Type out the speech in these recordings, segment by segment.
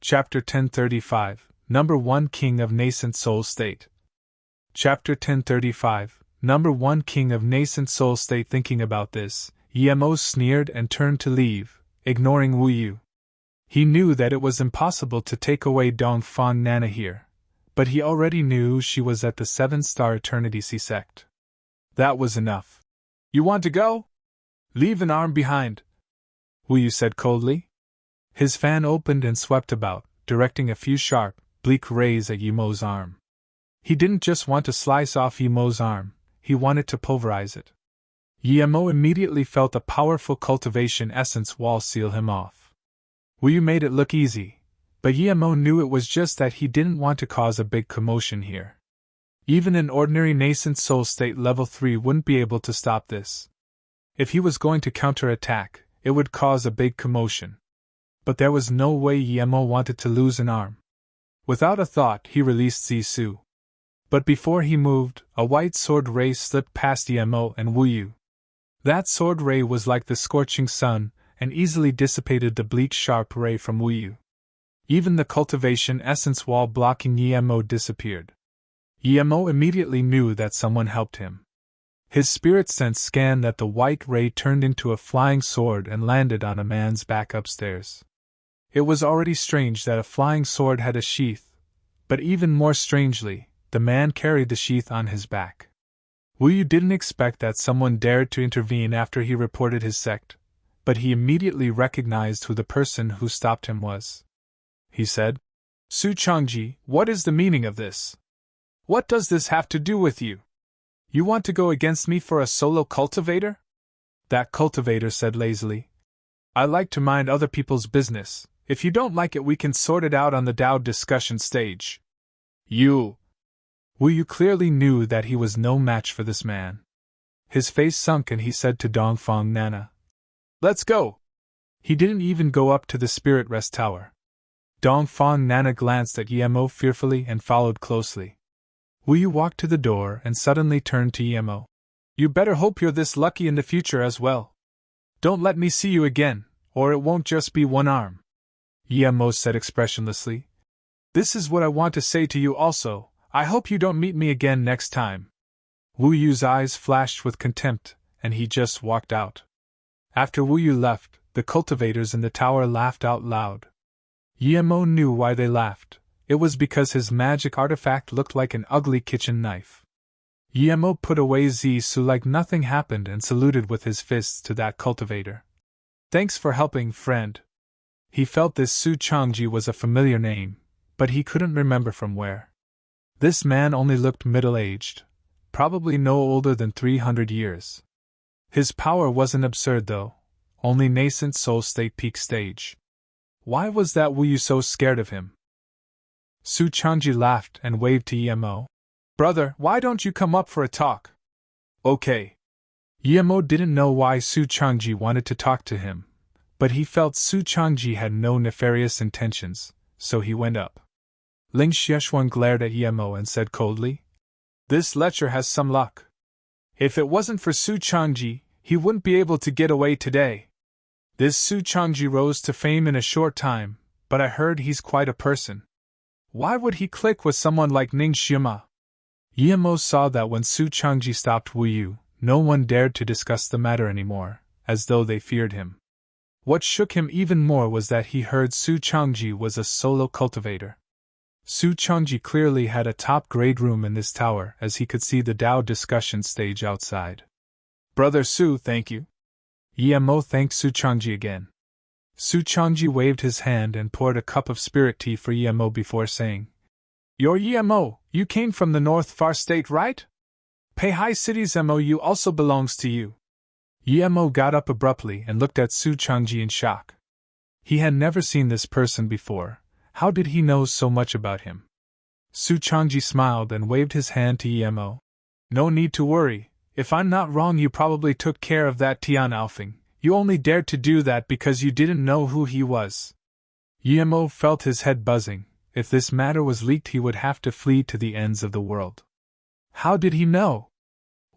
Chapter 1035, Number 1 King of Nascent Soul State. Chapter 1035, Number 1 King of Nascent Soul State. Thinking about this, Yemo sneered and turned to leave, ignoring Wu Yu. He knew that it was impossible to take away Dongfang Nana here, but he already knew she was at the 7-star Eternity Sea sect. That was enough. You want to go? Leave an arm behind, Wu Yu said coldly. His fan opened and swept about, directing a few sharp, bleak rays at Yemo's arm. He didn't just want to slice off Yemo's arm, he wanted to pulverize it. Yemo immediately felt a powerful cultivation essence wall seal him off. Wu Yu made it look easy, but Yemo knew it was just that he didn't want to cause a big commotion here. Even an ordinary nascent soul state level 3 wouldn't be able to stop this. If he was going to counterattack, it would cause a big commotion. But there was no way Yemo wanted to lose an arm. Without a thought, he released Zisu. But before he moved, a white sword ray slipped past Yemo and Wu Yu. That sword ray was like the scorching sun, and easily dissipated the bleak sharp ray from Wu Yu. Even the cultivation essence wall blocking Yemo disappeared. Yemo immediately knew that someone helped him. His spirit sense scanned that the white ray turned into a flying sword and landed on a man's back upstairs. It was already strange that a flying sword had a sheath, but even more strangely, the man carried the sheath on his back. Wu Yu didn't expect that someone dared to intervene after he reported his sect, but he immediately recognized who the person who stopped him was. He said, "Su Changji, what is the meaning of this? What does this have to do with you? You want to go against me for a solo cultivator?" That cultivator said lazily, "I like to mind other people's business. If you don't like it, we can sort it out on the Dao discussion stage." Wu Yu clearly knew that he was no match for this man. His face sunk and he said to Dongfang Nana, "Let's go." He didn't even go up to the spirit rest tower. Dongfang Nana glanced at Yemo fearfully and followed closely. Wu Yu walked to the door and suddenly turned to Yemo. "You better hope you're this lucky in the future as well. Don't let me see you again, or it won't just be one arm." Yemo said expressionlessly, "This is what I want to say to you also. I hope you don't meet me again next time." Wu Yu's eyes flashed with contempt, and he just walked out. After Wu Yu left, the cultivators in the tower laughed out loud. Yemo knew why they laughed. It was because his magic artifact looked like an ugly kitchen knife. Yemo put away Zisu like nothing happened and saluted with his fists to that cultivator. "Thanks for helping, friend." He felt this Su Changji was a familiar name, but he couldn't remember from where. This man only looked middle-aged, probably no older than 300 years. His power wasn't absurd though, only nascent soul state peak stage. Why was that Wu Yu so scared of him? Su Changji laughed and waved to Yemo. "Brother, why don't you come up for a talk?" "Okay." Yemo didn't know why Su Changji wanted to talk to him, but he felt Su Changji had no nefarious intentions, so he went up. Ling Xieshuan glared at Yemo and said coldly, "This lecture has some luck. If it wasn't for Su Changji, he wouldn't be able to get away today. This Su Changji rose to fame in a short time, but I heard he's quite a person. Why would he click with someone like Ning Xiema?" Yemo saw that when Su Changji stopped Wu Yu, no one dared to discuss the matter anymore, as though they feared him. What shook him even more was that he heard Su Changji was a solo cultivator. Su Changji clearly had a top-grade room in this tower, as he could see the Dao discussion stage outside. "Brother Su, thank you." Yemo thanked Su Changji again. Su Changji waved his hand and poured a cup of spirit tea for Yemo before saying, "You're Yemo, you came from the North Far State, right? Peihai City's MOU also belongs to you." Yemo got up abruptly and looked at Su Changji in shock. He had never seen this person before. How did he know so much about him? Su Changji smiled and waved his hand to Yemo. "No need to worry. If I'm not wrong, you probably took care of that Tian Alfing. You only dared to do that because you didn't know who he was." Yemo felt his head buzzing. If this matter was leaked, he would have to flee to the ends of the world. How did he know?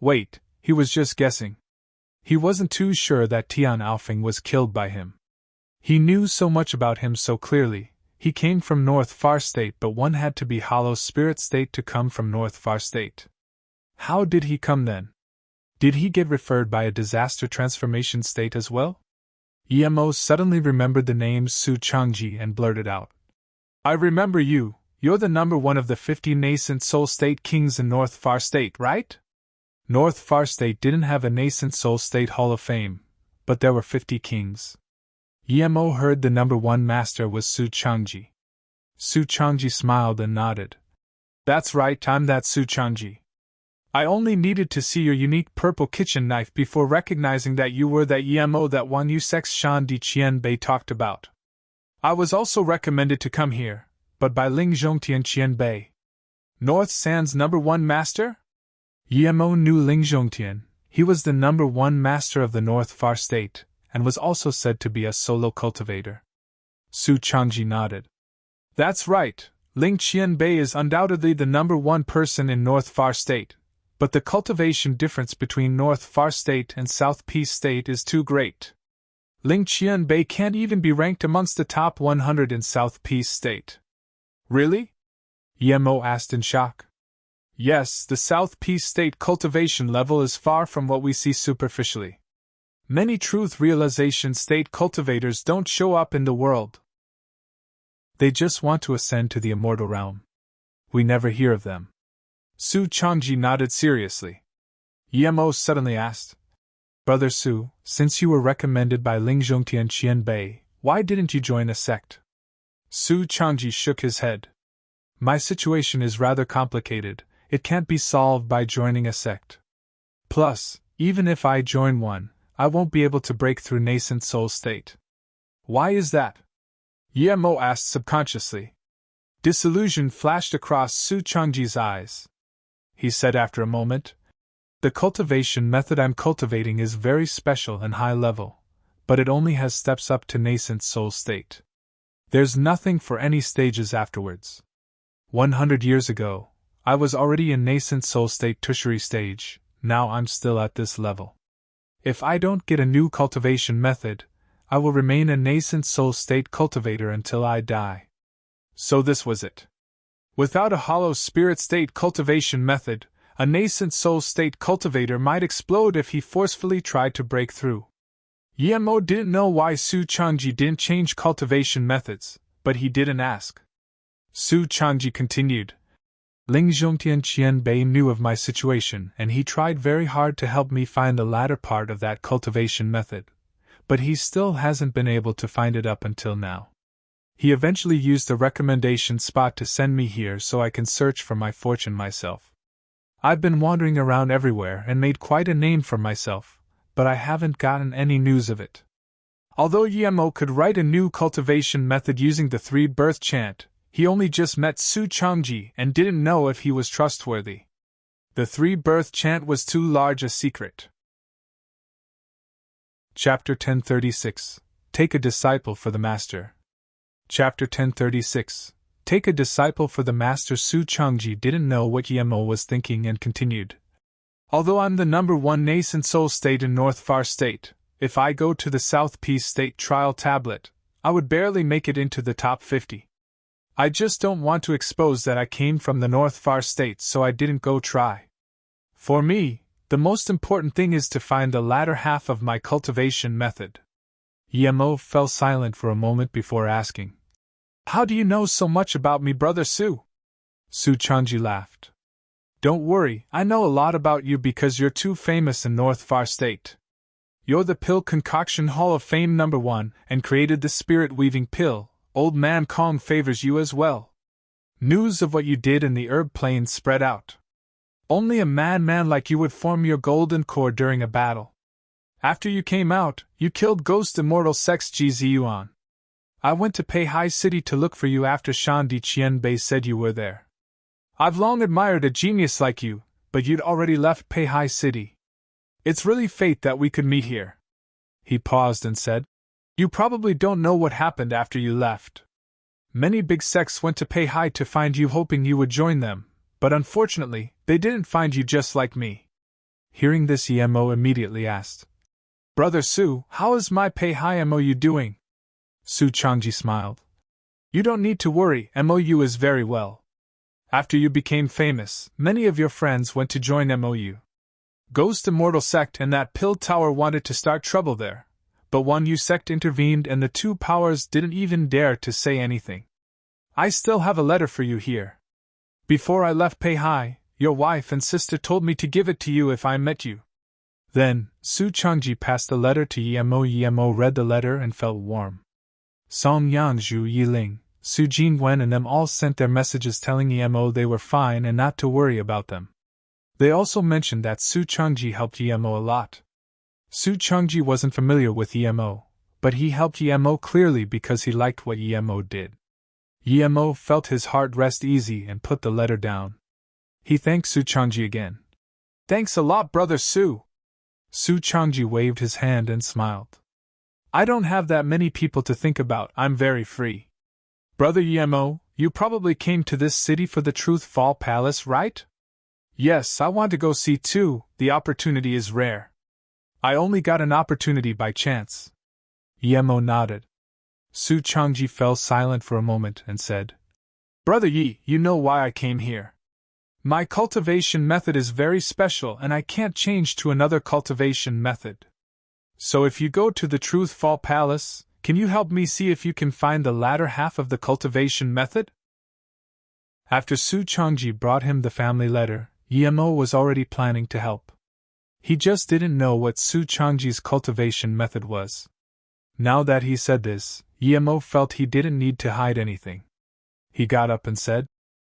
Wait, he was just guessing. He wasn't too sure that Tian Alfing was killed by him. He knew so much about him so clearly, He came from North Far State, but one had to be Hollow Spirit State to come from North Far State. How did he come then? Did he get referred by a disaster transformation state as well? Emo suddenly remembered the name Su Changji and blurted out. I remember you. You're the number one of the 50 nascent soul state kings in North Far State, right? North Far State didn't have a nascent soul state hall of fame, but there were 50 kings. Emo heard the number one master was Su Changji. Su Changji smiled and nodded. That's right, I'm that Su Changji. I only needed to see your unique purple kitchen knife before recognizing that you were that Emo that one Yusex Shan Di Qian Bei talked about. I was also recommended to come here, but by Ling Zhongtian Qian Bei. North San's number one master? Emo knew Ling Zhongtian. He was the number one master of the North Far State, and was also said to be a solo cultivator. Su Changji nodded. That's right, Ling Qian Bei is undoubtedly the number one person in North Far State. But the cultivation difference between North Far State and South Peace State is too great. Ling Qian Bei can't even be ranked amongst the top 100 in South Peace State. Really? Emo asked in shock. Yes, the South Peace State cultivation level is far from what we see superficially. Many truth realization state cultivators don't show up in the world. They just want to ascend to the immortal realm. We never hear of them. Su Changji nodded seriously. Emo suddenly asked, Brother Su, since you were recommended by Ling Zhongtian Qian Bei, why didn't you join a sect? Su Changji shook his head. My situation is rather complicated, it can't be solved by joining a sect. Plus, even if I join one, I won't be able to break through nascent soul state. Why is that? Emo asked subconsciously. Disillusion flashed across Su Changji's eyes. He said after a moment, The cultivation method I'm cultivating is very special and high level, but it only has steps up to nascent soul state. There's nothing for any stages afterwards. 100 years ago, I was already in nascent soul state tertiary stage, now I'm still at this level. If I don't get a new cultivation method, I will remain a nascent soul state cultivator until I die. So this was it. Without a hollow spirit state cultivation method, a nascent soul state cultivator might explode if he forcefully tried to break through. Emo didn't know why Su Changji didn't change cultivation methods, but he didn't ask. Su Changji continued. Ling Zhongtian Qian Bei knew of my situation and he tried very hard to help me find the latter part of that cultivation method, but he still hasn't been able to find it up until now. He eventually used the recommendation spot to send me here so I can search for my fortune myself. I've been wandering around everywhere and made quite a name for myself, but I haven't gotten any news of it. Although Emo could write a new cultivation method using the 3-birth chant, he only just met Su Changji and didn't know if he was trustworthy. The 3-birth chant was too large a secret. Chapter 1036. Take a disciple for the Master. Chapter 1036. Take a disciple for the Master. Su Changji didn't know what Emo was thinking and continued. Although I'm the number one nascent soul state in North Far State, if I go to the South Peace State trial tablet, I would barely make it into the top 50. I just don't want to expose that I came from the North Far State, so I didn't go try. For me, the most important thing is to find the latter half of my cultivation method. Emo fell silent for a moment before asking, How do you know so much about me, Brother Su? Su Changji laughed. Don't worry, I know a lot about you because you're too famous in North Far State. You're the pill concoction Hall of Fame number 1 and created the spirit-weaving pill. Old Man Kong favors you as well. News of what you did in the herb plains spread out. Only a madman like you would form your golden core during a battle. After you came out, you killed Ghost Immortal Sex Gziyuan. I went to Peihai City to look for you after Shan Di Qian Bei said you were there. I've long admired a genius like you, but you'd already left Peihai City. It's really fate that we could meet here. He paused and said, You probably don't know what happened after you left. Many big sects went to Peihai to find you hoping you would join them, but unfortunately, they didn't find you just like me. Hearing this, Emo immediately asked, Brother Su, how is my Peihai MOU doing? Su Changji smiled. You don't need to worry, MOU is very well. After you became famous, many of your friends went to join MOU. Ghost Immortal Sect and that Pill Tower wanted to start trouble there, but one U sect intervened and the two powers didn't even dare to say anything. I still have a letter for you here. Before I left Peihai, your wife and sister told me to give it to you if I met you. Then, Su Changji passed the letter to Yemo. Yemo read the letter and felt warm. Song Yang, Zhu Yiling, Su Jingwen and them all sent their messages telling Yemo they were fine and not to worry about them. They also mentioned that Su Changji helped Yemo a lot. Su Changji wasn't familiar with Yemo, but he helped Yemo clearly because he liked what Yemo did. Yemo felt his heart rest easy and put the letter down. He thanked Su Changji again. Thanks a lot, Brother Su. Su Changji waved his hand and smiled. I don't have that many people to think about, I'm very free. Brother Yemo, you probably came to this city for the Truth Fall Palace, right? Yes, I want to go see too, the opportunity is rare. I only got an opportunity by chance. Yemo nodded. Su Changji fell silent for a moment and said, Brother Yi, you know why I came here. My cultivation method is very special and I can't change to another cultivation method. So if you go to the Truth Fall Palace, can you help me see if you can find the latter half of the cultivation method? After Su Changji brought him the family letter, Yemo was already planning to help. He just didn't know what Su Changji's cultivation method was. Now that he said this, Yemo felt he didn't need to hide anything. He got up and said,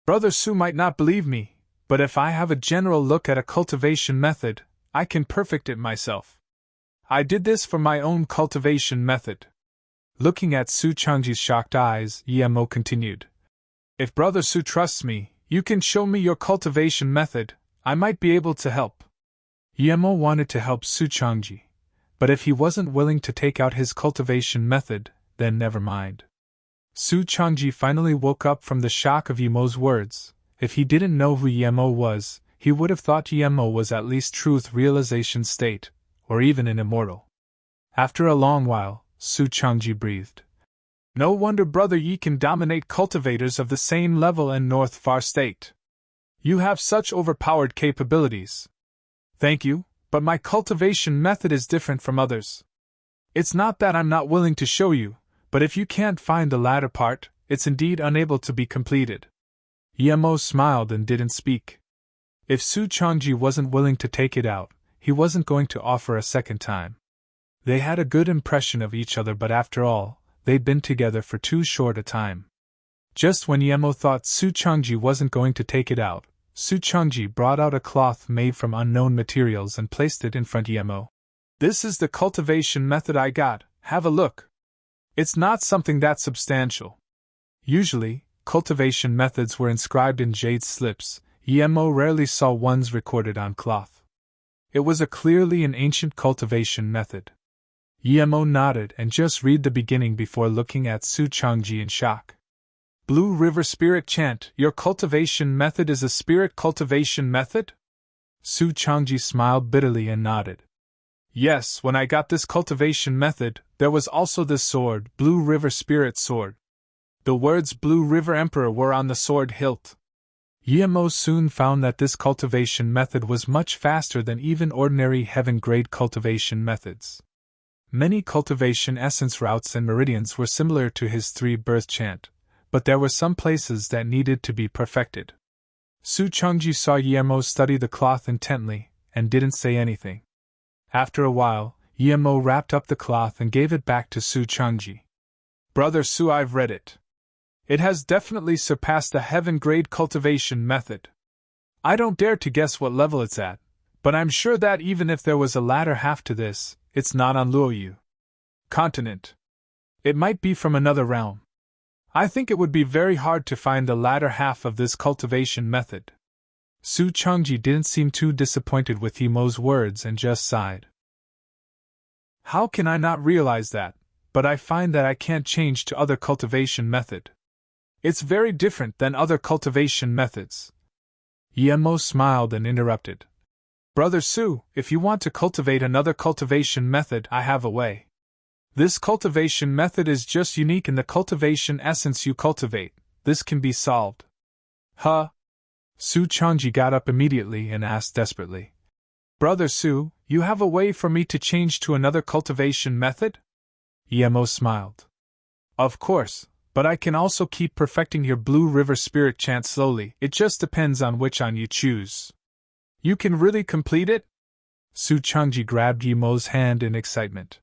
Brother Su might not believe me, but if I have a general look at a cultivation method, I can perfect it myself. I did this for my own cultivation method. Looking at Su Changji's shocked eyes, Yemo continued. If Brother Su trusts me, you can show me your cultivation method, I might be able to help. Yemo wanted to help Su Changji, but if he wasn't willing to take out his cultivation method, then never mind. Su Changji finally woke up from the shock of Yemo's words. If he didn't know who Yemo was, he would have thought Yemo was at least truth realization state, or even an immortal. After a long while, Su Changji breathed. No wonder Brother Yi can dominate cultivators of the same level and North Far State. You have such overpowered capabilities. Thank you, but my cultivation method is different from others. It's not that I'm not willing to show you, but if you can't find the latter part, it's indeed unable to be completed. Yemo smiled and didn't speak. If Su Changji wasn't willing to take it out, he wasn't going to offer a second time. They had a good impression of each other, but after all, they'd been together for too short a time. Just when Yemo thought Su Changji wasn't going to take it out, Su Changji brought out a cloth made from unknown materials and placed it in front of Yemo. This is the cultivation method I got, have a look. It's not something that substantial. Usually, cultivation methods were inscribed in jade slips. Yemo rarely saw ones recorded on cloth. It was clearly an ancient cultivation method. Yemo nodded and just read the beginning before looking at Su Changji in shock. Blue River Spirit Chant, your cultivation method is a spirit cultivation method? Su Changji smiled bitterly and nodded. Yes, when I got this cultivation method, there was also this sword, Blue River Spirit Sword. The words Blue River Emperor were on the sword hilt. Yemo soon found that this cultivation method was much faster than even ordinary heaven-grade cultivation methods. Many cultivation essence routes and meridians were similar to his three-birth chant, but there were some places that needed to be perfected. Su Changji saw Yemo study the cloth intently, and didn't say anything. After a while, Yemo wrapped up the cloth and gave it back to Su Changji. Brother Su, I've read it. It has definitely surpassed the heaven-grade cultivation method. I don't dare to guess what level it's at, but I'm sure that even if there was a latter half to this, it's not on Luoyu continent. It might be from another realm. I think it would be very hard to find the latter half of this cultivation method. Su Changji didn't seem too disappointed with Yemo's words and just sighed. How can I not realize that, but I find that I can't change to other cultivation method. It's very different than other cultivation methods. Yemo smiled and interrupted. Brother Su, if you want to cultivate another cultivation method, I have a way. This cultivation method is just unique in the cultivation essence you cultivate. This can be solved. Huh? Su Changji got up immediately and asked desperately. Brother Su, you have a way for me to change to another cultivation method? Emo smiled. Of course, but I can also keep perfecting your Blue River Spirit chant slowly. It just depends on which on you choose. You can really complete it? Su Changji grabbed Yemo's hand in excitement.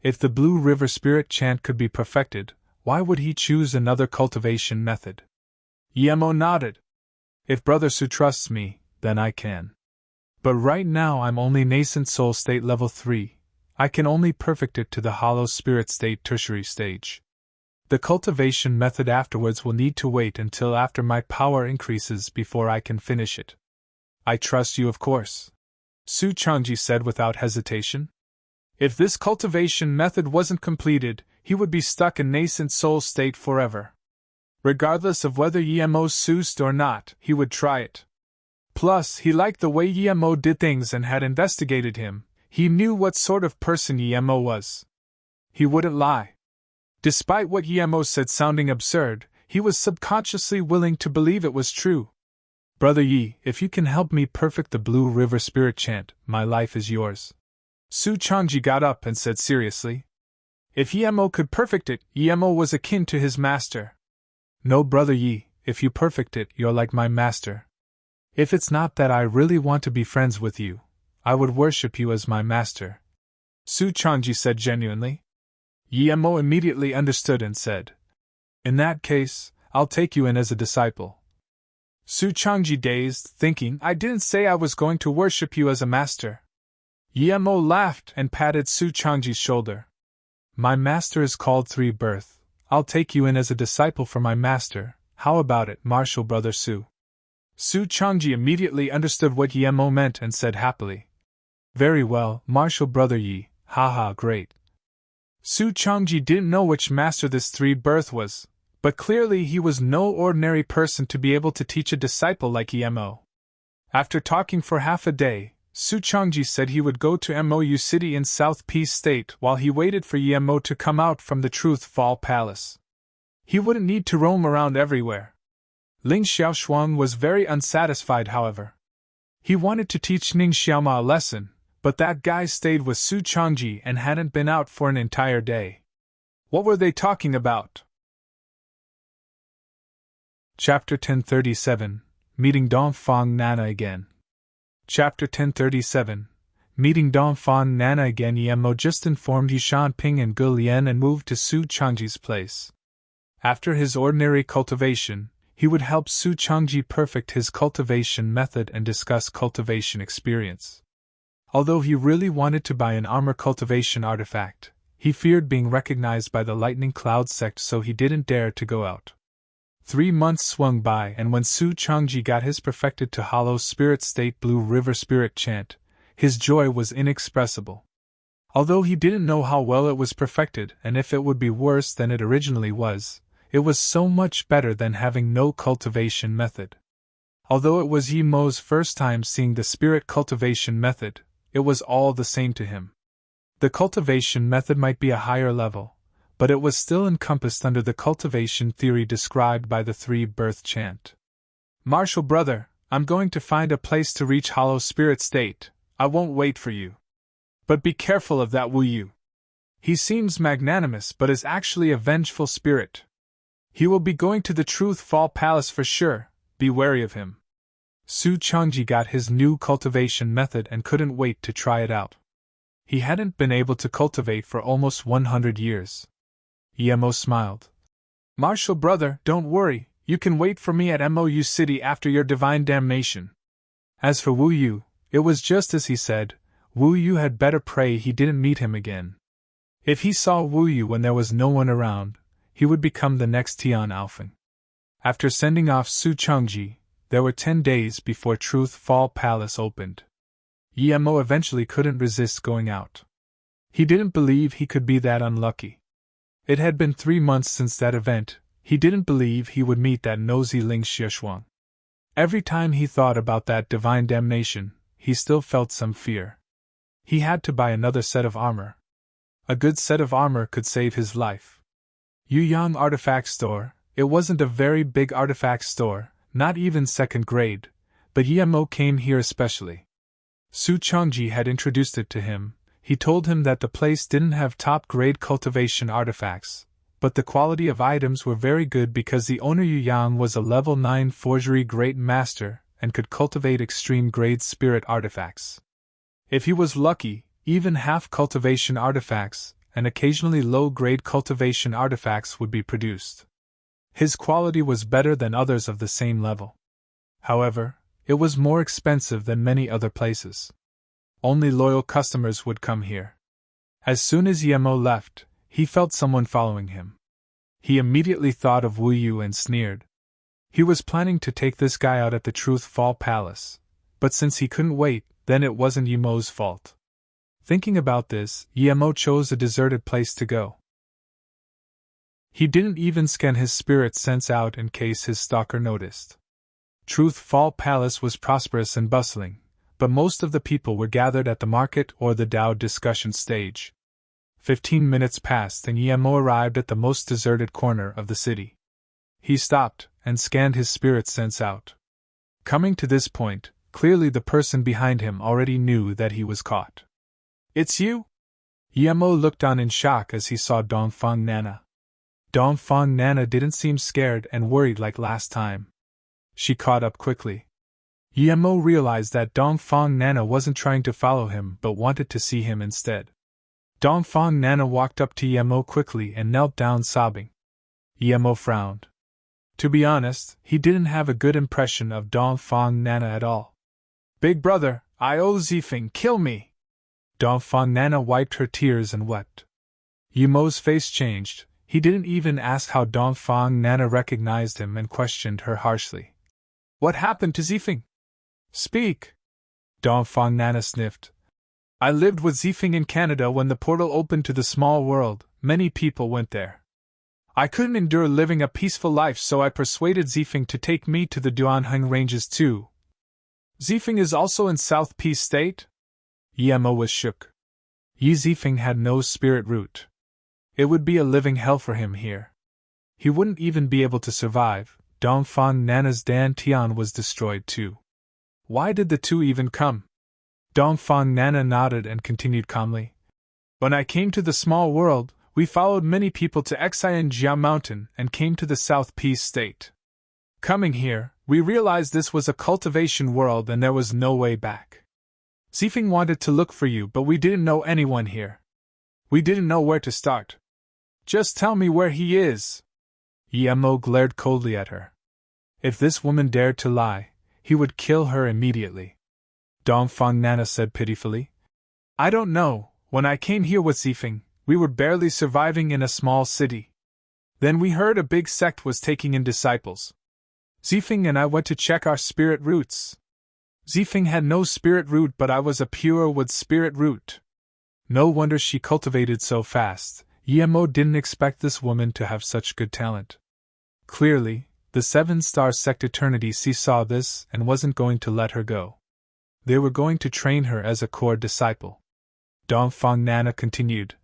If the Blue River Spirit chant could be perfected, why would he choose another cultivation method? Yemo nodded. If Brother Su trusts me, then I can. But right now I'm only nascent soul state level 3. I can only perfect it to the hollow spirit state tertiary stage. The cultivation method afterwards will need to wait until after my power increases before I can finish it. I trust you, of course, Su Changji said without hesitation. If this cultivation method wasn't completed, he would be stuck in nascent soul state forever. Regardless of whether Yemo sued or not, he would try it. Plus, he liked the way Yemo did things and had investigated him. He knew what sort of person Yemo was. He wouldn't lie. Despite what Yemo said sounding absurd, he was subconsciously willing to believe it was true. Brother Yi, if you can help me perfect the Blue River Spirit chant, my life is yours. Su Changji got up and said seriously. If Yemo could perfect it, Yemo was akin to his master. No, Brother Yi, if you perfect it, you're like my master. If it's not that I really want to be friends with you, I would worship you as my master. Su Changji said genuinely. Yemo immediately understood and said, in that case, I'll take you in as a disciple. Su Changji dazed, thinking, I didn't say I was going to worship you as a master. Yemo laughed and patted Su Changji's shoulder. My master is called Three Birth. I'll take you in as a disciple for my master. How about it, Martial Brother Su? Su Changji immediately understood what Yemo meant and said happily. Very well, Martial Brother Yi, haha, great. Su Changji didn't know which master this Three Birth was, but clearly he was no ordinary person to be able to teach a disciple like Yemo. After talking for half a day, Su Changji said he would go to Mou City in South Peace State while he waited for Yemo to come out from the Truth Fall Palace. He wouldn't need to roam around everywhere. Ling Xiaoshuang was very unsatisfied, however. He wanted to teach Ning Xiaoma a lesson, but that guy stayed with Su Changji and hadn't been out for an entire day. What were they talking about? Chapter 1037, Meeting Dongfang Nana Again. Chapter 1037, Meeting Dongfang Nana Again. Yemo just informed Yushan Ping and Ge Lian and moved to Su Changji's place. After his ordinary cultivation, he would help Su Changji perfect his cultivation method and discuss cultivation experience. Although he really wanted to buy an armor cultivation artifact, he feared being recognized by the Lightning Cloud sect, so he didn't dare to go out. 3 months swung by, and when Su Changji got his perfected to Hollow Spirit State Blue River Spirit chant, his joy was inexpressible. Although he didn't know how well it was perfected and if it would be worse than it originally was, it was so much better than having no cultivation method. Although it was Yemo's first time seeing the spirit cultivation method, it was all the same to him. The cultivation method might be a higher level, but it was still encompassed under the cultivation theory described by the Three Birth chant. Martial Brother, I'm going to find a place to reach Hollow Spirit State. I won't wait for you. But be careful of that Wu Yu. He seems magnanimous but is actually a vengeful spirit. He will be going to the Truth Fall Palace for sure, be wary of him. Su Changji got his new cultivation method and couldn't wait to try it out. He hadn't been able to cultivate for almost 100 years. Yemo smiled. Martial Brother, don't worry, you can wait for me at Mou City after your divine damnation. As for Wu Yu, it was just as he said, Wu Yu had better pray he didn't meet him again. If he saw Wu Yu when there was no one around, he would become the next Tian Alfeng. After sending off Su Changji, there were 10 days before Truth Fall Palace opened. Yemo eventually couldn't resist going out. He didn't believe he could be that unlucky. It had been 3 months since that event. He didn't believe he would meet that nosy Ling Xiaoshuang. Every time he thought about that divine damnation, he still felt some fear. He had to buy another set of armor. A good set of armor could save his life. Yuyang Artifact Store. It wasn't a very big artifact store, not even second grade, but Yemo came here especially. Su Chongji had introduced it to him. He told him that the place didn't have top-grade cultivation artifacts, but the quality of items were very good because the owner Yuyang was a level 9 forgery great master and could cultivate extreme-grade spirit artifacts. If he was lucky, even half-cultivation artifacts and occasionally low-grade cultivation artifacts would be produced. His quality was better than others of the same level. However, it was more expensive than many other places. Only loyal customers would come here. As soon as Yemo left, he felt someone following him. He immediately thought of Wu Yu and sneered. He was planning to take this guy out at the Truth Fall Palace, but since he couldn't wait, then it wasn't Yemo's fault. Thinking about this, Yemo chose a deserted place to go. He didn't even scan his spirit sense out in case his stalker noticed. Truth Fall Palace was prosperous and bustling, but most of the people were gathered at the market or the Dao discussion stage. 15 minutes passed and Yemo arrived at the most deserted corner of the city. He stopped and scanned his spirit sense out. Coming to this point, clearly the person behind him already knew that he was caught. "It's you?" Yemo looked on in shock as he saw Dongfang Nana. Dongfang Nana didn't seem scared and worried like last time. She caught up quickly. Yemo realized that Dongfang Nana wasn't trying to follow him but wanted to see him instead. Dongfang Nana walked up to Yemo quickly and knelt down sobbing. Yemo frowned. To be honest, he didn't have a good impression of Dongfang Nana at all. "Big brother, I owe Zifeng, kill me!" Dongfang Nana wiped her tears and wept. Yemo's face changed. He didn't even ask how Dongfang Nana recognized him and questioned her harshly. "What happened to Zifeng? Speak!" Dongfang Nana sniffed. "I lived with Zifeng in Canada when the portal opened to the small world. Many people went there. I couldn't endure living a peaceful life, so I persuaded Zifeng to take me to the Duanheng Ranges too." "Zifeng is also in South Peace State?" Yemo was shook. Yi Zifeng had no spirit root. It would be a living hell for him here. He wouldn't even be able to survive. Dongfang Nana's Dan Tian was destroyed too. Why did the two even come? Dongfang Nana nodded and continued calmly. "When I came to the small world, we followed many people to Xianjia Mountain and came to the South Peace State. Coming here, we realized this was a cultivation world and there was no way back. Zifeng wanted to look for you, but we didn't know anyone here. We didn't know where to start. Just tell me where he is." Yemo glared coldly at her. If this woman dared to lie, he would kill her immediately. Dongfang Nana said pitifully. "I don't know. When I came here with Zifeng, we were barely surviving in a small city. Then we heard a big sect was taking in disciples. Zifeng and I went to check our spirit roots. Zifeng had no spirit root, but I was a pure wood spirit root. No wonder she cultivated so fast. Yemo didn't expect this woman to have such good talent. Clearly, the 7-star sect Eternity Sea saw this and wasn't going to let her go. They were going to train her as a core disciple." Dongfang Nana continued.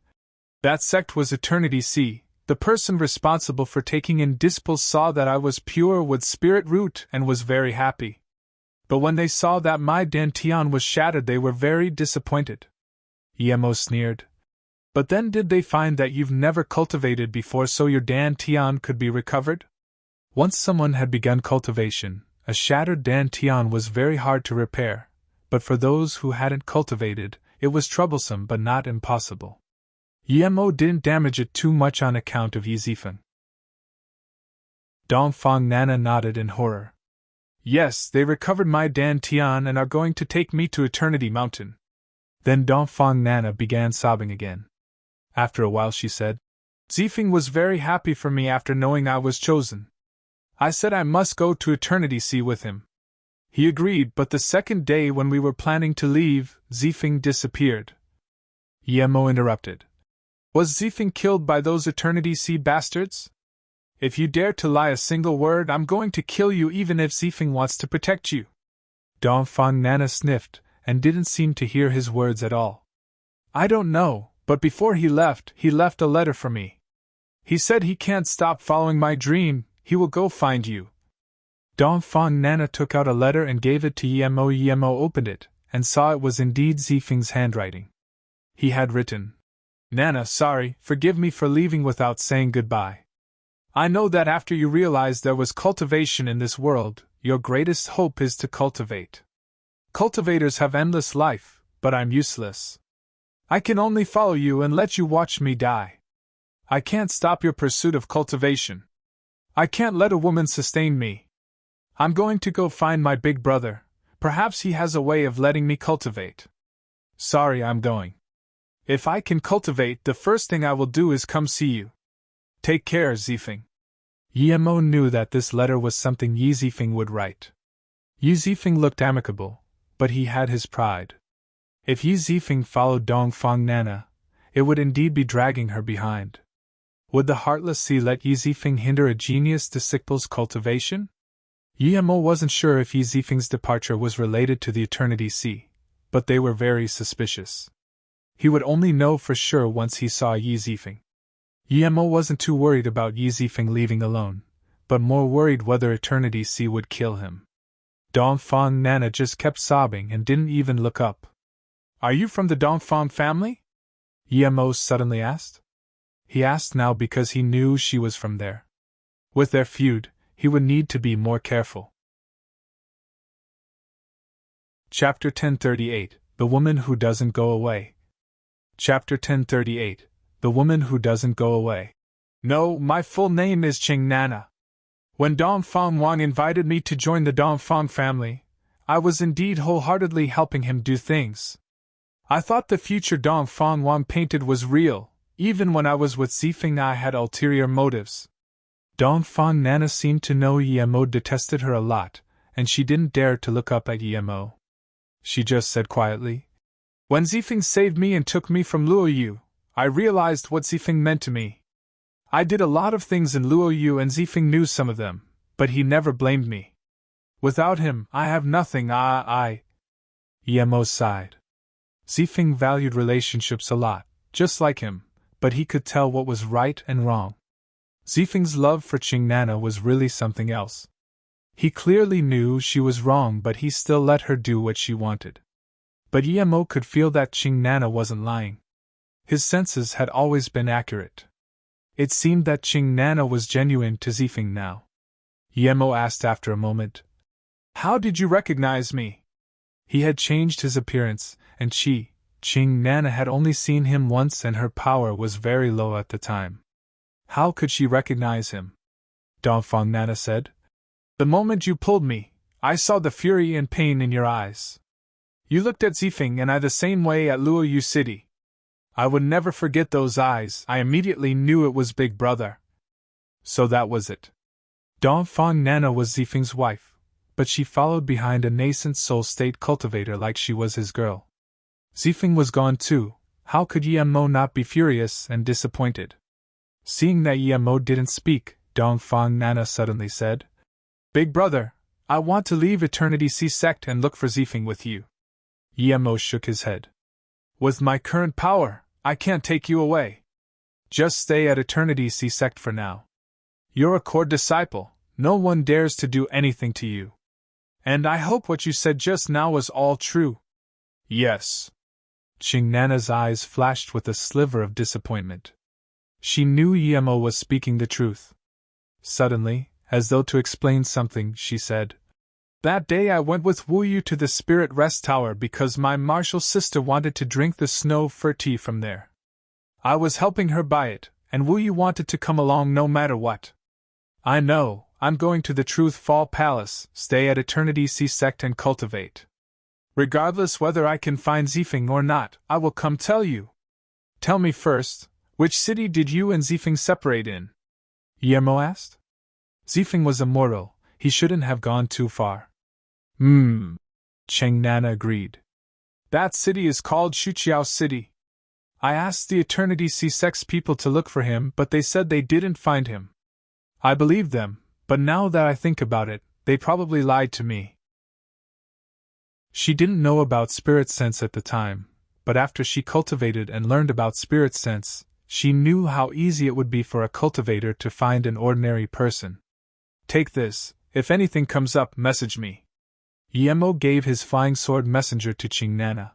"That sect was Eternity Sea. The person responsible for taking in disciples saw that I was pure with spirit root and was very happy. But when they saw that my dantian was shattered, they were very disappointed." Yemo sneered. "But then did they find that you've never cultivated before, so your dantian could be recovered?" Once someone had begun cultivation, a shattered dantian was very hard to repair, but for those who hadn't cultivated, it was troublesome but not impossible. Yemo didn't damage it too much on account of Yi Zifeng. Dongfang Nana nodded in horror. "Yes, they recovered my dantian and are going to take me to Eternity Mountain." Then Dongfang Nana began sobbing again. After a while she said, "Zifeng was very happy for me after knowing I was chosen. I said I must go to Eternity Sea with him. He agreed, but the second day when we were planning to leave, Zifeng disappeared." Yemo interrupted. "Was Zifeng killed by those Eternity Sea bastards? If you dare to lie a single word, I'm going to kill you even if Zifeng wants to protect you." Dongfang Nana sniffed and didn't seem to hear his words at all. "I don't know. But before he left a letter for me. He said he can't stop following my dream, he will go find you. Dongfang Nana took out a letter and gave it to Yemo. Yemo opened it, and saw it was indeed Zifeng's handwriting. He had written, Nana, sorry, forgive me for leaving without saying goodbye. I know that after you realized there was cultivation in this world, your greatest hope is to cultivate. Cultivators have endless life, but I'm useless. I can only follow you and let you watch me die. I can't stop your pursuit of cultivation. I can't let a woman sustain me. I'm going to go find my big brother. Perhaps he has a way of letting me cultivate. Sorry, I'm going. If I can cultivate, the first thing I will do is come see you. Take care, Zifeng. Yemo knew that this letter was something Yi Zifeng would write. Yi Zifeng looked amicable, but he had his pride. If Yi Zifeng followed Dongfang Nana, it would indeed be dragging her behind. Would the heartless sea let Yi Zifeng hinder a genius disciple's cultivation? Yemo wasn't sure if Yi Zifeng's departure was related to the Eternity Sea, but they were very suspicious. He would only know for sure once he saw Yi Zifeng. Yemo wasn't too worried about Yi Zifeng leaving alone, but more worried whether Eternity Sea would kill him. Dongfang Nana just kept sobbing and didn't even look up. Are you from the Dongfang family? Yemo suddenly asked. He asked now because he knew she was from there. With their feud, he would need to be more careful. Chapter 1038, The Woman Who Doesn't Go Away. Chapter 1038, The Woman Who Doesn't Go Away. No, my full name is Qing Nana. When Dongfang Wang invited me to join the Dongfang family, I was indeed wholeheartedly helping him do things. I thought the future Dongfang Wang painted was real. Even when I was with Zifeng, I had ulterior motives. Dongfang Nana seemed to know Yemo detested her a lot, and she didn't dare to look up at Yemo. She just said quietly, When Zifeng saved me and took me from Luoyu, I realized what Zifeng meant to me. I did a lot of things in Luoyu and Zifeng knew some of them, but he never blamed me. Without him, I have nothing. Yemo sighed. Zifeng valued relationships a lot, just like him, but he could tell what was right and wrong. Zifeng's love for Qing Nana was really something else. He clearly knew she was wrong, but he still let her do what she wanted. But Yemo could feel that Qing Nana wasn't lying. His senses had always been accurate. It seemed that Qing Nana was genuine to Zifeng now. Yemo asked after a moment, How did you recognize me? He had changed his appearance, and Qing Nana had only seen him once and her power was very low at the time. How could she recognize him? Dongfang Nana said. The moment you pulled me, I saw the fury and pain in your eyes. You looked at Zifeng and I the same way at Luoyu City. I would never forget those eyes. I immediately knew it was Big Brother. So that was it. Dongfang Nana was Zifeng's wife, but she followed behind a nascent soul state cultivator like she was his girl. Zifeng was gone too. How could Yemo not be furious and disappointed? Seeing that Yemo didn't speak, Dongfang Nana suddenly said, Big Brother, I want to leave Eternity Sea sect and look for Zifeng with you. Yemo shook his head. With my current power, I can't take you away. Just stay at Eternity Sea sect for now. You're a core disciple, no one dares to do anything to you. And I hope what you said just now was all true. Yes. Qing Nana's eyes flashed with a sliver of disappointment. She knew Yemo was speaking the truth. Suddenly, as though to explain something, she said, That day I went with Wu Yu to the Spirit Rest Tower because my martial sister wanted to drink the snow fir tea from there. I was helping her buy it, and Wu Yu wanted to come along no matter what. I know, I'm going to the Truth Fall Palace, stay at Eternity Sea sect and cultivate. Regardless whether I can find Zifeng or not, I will come tell you. Tell me first, which city did you and Zifeng separate in? Yemo asked. Zifeng was immortal, he shouldn't have gone too far. Qing Nana agreed. That city is called Shuqiao City. I asked the Eternity Sea sect's people to look for him, but they said they didn't find him. I believed them, but now that I think about it, they probably lied to me. She didn't know about spirit sense at the time, but after she cultivated and learned about spirit sense, she knew how easy it would be for a cultivator to find an ordinary person. Take this, if anything comes up, message me. Yemo gave his flying sword messenger to Qingnana.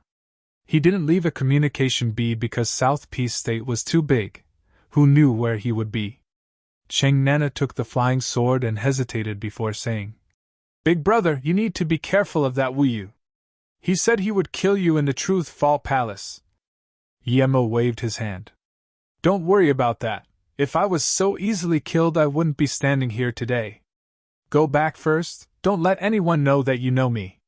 He didn't leave a communication bead because South Peace State was too big. Who knew where he would be? Qingnana took the flying sword and hesitated before saying, Big brother, you need to be careful of that Wu Yu. He said he would kill you in the Truth Fall Palace. Yemo waved his hand. Don't worry about that. If I was so easily killed, I wouldn't be standing here today. Go back first, don't let anyone know that you know me.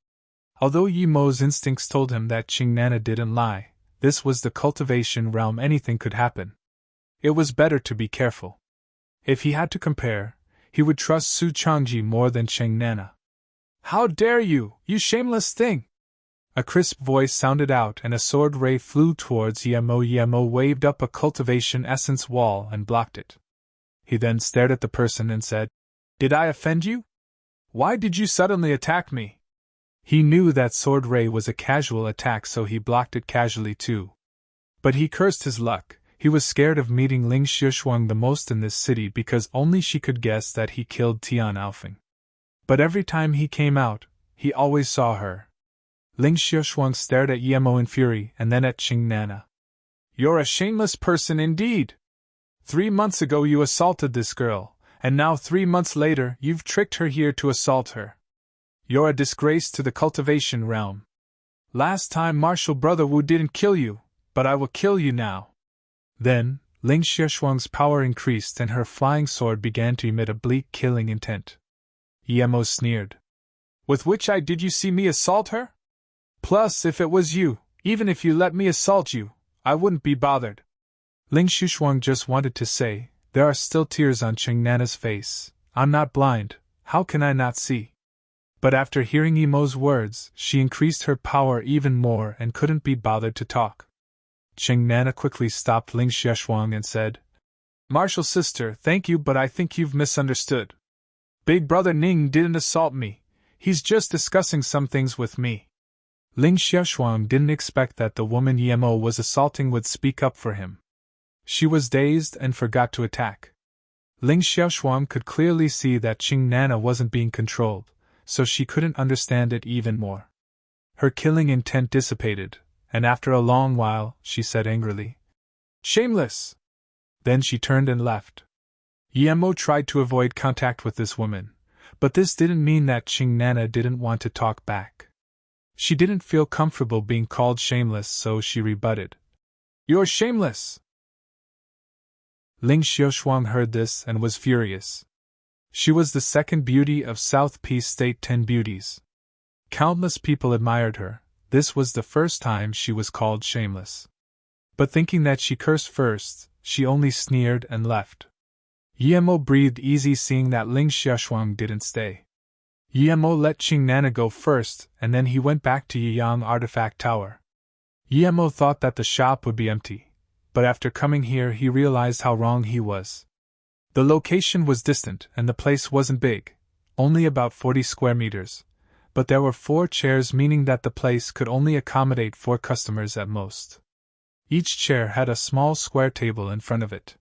Although Yemo's instincts told him that Qingnana didn't lie, this was the cultivation realm, anything could happen. It was better to be careful. If he had to compare, he would trust Su Changji more than Qingnana. How dare you, you shameless thing! A crisp voice sounded out and a sword ray flew towards Yemo. Yemo waved up a cultivation essence wall and blocked it. He then stared at the person and said, Did I offend you? Why did you suddenly attack me? He knew that sword ray was a casual attack, so he blocked it casually too. But he cursed his luck. He was scared of meeting Ling Xiushuang the most in this city because only she could guess that he killed Tian Alfeng. But every time he came out, he always saw her. Ling Xiushuang stared at Yemo in fury and then at Qingnana. You're a shameless person indeed! 3 months ago you assaulted this girl, and now 3 months later you've tricked her here to assault her. You're a disgrace to the cultivation realm. Last time Martial Brother Wu didn't kill you, but I will kill you now. Then, Ling Xiushuang's power increased and her flying sword began to emit a bleak killing intent. Yemo sneered. With which eye did you see me assault her? Plus, if it was you, even if you let me assault you, I wouldn't be bothered. Ling Xiushuang just wanted to say, there are still tears on Qingnana's face. I'm not blind, how can I not see? But after hearing Yemo's words, she increased her power even more and couldn't be bothered to talk. Qingnana quickly stopped Ling Xiushuang and said, Martial sister, thank you, but I think you've misunderstood. Big brother Ning didn't assault me, he's just discussing some things with me. Ling Xiushuang didn't expect that the woman Yemo was assaulting would speak up for him. She was dazed and forgot to attack. Ling Xiushuang could clearly see that Qingnana wasn't being controlled, so she couldn't understand it even more. Her killing intent dissipated, and after a long while, she said angrily, Shameless! Then she turned and left. Yemo tried to avoid contact with this woman, but this didn't mean that Qingnana didn't want to talk back. She didn't feel comfortable being called shameless, so she rebutted. You're shameless! Ling Xiushuang heard this and was furious. She was the second beauty of South Peace State 10 beauties. Countless people admired her. This was the first time she was called shameless. But thinking that she cursed first, she only sneered and left. Yemo breathed easy seeing that Ling Xiushuang didn't stay. Yemo let Qingnana go first, and then he went back to Yiyang Artifact Tower. Yemo thought that the shop would be empty, but after coming here he realized how wrong he was. The location was distant and the place wasn't big, only about 40 square meters. But there were 4 chairs, meaning that the place could only accommodate 4 customers at most. Each chair had a small square table in front of it.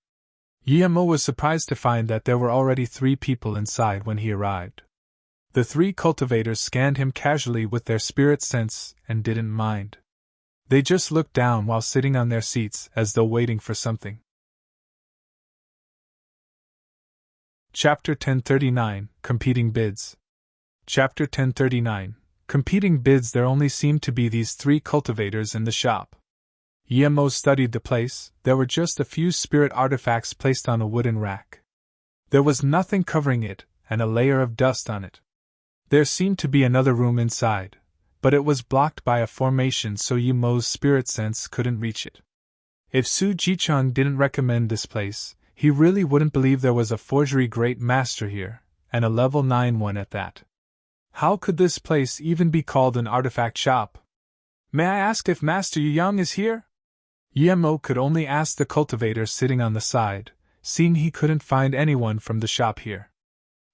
Yemo was surprised to find that there were already 3 people inside when he arrived. The 3 cultivators scanned him casually with their spirit sense and didn't mind. They just looked down while sitting on their seats as though waiting for something. Chapter 1039, Competing Bids. Chapter 1039, Competing Bids. There only seemed to be these 3 cultivators in the shop. Yemo studied the place. There were just a few spirit artifacts placed on a wooden rack. There was nothing covering it, and a layer of dust on it. There seemed to be another room inside, but it was blocked by a formation so Yemo's spirit sense couldn't reach it. If Su Jichang didn't recommend this place, he really wouldn't believe there was a forgery great master here, and a level 9 one at that. How could this place even be called an artifact shop? May I ask if Master Yang is here? Yemo could only ask the cultivator sitting on the side, seeing he couldn't find anyone from the shop here.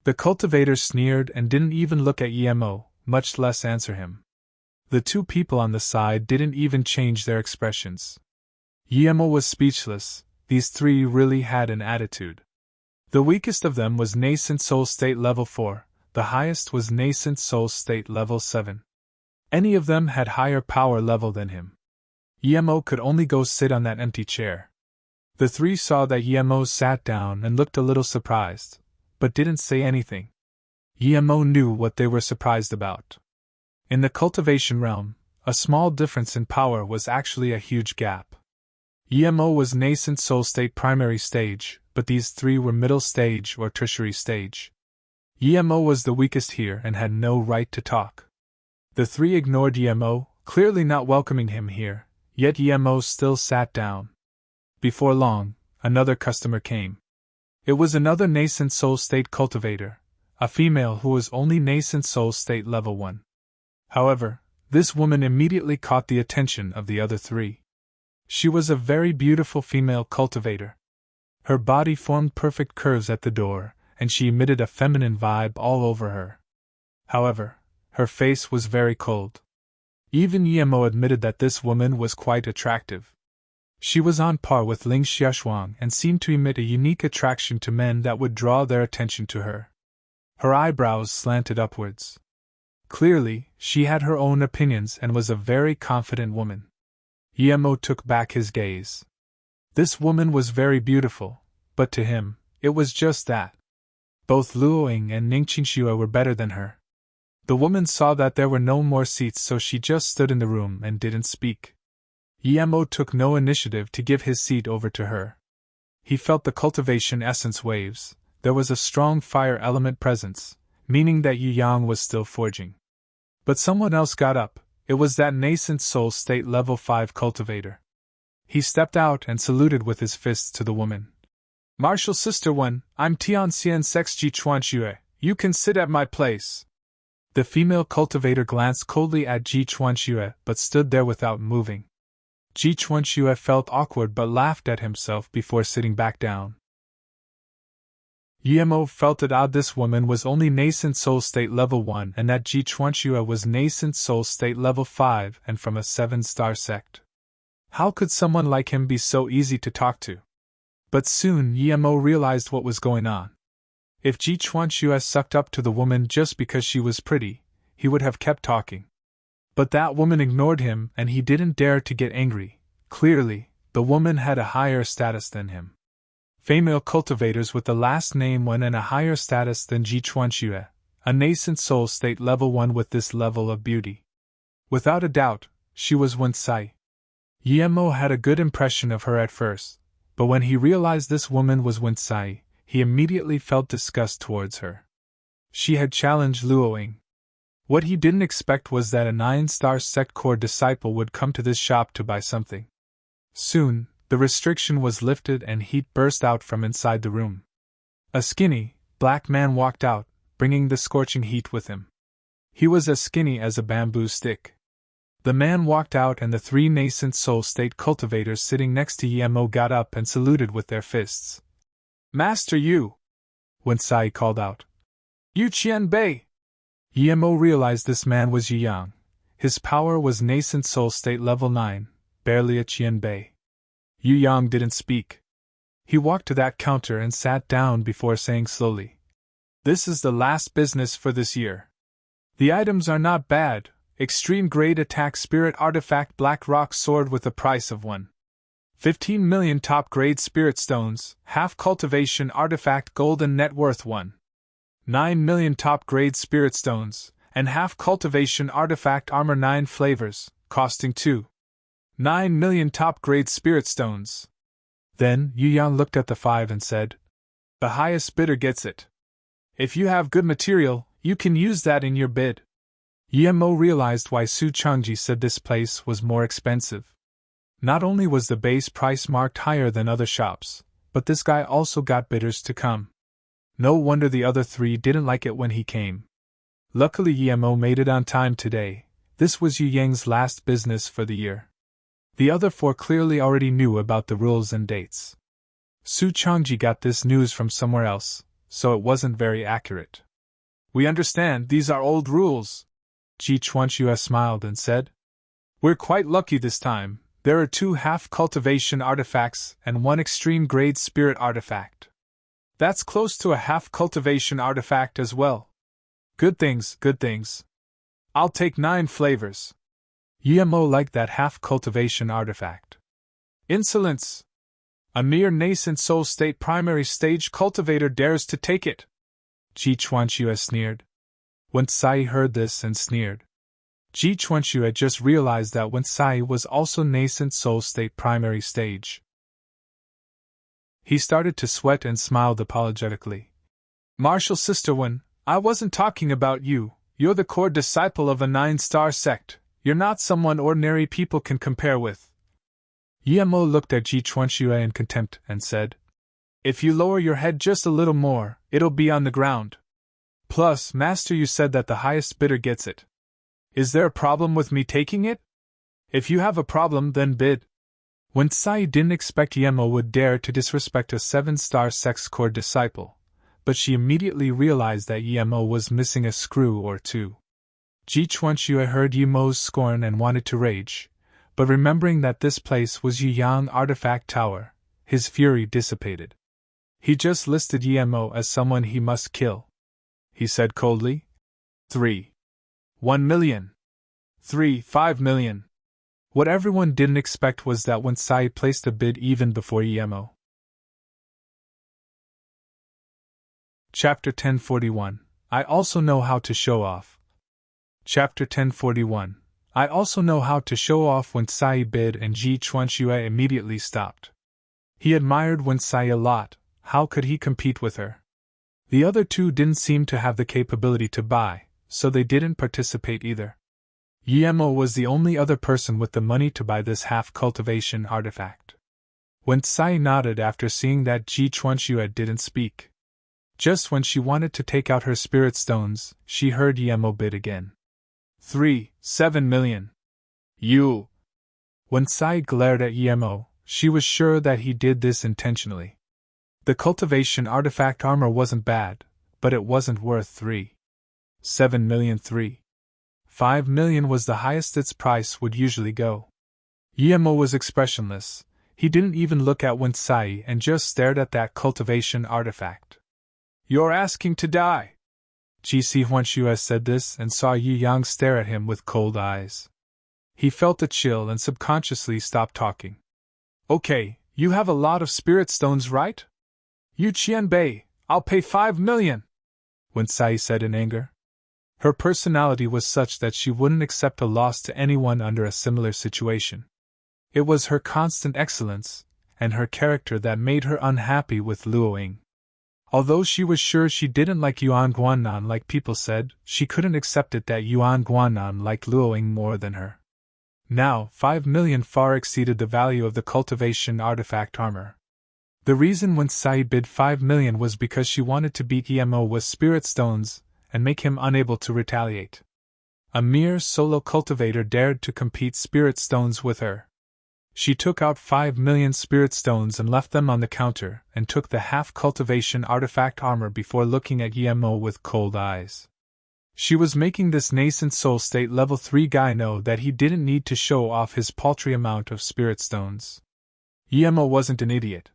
The cultivator sneered and didn't even look at Yemo, much less answer him. The two people on the side didn't even change their expressions. Yemo was speechless. These three really had an attitude. The weakest of them was nascent soul state level 4, the highest was nascent soul state level 7. Any of them had higher power level than him. Yemo could only go sit on that empty chair. The three saw that Yemo sat down and looked a little surprised, but didn't say anything. Yemo knew what they were surprised about. In the cultivation realm, a small difference in power was actually a huge gap. Yemo was nascent soul state primary stage, but these three were middle stage or tertiary stage. Yemo was the weakest here and had no right to talk. The three ignored Yemo, clearly not welcoming him here, yet Yemo still sat down. Before long, another customer came. It was another nascent soul state cultivator, a female who was only nascent soul state level 1. However, this woman immediately caught the attention of the other three. She was a very beautiful female cultivator. Her body formed perfect curves at the door, and she emitted a feminine vibe all over her. However, her face was very cold. Even Yemo admitted that this woman was quite attractive. She was on par with Ling Xiaoshuang and seemed to emit a unique attraction to men that would draw their attention to her. Her eyebrows slanted upwards. Clearly, she had her own opinions and was a very confident woman. Yemo took back his gaze. This woman was very beautiful, but to him, it was just that. Both Luoying and Ning Qingxue were better than her. The woman saw that there were no more seats, so she just stood in the room and didn't speak. Yemo took no initiative to give his seat over to her. He felt the cultivation essence waves. There was a strong fire element presence, meaning that Yu Yang was still forging. But someone else got up. It was that nascent soul state level 5 cultivator. He stepped out and saluted with his fists to the woman. Martial Sister 1, I'm Tian Xian Sex Ji Chuanxue. You can sit at my place. The female cultivator glanced coldly at Ji Chuanxue but stood there without moving. Ji Chuanxue felt awkward but laughed at himself before sitting back down. Yemo felt it odd this woman was only nascent soul state level 1 and that Ji Chuanxue was nascent soul state level 5 and from a 7-star sect. How could someone like him be so easy to talk to? But soon Yemo realized what was going on. If Ji Chuanxue sucked up to the woman just because she was pretty, he would have kept talking. But that woman ignored him and he didn't dare to get angry. Clearly, the woman had a higher status than him. Female cultivators with the last name 1 and a higher status than Ji Chuanxue, a nascent soul state level 1 with this level of beauty. Without a doubt, she was Wen Sai. Yemo had a good impression of her at first, but when he realized this woman was Wen Sai, he immediately felt disgust towards her. She had challenged Luoying. What he didn't expect was that a 9-star sect core disciple would come to this shop to buy something. Soon, the restriction was lifted and heat burst out from inside the room. A skinny, black man walked out, bringing the scorching heat with him. He was as skinny as a bamboo stick. The man walked out and the 3 nascent soul state cultivators sitting next to Yemo got up and saluted with their fists. Master Yu! Wen Sai called out. Yu Qianbei! Yemo realized this man was Yu Yang. His power was nascent soul state level 9, barely a Qianbei. Yu Yang didn't speak. He walked to that counter and sat down before saying slowly, This is the last business for this year. The items are not bad. Extreme grade attack spirit artifact black rock sword with a price of 15 million top grade spirit stones, half cultivation artifact golden net worth 9 million top grade spirit stones, and half cultivation artifact armor 9 flavors, costing 9 million top grade spirit stones. Then Yu Yang looked at the 5 and said, The highest bidder gets it. If you have good material, you can use that in your bid. Yemo realized why Su Changji said this place was more expensive. Not only was the base price marked higher than other shops, but this guy also got bidders to come. No wonder the other 3 didn't like it when he came. Luckily Yemo made it on time today. This was Yu Yang's last business for the year. The other 4 clearly already knew about the rules and dates. Su Changji got this news from somewhere else, so it wasn't very accurate. We understand these are old rules. Ji Chuanxue smiled and said. We're quite lucky this time. There are 2 half-cultivation artifacts and 1 extreme-grade spirit artifact. That's close to a half-cultivation artifact as well. Good things, good things. I'll take 9 flavors. Yemo liked that half-cultivation artifact. Insolence! A mere nascent soul state primary stage cultivator dares to take it! Ji Chuanxue sneered. Wen Sai heard this and sneered. Ji Chuanxue had just realized that Wen Sai was also nascent soul state primary stage. He started to sweat and smiled apologetically. Martial Sister Wen, I wasn't talking about you. You're the core disciple of a 9-star sect. You're not someone ordinary people can compare with. Yemo looked at Ji Chuanxue in contempt and said, If you lower your head just a little more, it'll be on the ground. Plus, Master, you said that the highest bidder gets it. Is there a problem with me taking it? If you have a problem, then bid. Wen Sai didn't expect Yemo would dare to disrespect a 7-star sect's core disciple, but she immediately realized that Yemo was missing a screw or two. Ji Chuanxue heard Yemo's scorn and wanted to rage, but remembering that this place was Yuyang Artifact Tower, his fury dissipated. He just listed Yemo as someone he must kill. He said coldly, 3. 1 million. 3. 5 million. What everyone didn't expect was that Wen Sai placed a bid even before Yemo. Chapter 1041. I also know how to show off. Chapter 1041. I also know how to show off. Wen Sai bid and Ji Chuanxue immediately stopped. He admired Wen Sai a lot. How could he compete with her? The other 2 didn't seem to have the capability to buy, so they didn't participate either. Yemo was the only other person with the money to buy this half-cultivation artifact. Wen Sai nodded after seeing that Ji Chuanxue didn't speak. Just when she wanted to take out her spirit stones, she heard Yemo bid again. 3. 7 million. You! When Sai glared at Yemo, she was sure that he did this intentionally. The cultivation artifact armor wasn't bad, but it wasn't worth 3. 7 million. 3. 5 million was the highest its price would usually go. Yemo was expressionless. He didn't even look at Wen Sai and just stared at that cultivation artifact. You're asking to die. Ji Huanxue said this and saw Yu Yang stare at him with cold eyes. He felt a chill and subconsciously stopped talking. Okay, you have a lot of spirit stones, right? Yu Qianbei, I'll pay 5 million, Wen Sai said in anger. Her personality was such that she wouldn't accept a loss to anyone under a similar situation. It was her constant excellence, and her character that made her unhappy with Luoying. Although she was sure she didn't like Yuan Guanan like people said, she couldn't accept it that Yuan Guanan liked Luoying more than her. Now, 5 million far exceeded the value of the cultivation artifact armor. The reason Wen Sai bid 5 million was because she wanted to beat Yemo with spirit stones and make him unable to retaliate. A mere solo cultivator dared to compete spirit stones with her. She took out 5 million spirit stones and left them on the counter and took the half-cultivation artifact armor before looking at Yemo with cold eyes. She was making this nascent soul state level 3 guy know that he didn't need to show off his paltry amount of spirit stones. Yemo wasn't an idiot.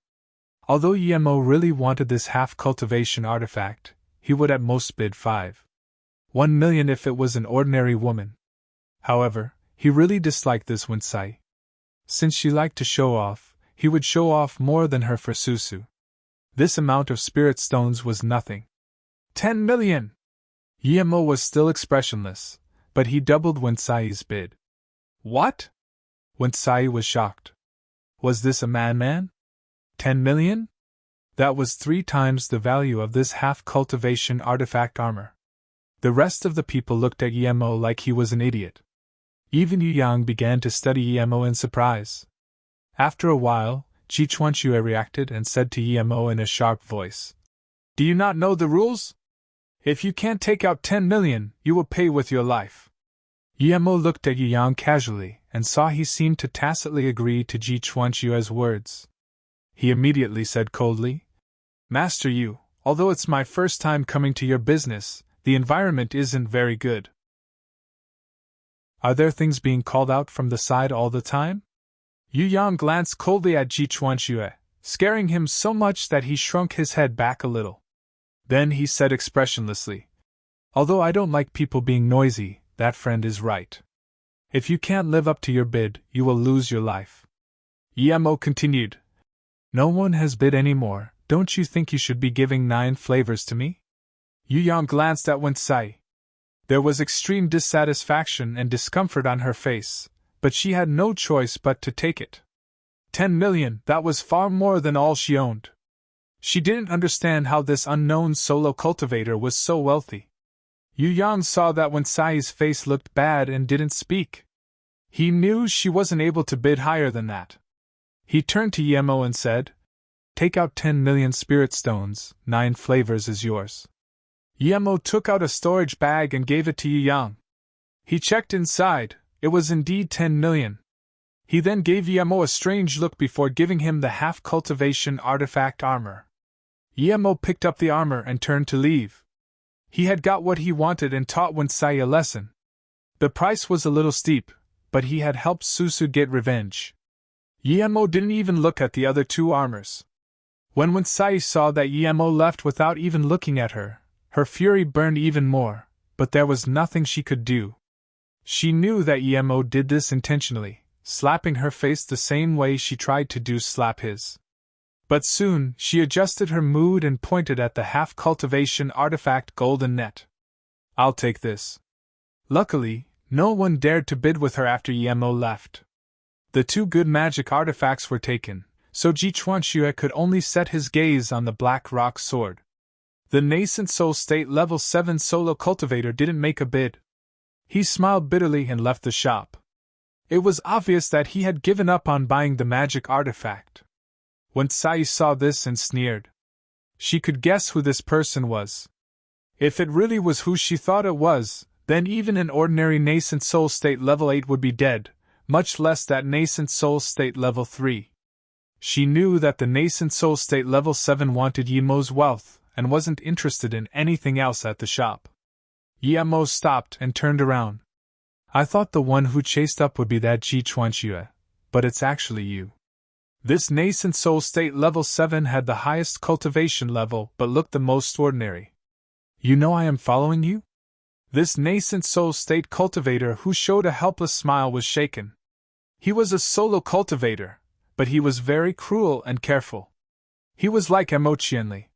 Although Yemo really wanted this half-cultivation artifact, he would at most bid 1 million if it was an ordinary woman. However, he really disliked this Wen Sai. Since she liked to show off, he would show off more than her for Susu. This amount of spirit stones was nothing. 10 million! Yemo was still expressionless, but he doubled Wen Sai's bid. What? Wen Sai was shocked. Was this a madman? 10 million? That was 3 times the value of this half-cultivation artifact armor. The rest of the people looked at Yemo like he was an idiot. Even Yu Yang began to study Yemo in surprise. After a while, Ji Chuanxue reacted and said to Yemo in a sharp voice, Do you not know the rules? If you can't take out 10 million, you will pay with your life. Yemo looked at Yu Yang casually and saw he seemed to tacitly agree to Ji Chuanxue's words. He immediately said coldly, Master Yu, although it's my first time coming to your business, the environment isn't very good. Are there things being called out from the side all the time? Yu Yang glanced coldly at Ji Chuanxue, scaring him so much that he shrunk his head back a little. Then he said expressionlessly, "Although I don't like people being noisy, that friend is right. If you can't live up to your bid, you will lose your life." Emo continued, "No one has bid any more. Don't you think you should be giving 9 flavors to me?" Yu Yang glanced at Wen Sai. There was extreme dissatisfaction and discomfort on her face, but she had no choice but to take it. 10 million, that was far more than all she owned. She didn't understand how this unknown solo cultivator was so wealthy. Yu Yang saw that Wen Sai's face looked bad and didn't speak. He knew she wasn't able to bid higher than that. He turned to Yemo and said, "Take out 10 million spirit stones, 9 flavors is yours." Yemo took out a storage bag and gave it to Yu Yang. He checked inside, it was indeed 10 million. He then gave Yemo a strange look before giving him the half-cultivation artifact armor. Yemo picked up the armor and turned to leave. He had got what he wanted and taught Wen Sai a lesson. The price was a little steep, but he had helped Susu get revenge. Yemo didn't even look at the other 2 armors. When Wen Sai saw that Yemo left without even looking at her, her fury burned even more, but there was nothing she could do. She knew that Yemo did this intentionally, slapping her face the same way she tried to slap his. But soon, she adjusted her mood and pointed at the half-cultivation artifact golden net. "I'll take this." Luckily, no one dared to bid with her after Yemo left. The 2 good magic artifacts were taken, so Ji Chuanxue could only set his gaze on the black rock sword. The nascent soul state level 7 solo cultivator didn't make a bid. He smiled bitterly and left the shop. It was obvious that he had given up on buying the magic artifact. Wen Sai saw this and sneered. She could guess who this person was. If it really was who she thought it was, then even an ordinary nascent soul state level 8 would be dead, much less that nascent soul state level 3. She knew that the nascent soul state level 7 wanted Yemo's wealth and wasn't interested in anything else at the shop. Yemo stopped and turned around. "I thought the one who chased up would be that Ji Chuanxue, but it's actually you." This nascent soul state level 7 had the highest cultivation level but looked the most ordinary. "You know I am following you?" This nascent soul state cultivator who showed a helpless smile was shaken. He was a solo cultivator, but he was very cruel and careful. He was like Emotianli.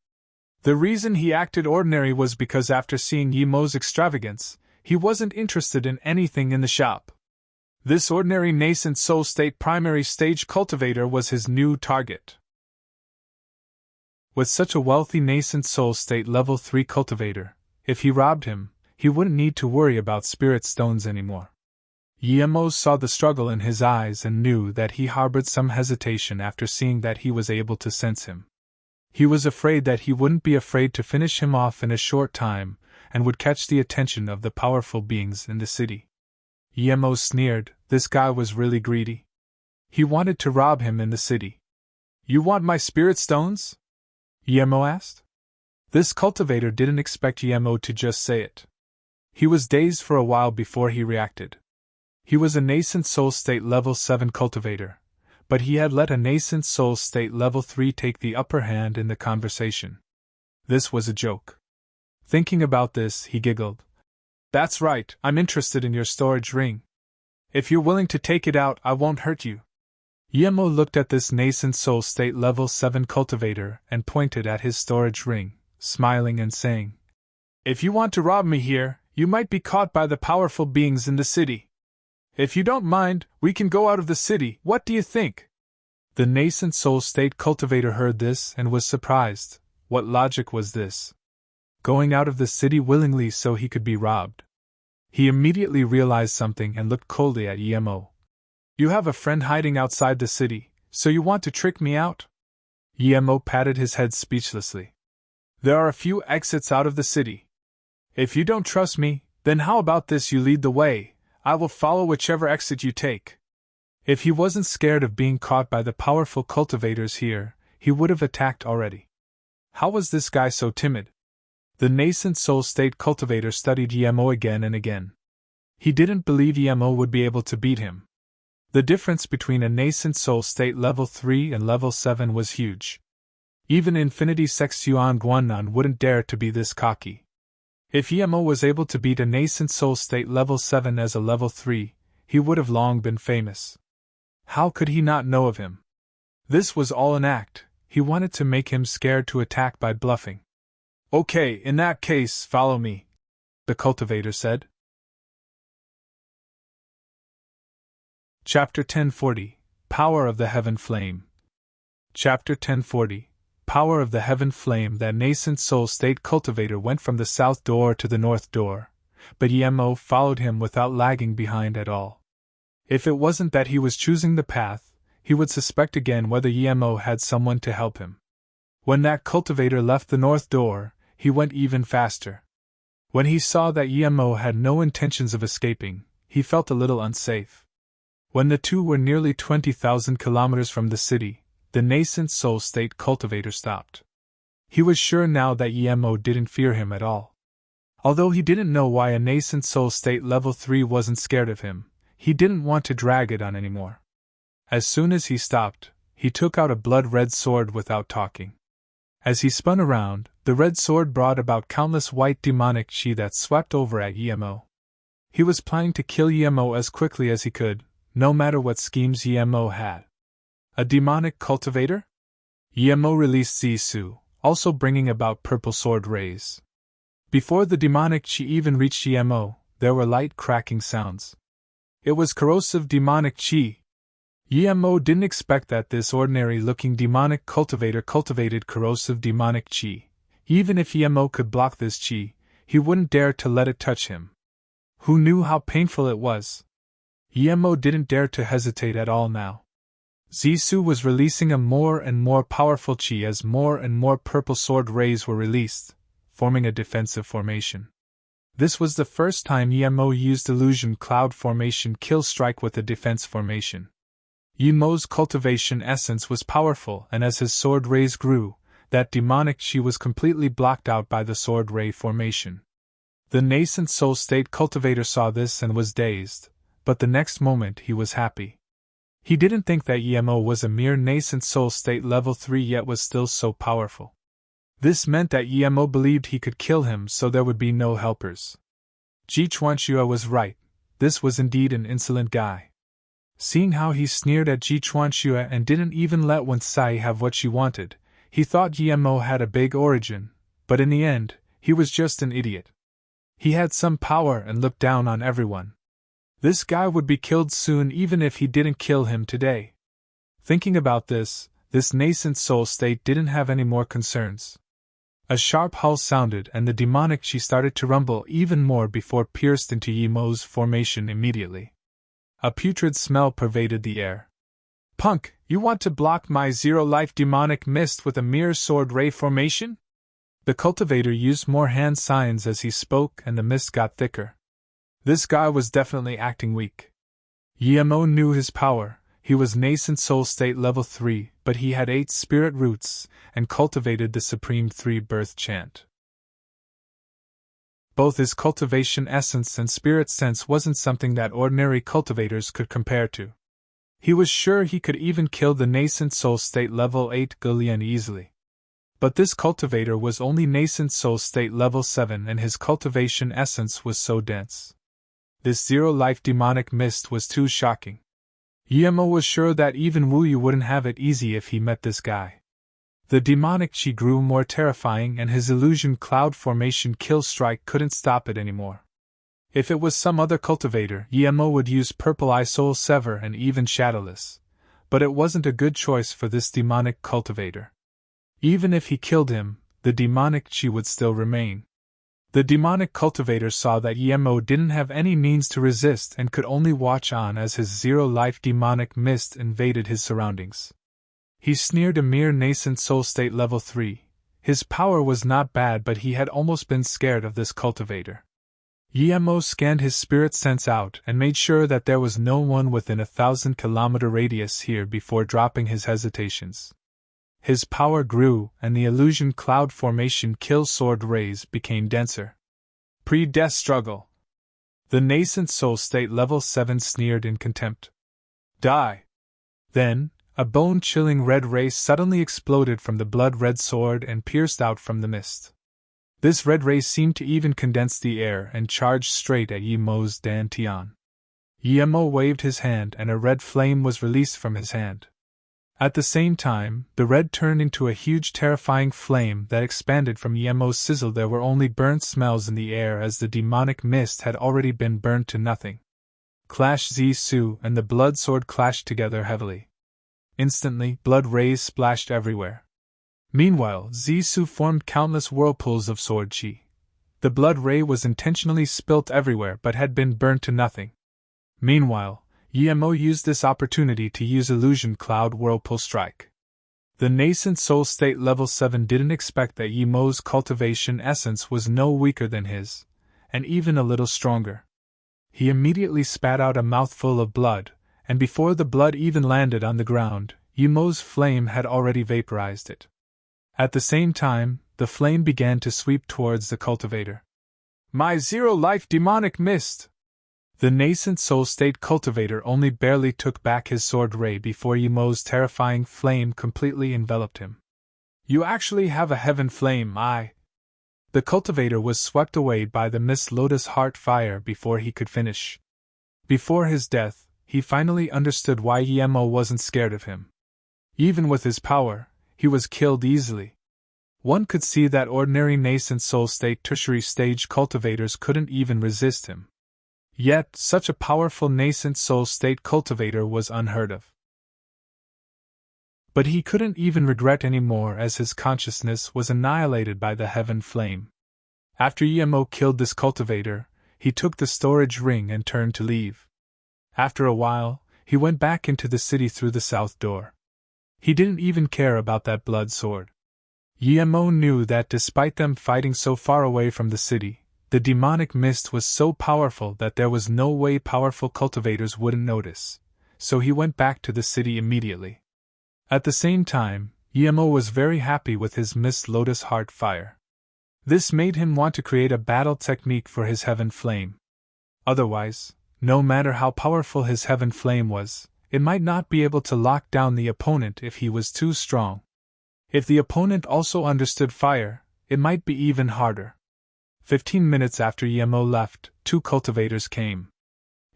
The reason he acted ordinary was because after seeing Yemo's extravagance, he wasn't interested in anything in the shop. This ordinary nascent soul state primary stage cultivator was his new target. With such a wealthy nascent soul state level 3 cultivator, if he robbed him, he wouldn't need to worry about spirit stones anymore. Yemo saw the struggle in his eyes and knew that he harbored some hesitation after seeing that he was able to sense him. He was afraid that he wouldn't be afraid to finish him off in a short time, and would catch the attention of the powerful beings in the city. Yemo sneered, this guy was really greedy. He wanted to rob him in the city. "You want my spirit stones?" Yemo asked. This cultivator didn't expect Yemo to just say it. He was dazed for a while before he reacted. He was a nascent soul state level 7 cultivator, but he had let a nascent soul state level 3 take the upper hand in the conversation. This was a joke. Thinking about this, he giggled. "That's right, I'm interested in your storage ring. If you're willing to take it out, I won't hurt you." Yemo looked at this nascent soul state level 7 cultivator and pointed at his storage ring, smiling and saying, "If you want to rob me here, you might be caught by the powerful beings in the city. If you don't mind, we can go out of the city, what do you think?" The nascent soul state cultivator heard this and was surprised. What logic was this? Going out of the city willingly so he could be robbed. He immediately realized something and looked coldly at Yemo. "You have a friend hiding outside the city, so you want to trick me out?" Yemo patted his head speechlessly. "There are a few exits out of the city. If you don't trust me, then how about this, you lead the way, I will follow whichever exit you take." If he wasn't scared of being caught by the powerful cultivators here, he would have attacked already. How was this guy so timid? The nascent soul state cultivator studied Yemo again and again. He didn't believe EMO would be able to beat him. The difference between a nascent soul state level 3 and level 7 was huge. Even Infinity Sex Yuan Guanan wouldn't dare to be this cocky. If EMO was able to beat a nascent soul state level 7 as a level 3, he would have long been famous. How could he not know of him? This was all an act. He wanted to make him scared to attack by bluffing. Okay, in that case, follow me, the cultivator said. Chapter 1040, Power of the Heaven Flame. Chapter 1040, Power of the Heaven Flame. That nascent soul state cultivator went from the south door to the north door, but EMO followed him without lagging behind at all. If it wasn't that he was choosing the path, he would suspect again whether EMO had someone to help him. When that cultivator left the north door, he went even faster. When he saw that EMO had no intentions of escaping, he felt a little unsafe. When the two were nearly 20,000 kilometers from the city, the nascent soul state cultivator stopped. He was sure now that EMO didn't fear him at all. Although he didn't know why a nascent soul state level 3 wasn't scared of him, he didn't want to drag it on anymore. As soon as he stopped, he took out a blood-red sword without talking. As he spun around, the red sword brought about countless white demonic chi that swept over at EMO. He was planning to kill EMO as quickly as he could, no matter what schemes EMO had. A demonic cultivator? EMO released Zisu, also bringing about purple sword rays. Before the demonic chi even reached EMO, there were light cracking sounds. It was corrosive demonic chi. EMO didn't expect that this ordinary-looking demonic cultivator cultivated corrosive demonic chi. Even if EMO could block this chi, he wouldn't dare to let it touch him. Who knew how painful it was? EMO didn't dare to hesitate at all now. Zisu was releasing a more and more powerful chi as more and more purple sword rays were released, forming a defensive formation. This was the first time EMO used illusion cloud formation kill strike with a defense formation. EMO's cultivation essence was powerful, and as his sword rays grew, that demonic chi was completely blocked out by the sword ray formation. The nascent soul state cultivator saw this and was dazed, but the next moment he was happy. He didn't think that EMO was a mere nascent soul state level 3 yet was still so powerful. This meant that EMO believed he could kill him, so there would be no helpers. Ji Chuanxue was right. This was indeed an insolent guy. Seeing how he sneered at Ji Chuanxue and didn't even let Wen Sai have what she wanted, he thought EMO had a big origin, but in the end, he was just an idiot. He had some power and looked down on everyone. This guy would be killed soon even if he didn't kill him today. Thinking about this nascent soul state didn't have any more concerns. A sharp hull sounded and the demonic chi started to rumble even more before pierced into EMO's formation immediately. A putrid smell pervaded the air. Punk, you want to block my zero-life demonic mist with a mere sword ray formation? The cultivator used more hand signs as he spoke and the mist got thicker. This guy was definitely acting weak. EMO knew his power. He was nascent soul state level 3, but he had 8 spirit roots and cultivated the supreme 3 birth chant. Both his cultivation essence and spirit sense wasn't something that ordinary cultivators could compare to. He was sure he could even kill the nascent soul state level 8 Gulian easily. But this cultivator was only nascent soul state level 7 and his cultivation essence was so dense. This zero-life demonic mist was too shocking. EMO was sure that even Wu Yu wouldn't have it easy if he met this guy. The demonic chi grew more terrifying and his illusion cloud formation kill strike couldn't stop it anymore. If it was some other cultivator, EMO would use Purple Eye Soul Sever and even Shadowless. But it wasn't a good choice for this demonic cultivator. Even if he killed him, the demonic chi would still remain. The demonic cultivator saw that EMO didn't have any means to resist and could only watch on as his zero-life demonic mist invaded his surroundings. He sneered a mere nascent soul state level 3. His power was not bad, but he had almost been scared of this cultivator. EMO scanned his spirit sense out and made sure that there was no one within a 1,000-kilometer radius here before dropping his hesitations. His power grew, and the illusion cloud formation kill sword rays became denser. Pre-death struggle. The nascent soul state level 7 sneered in contempt. Die! Then, a bone-chilling red ray suddenly exploded from the blood-red sword and pierced out from the mist. This red ray seemed to even condense the air and charged straight at Yi Mo's Dan Tian. Yi Mo waved his hand and a red flame was released from his hand. At the same time, the red turned into a huge terrifying flame that expanded from Yi Mo's sizzle. There were only burnt smells in the air as the demonic mist had already been burned to nothing. Clash Zisu and the blood sword clashed together heavily. Instantly, blood rays splashed everywhere. Meanwhile, Zisu formed countless whirlpools of sword chi. The blood ray was intentionally spilt everywhere but had been burnt to nothing. Meanwhile, Yi Mo used this opportunity to use Illusion Cloud Whirlpool Strike. The nascent soul state level 7 didn't expect that Yi Mo's cultivation essence was no weaker than his, and even a little stronger. He immediately spat out a mouthful of blood, and before the blood even landed on the ground, Yi Mo's flame had already vaporized it. At the same time, the flame began to sweep towards the cultivator. My zero-life demonic mist! The nascent soul state cultivator only barely took back his sword ray before Yi Mo's terrifying flame completely enveloped him. You actually have a heaven flame, The cultivator was swept away by the Miss Lotus Heart fire before he could finish. Before his death, he finally understood why Yi Mo wasn't scared of him. Even with his power, he was killed easily. One could see that ordinary nascent soul state tertiary stage cultivators couldn't even resist him. Yet, such a powerful nascent soul state cultivator was unheard of. But he couldn't even regret any more as his consciousness was annihilated by the heaven flame. After Yi Mo killed this cultivator, he took the storage ring and turned to leave. After a while, he went back into the city through the south door. He didn't even care about that blood sword. Yi Mo knew that despite them fighting so far away from the city, the demonic mist was so powerful that there was no way powerful cultivators wouldn't notice, so he went back to the city immediately. At the same time, Yi Mo was very happy with his Miss Lotus Heart fire. This made him want to create a battle technique for his heaven flame. Otherwise, no matter how powerful his heaven flame was, it might not be able to lock down the opponent if he was too strong. If the opponent also understood fire, it might be even harder. 15 minutes after Yi Mo left, 2 cultivators came.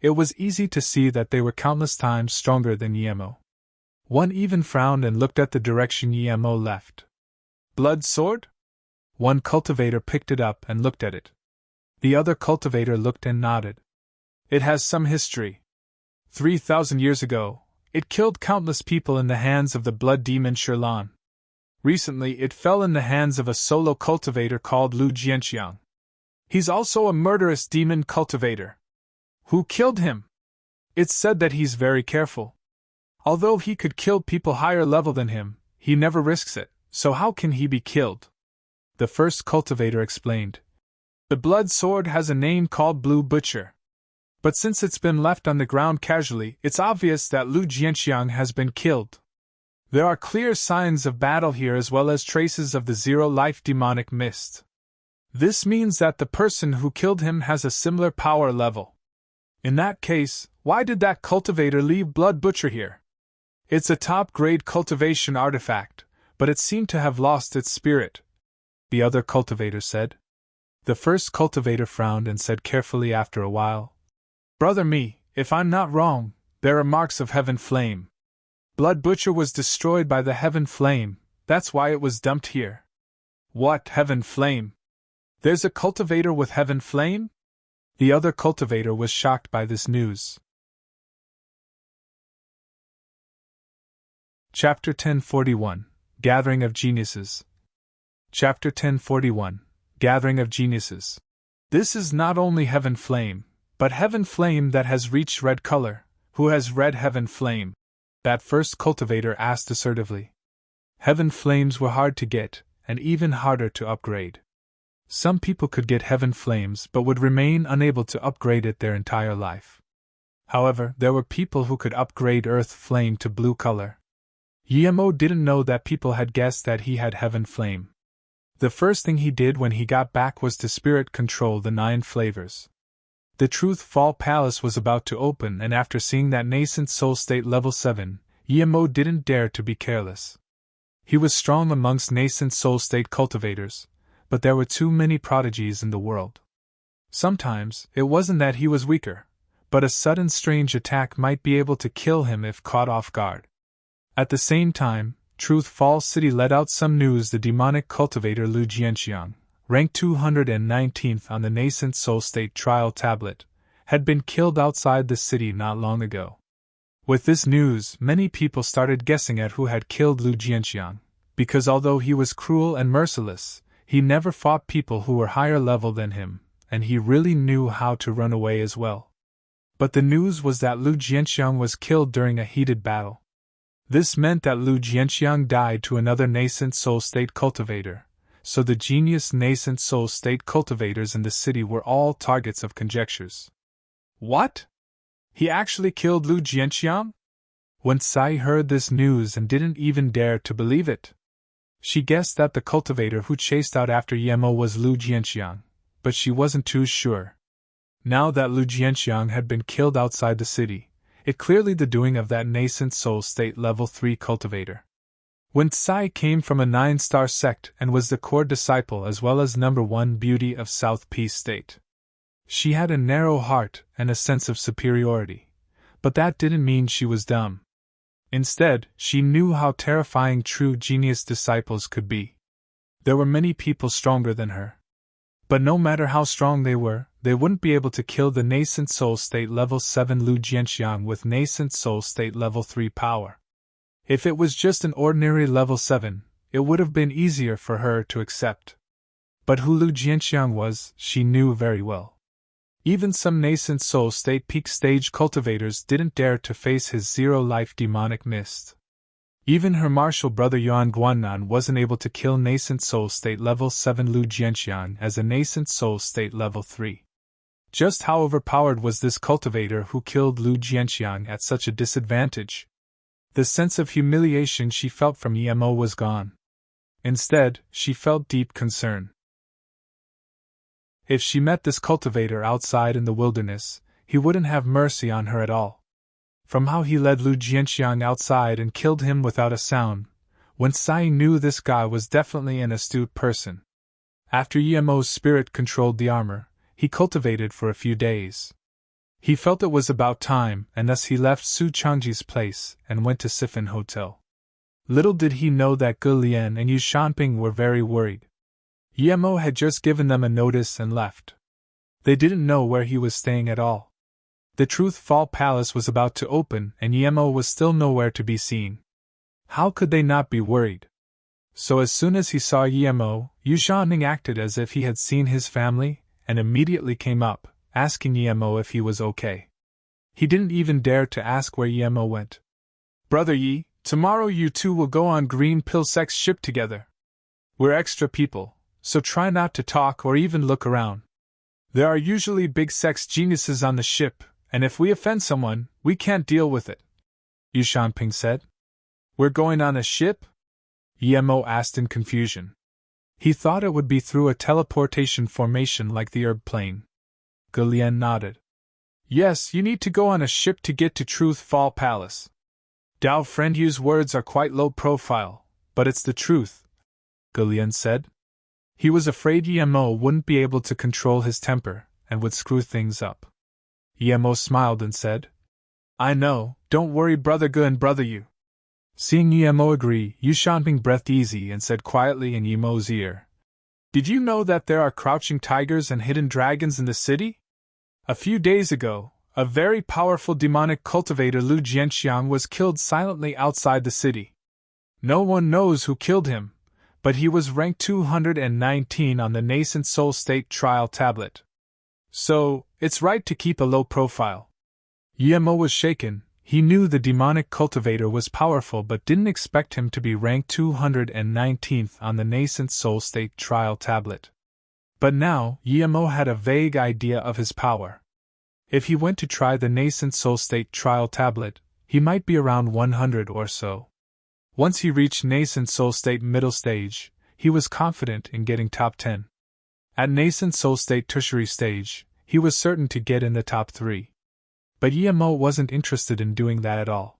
It was easy to see that they were countless times stronger than Yi Mo. One even frowned and looked at the direction Yi Mo left. Blood sword? One cultivator picked it up and looked at it. The other cultivator looked and nodded. It has some history. 3,000 years ago, it killed countless people in the hands of the blood demon Shirlan. Recently, it fell in the hands of a solo cultivator called Lu Jianxiang. He's also a murderous demon cultivator. Who killed him? It's said that he's very careful. Although he could kill people higher level than him, he never risks it, so how can he be killed? The first cultivator explained. The blood sword has a name called Blue Butcher. But since it's been left on the ground casually, it's obvious that Lu Jianxiang has been killed. There are clear signs of battle here as well as traces of the zero-life demonic mist. This means that the person who killed him has a similar power level. In that case, why did that cultivator leave Blood Butcher here? It's a top-grade cultivation artifact, but it seemed to have lost its spirit, the other cultivator said. The first cultivator frowned and said carefully after a while, Brother me, if I'm not wrong, there are marks of heaven flame. Blood Butcher was destroyed by the heaven flame, that's why it was dumped here. What heaven flame? There's a cultivator with heaven flame? The other cultivator was shocked by this news. Chapter 1041, Gathering of Geniuses. Chapter 1041, Gathering of Geniuses. This is not only heaven flame, but heaven flame that has reached red color. Who has red heaven flame? That first cultivator asked assertively. Heaven flames were hard to get, and even harder to upgrade. Some people could get heaven flames but would remain unable to upgrade it their entire life. However, there were people who could upgrade earth flame to blue color. Yi Mo didn't know that people had guessed that he had heaven flame. The first thing he did when he got back was to spirit control the 9 flavors. The Truth Fall Palace was about to open, and after seeing that nascent soul state level 7, Emo didn't dare to be careless. He was strong amongst nascent soul state cultivators, but there were too many prodigies in the world. Sometimes, it wasn't that he was weaker, but a sudden strange attack might be able to kill him if caught off guard. At the same time, Truth Fall City let out some news. The demonic cultivator Lu Jianxiang, ranked 219th on the nascent soul state trial tablet, had been killed outside the city not long ago. With this news, many people started guessing at who had killed Lu Jianxiang, because although he was cruel and merciless, he never fought people who were higher level than him, and he really knew how to run away as well. But the news was that Lu Jianxiang was killed during a heated battle. This meant that Lu Jianxiang died to another nascent soul state cultivator, so the genius nascent soul state cultivators in the city were all targets of conjectures. What? He actually killed Lu Jianxiang? Wen Sai heard this news and didn't even dare to believe it. She guessed that the cultivator who chased out after Yemo was Lu Jianxiang, but she wasn't too sure. Now that Lu Jianxiang had been killed outside the city, it clearly the doing of that nascent soul state level 3 cultivator. Wen Sai came from a 9-star sect and was the core disciple as well as number 1 beauty of South Peace State. She had a narrow heart and a sense of superiority, but that didn't mean she was dumb. Instead, she knew how terrifying true genius disciples could be. There were many people stronger than her. But no matter how strong they were, they wouldn't be able to kill the nascent soul state level 7 Lu Jianxiang with nascent soul state level 3 power. If it was just an ordinary level 7, it would have been easier for her to accept. But who Lu Jianxiang was, she knew very well. Even some nascent soul state peak stage cultivators didn't dare to face his zero-life demonic mist. Even her martial brother Yuan Guannan wasn't able to kill nascent soul state level 7 Lu Jianxiang as a nascent soul state level 3. Just how overpowered was this cultivator who killed Lu Jianxiang at such a disadvantage? The sense of humiliation she felt from Emo was gone. Instead, she felt deep concern. If she met this cultivator outside in the wilderness, he wouldn't have mercy on her at all. From how he led Lu Jianxiang outside and killed him without a sound, Wen Sai knew this guy was definitely an astute person. After Yemo's spirit controlled the armor, he cultivated for a few days. He felt it was about time, and thus he left Su Changji's place and went to Sifan Hotel. Little did he know that Ge Lian and Yu Shanping were very worried. Yemo had just given them a notice and left. They didn't know where he was staying at all. The Truth Fall Palace was about to open and Yemo was still nowhere to be seen. How could they not be worried? So as soon as he saw Yemo, Yu Shanping acted as if he had seen his family and immediately came up, asking Yemo if he was okay. He didn't even dare to ask where Yemo went. "Brother Yi, tomorrow you two will go on Green Pill Sect's ship together. We're extra people, so try not to talk or even look around. There are usually big sex geniuses on the ship, and if we offend someone, we can't deal with it," Yu Shanping said. "We're going on a ship?" Yemo asked in confusion. He thought it would be through a teleportation formation like the herb plane. Ge Lian nodded. "Yes, you need to go on a ship to get to Truth Fall Palace. Dao friend Yu's words are quite low profile, but it's the truth," Ge Lian said. He was afraid Yemo wouldn't be able to control his temper and would screw things up. Yemo smiled and said, "I know, don't worry brother Ge and brother Yu." Seeing Yemo agree, Yu Shanping breathed easy and said quietly in Yemo's ear, "Did you know that there are crouching tigers and hidden dragons in the city? A few days ago, a very powerful demonic cultivator Lu Jianxiang was killed silently outside the city. No one knows who killed him, but he was ranked 219 on the nascent soul state trial tablet. So, it's right to keep a low profile." Yemo was shaken. He knew the demonic cultivator was powerful but didn't expect him to be ranked 219th on the nascent soul state trial tablet. But now, Yemo had a vague idea of his power. If he went to try the nascent soul state trial tablet, he might be around 100 or so. Once he reached nascent soul state middle stage, he was confident in getting top 10. At nascent soul state tertiary stage, he was certain to get in the top 3. But Yemo wasn't interested in doing that at all.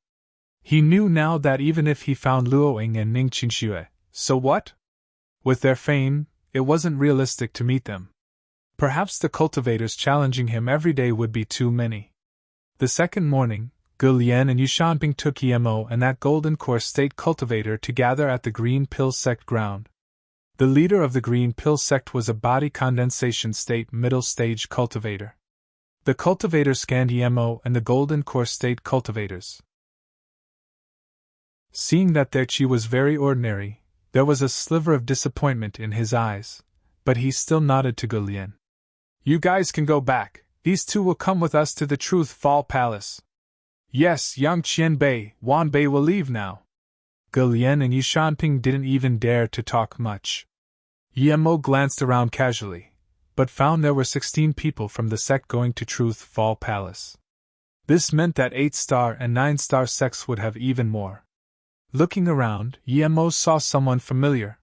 He knew now that even if he found Luoying and Ning Qingxue, so what? With their fame, it wasn't realistic to meet them. Perhaps the cultivators challenging him every day would be too many. The second morning, Ge Lian and Yu Shanping took Yemo and that Golden Core State cultivator to gather at the Green Pill Sect ground. The leader of the Green Pill Sect was a body condensation state middle stage cultivator. The cultivator scanned Yemo and the Golden Core State cultivators. Seeing that their chi was very ordinary, there was a sliver of disappointment in his eyes, but he still nodded to Ge Lian. You guys can go back, these two will come with us to the Truth Fall Palace. Yes, Yang Qianbei, Wan Bei will leave now. Ge Lian and Yu Shanping didn't even dare to talk much. Yemo glanced around casually, but found there were 16 people from the sect going to Truth Fall Palace. This meant that 8-star and 9-star sects would have even more. Looking around, Yemo saw someone familiar.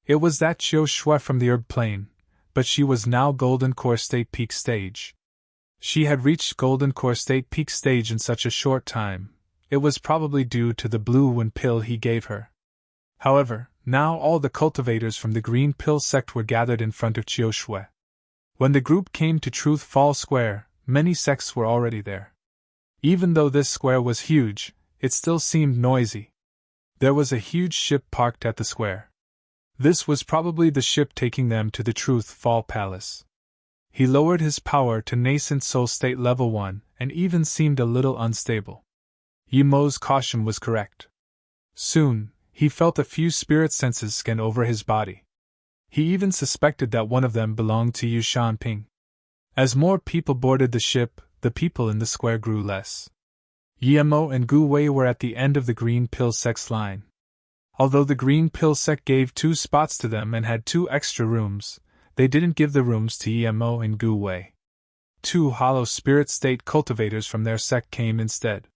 It was that Qiu Shui from the Herb Plain, but she was now Golden Core State Peak Stage. She had reached Golden Core State Peak Stage in such a short time. It was probably due to the blue wind pill he gave her. However, now all the cultivators from the Green Pill Sect were gathered in front of Qiu Shui. When the group came to Truth Fall Square, many sects were already there. Even though this square was huge, it still seemed noisy. There was a huge ship parked at the square. This was probably the ship taking them to the Truth Fall Palace. He lowered his power to nascent soul state level 1 and even seemed a little unstable. Yemo's caution was correct. Soon, he felt a few spirit senses scan over his body. He even suspected that one of them belonged to Yu Shanping. As more people boarded the ship, the people in the square grew less. Yemo and Gu Wei were at the end of the Green Pill Sect's line. Although the Green Pill Sect gave 2 spots to them and had 2 extra rooms, they didn't give the rooms to Yemo and Gu Wei. 2 hollow spirit state cultivators from their sect came instead.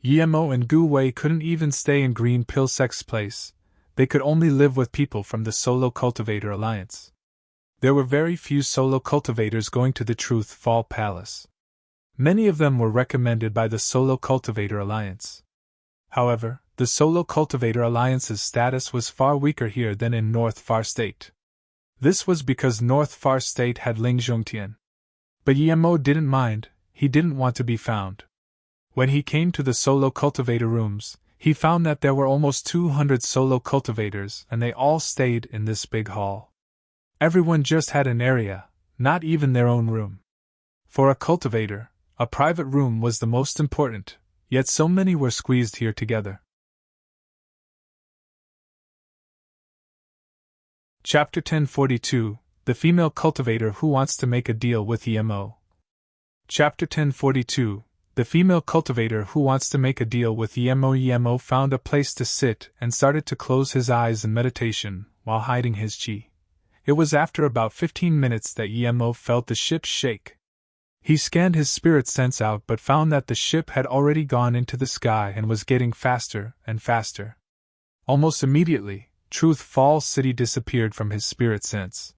Yemo and Gu Wei couldn't even stay in Green Pill Sect's place. They could only live with people from the Solo Cultivator Alliance. There were very few solo cultivators going to the Truth Fall Palace. Many of them were recommended by the Solo Cultivator Alliance. However, the Solo Cultivator Alliance's status was far weaker here than in North Far State. This was because North Far State had Ling Zhongtian. But Yemo didn't mind, he didn't want to be found. When he came to the Solo Cultivator rooms, he found that there were almost 200 solo cultivators and they all stayed in this big hall. Everyone just had an area, not even their own room. For a cultivator, a private room was the most important, yet so many were squeezed here together. Chapter 1042, The Female Cultivator Who Wants to Make a Deal with Yemo. Chapter 1042, The Female Cultivator Who Wants to Make a Deal with Yemo. Yemo found a place to sit and started to close his eyes in meditation while hiding his chi. It was after about 15 minutes that Yemo felt the ship shake. He scanned his spirit sense out but found that the ship had already gone into the sky and was getting faster and faster. Almost immediately, Truth Fall City disappeared from his spirit sense.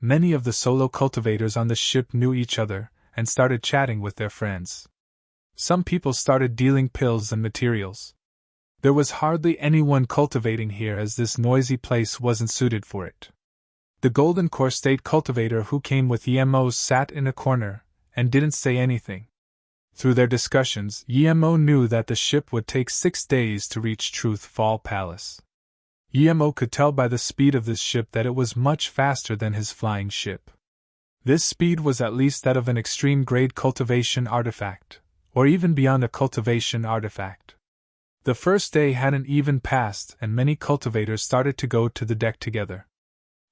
Many of the solo cultivators on the ship knew each other and started chatting with their friends. Some people started dealing pills and materials. There was hardly anyone cultivating here as this noisy place wasn't suited for it. The Golden Core State cultivator who came with Yemo sat in a corner and didn't say anything. Through their discussions, Yemo knew that the ship would take 6 days to reach Truth Fall Palace. Yemo could tell by the speed of this ship that it was much faster than his flying ship. This speed was at least that of an extreme-grade cultivation artifact, or even beyond a cultivation artifact. The first day hadn't even passed and many cultivators started to go to the deck together.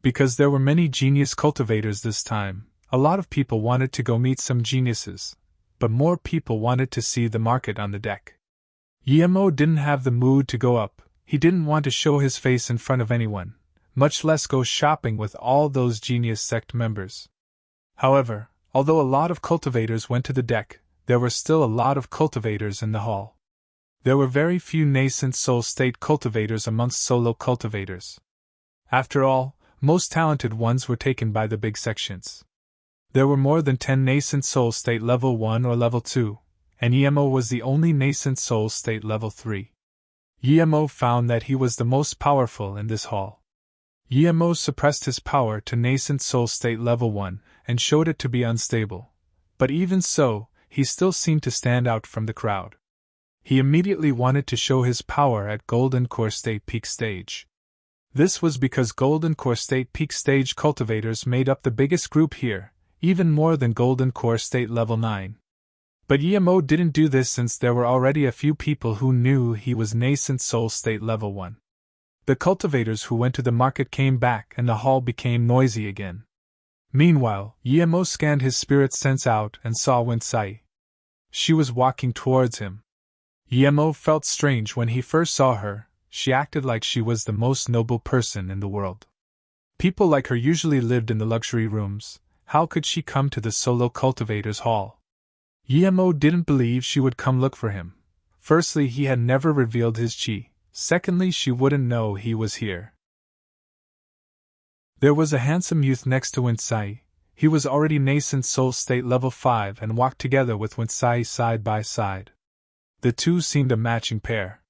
Because there were many genius cultivators this time, a lot of people wanted to go meet some geniuses, but more people wanted to see the market on the deck. Yemo didn't have the mood to go up. He didn't want to show his face in front of anyone, much less go shopping with all those genius sect members. However, although a lot of cultivators went to the deck, there were still a lot of cultivators in the hall. There were very few nascent soul state cultivators amongst solo cultivators. After all, most talented ones were taken by the big sections. There were more than 10 nascent soul state level 1 or level 2, and Emo was the only nascent soul state level 3. Emo found that he was the most powerful in this hall. Emo suppressed his power to nascent soul state level 1 and showed it to be unstable, but even so, he still seemed to stand out from the crowd. He immediately wanted to show his power at Golden Core State Peak Stage. This was because Golden Core State Peak Stage cultivators made up the biggest group here, even more than Golden Core State Level 9. But Emo didn't do this since there were already a few people who knew he was nascent soul state level 1. The cultivators who went to the market came back and the hall became noisy again. Meanwhile, Emo scanned his spirit sense out and saw Winsai. She was walking towards him. Emo felt strange when he first saw her. She acted like she was the most noble person in the world. People like her usually lived in the luxury rooms. How could she come to the solo cultivators' hall? Emo didn't believe she would come look for him. Firstly, he had never revealed his chi. Secondly, she wouldn't know he was here. There was a handsome youth next to Winsai. He was already nascent soul state level 5 and walked together with Winsai side by side. The two seemed a matching pair.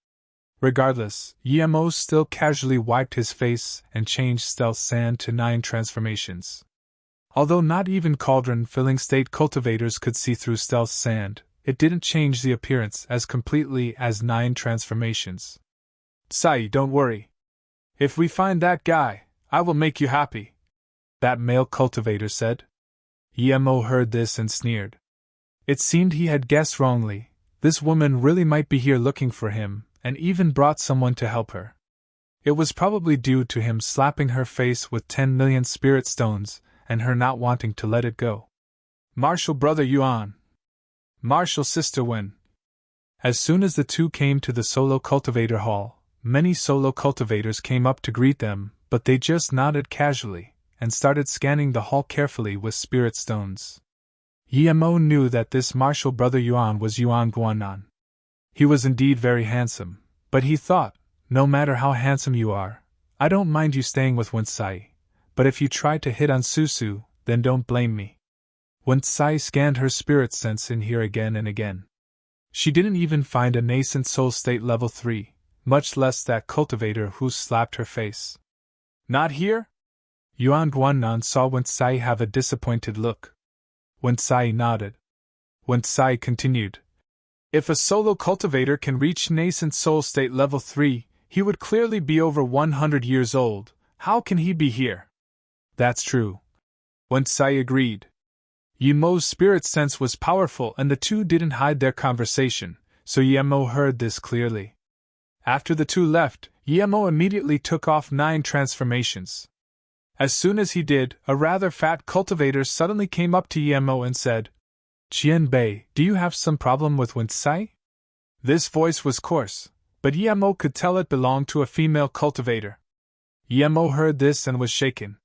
Regardless, Emo still casually wiped his face and changed stealth sand to 9 transformations. Although not even cauldron-filling state cultivators could see through stealth sand, it didn't change the appearance as completely as 9 transformations. Sai, don't worry. If we find that guy, I will make you happy, that male cultivator said. Emo heard this and sneered. It seemed he had guessed wrongly. This woman really might be here looking for him, and even brought someone to help her. It was probably due to him slapping her face with 10 million spirit stones, and her not wanting to let it go. Martial brother Yuan. Martial sister Wen. As soon as the two came to the solo cultivator hall, many solo cultivators came up to greet them, but they just nodded casually, and started scanning the hall carefully with spirit stones. Emo knew that this martial brother Yuan was Yuan Guanan. He was indeed very handsome, but he thought, no matter how handsome you are, I don't mind you staying with Winsai, but if you try to hit on Susu, then don't blame me. Winsai scanned her spirit sense in here again and again. She didn't even find a nascent soul state level 3, much less that cultivator who slapped her face. Not here? Yuan Guanan saw Winsai have a disappointed look. Winsai nodded. Winsai continued. If a solo cultivator can reach nascent soul state level 3, he would clearly be over 100 years old. How can he be here? That's true. Winsai agreed. Yemo's spirit sense was powerful and the two didn't hide their conversation, so Yemo heard this clearly. After the two left, Yemo immediately took off 9 transformations. As soon as he did, a rather fat cultivator suddenly came up to Yemo and said, Qianbei, do you have some problem with Winsai? This voice was coarse, but Yemo could tell it belonged to a female cultivator. Yemo heard this and was shaken.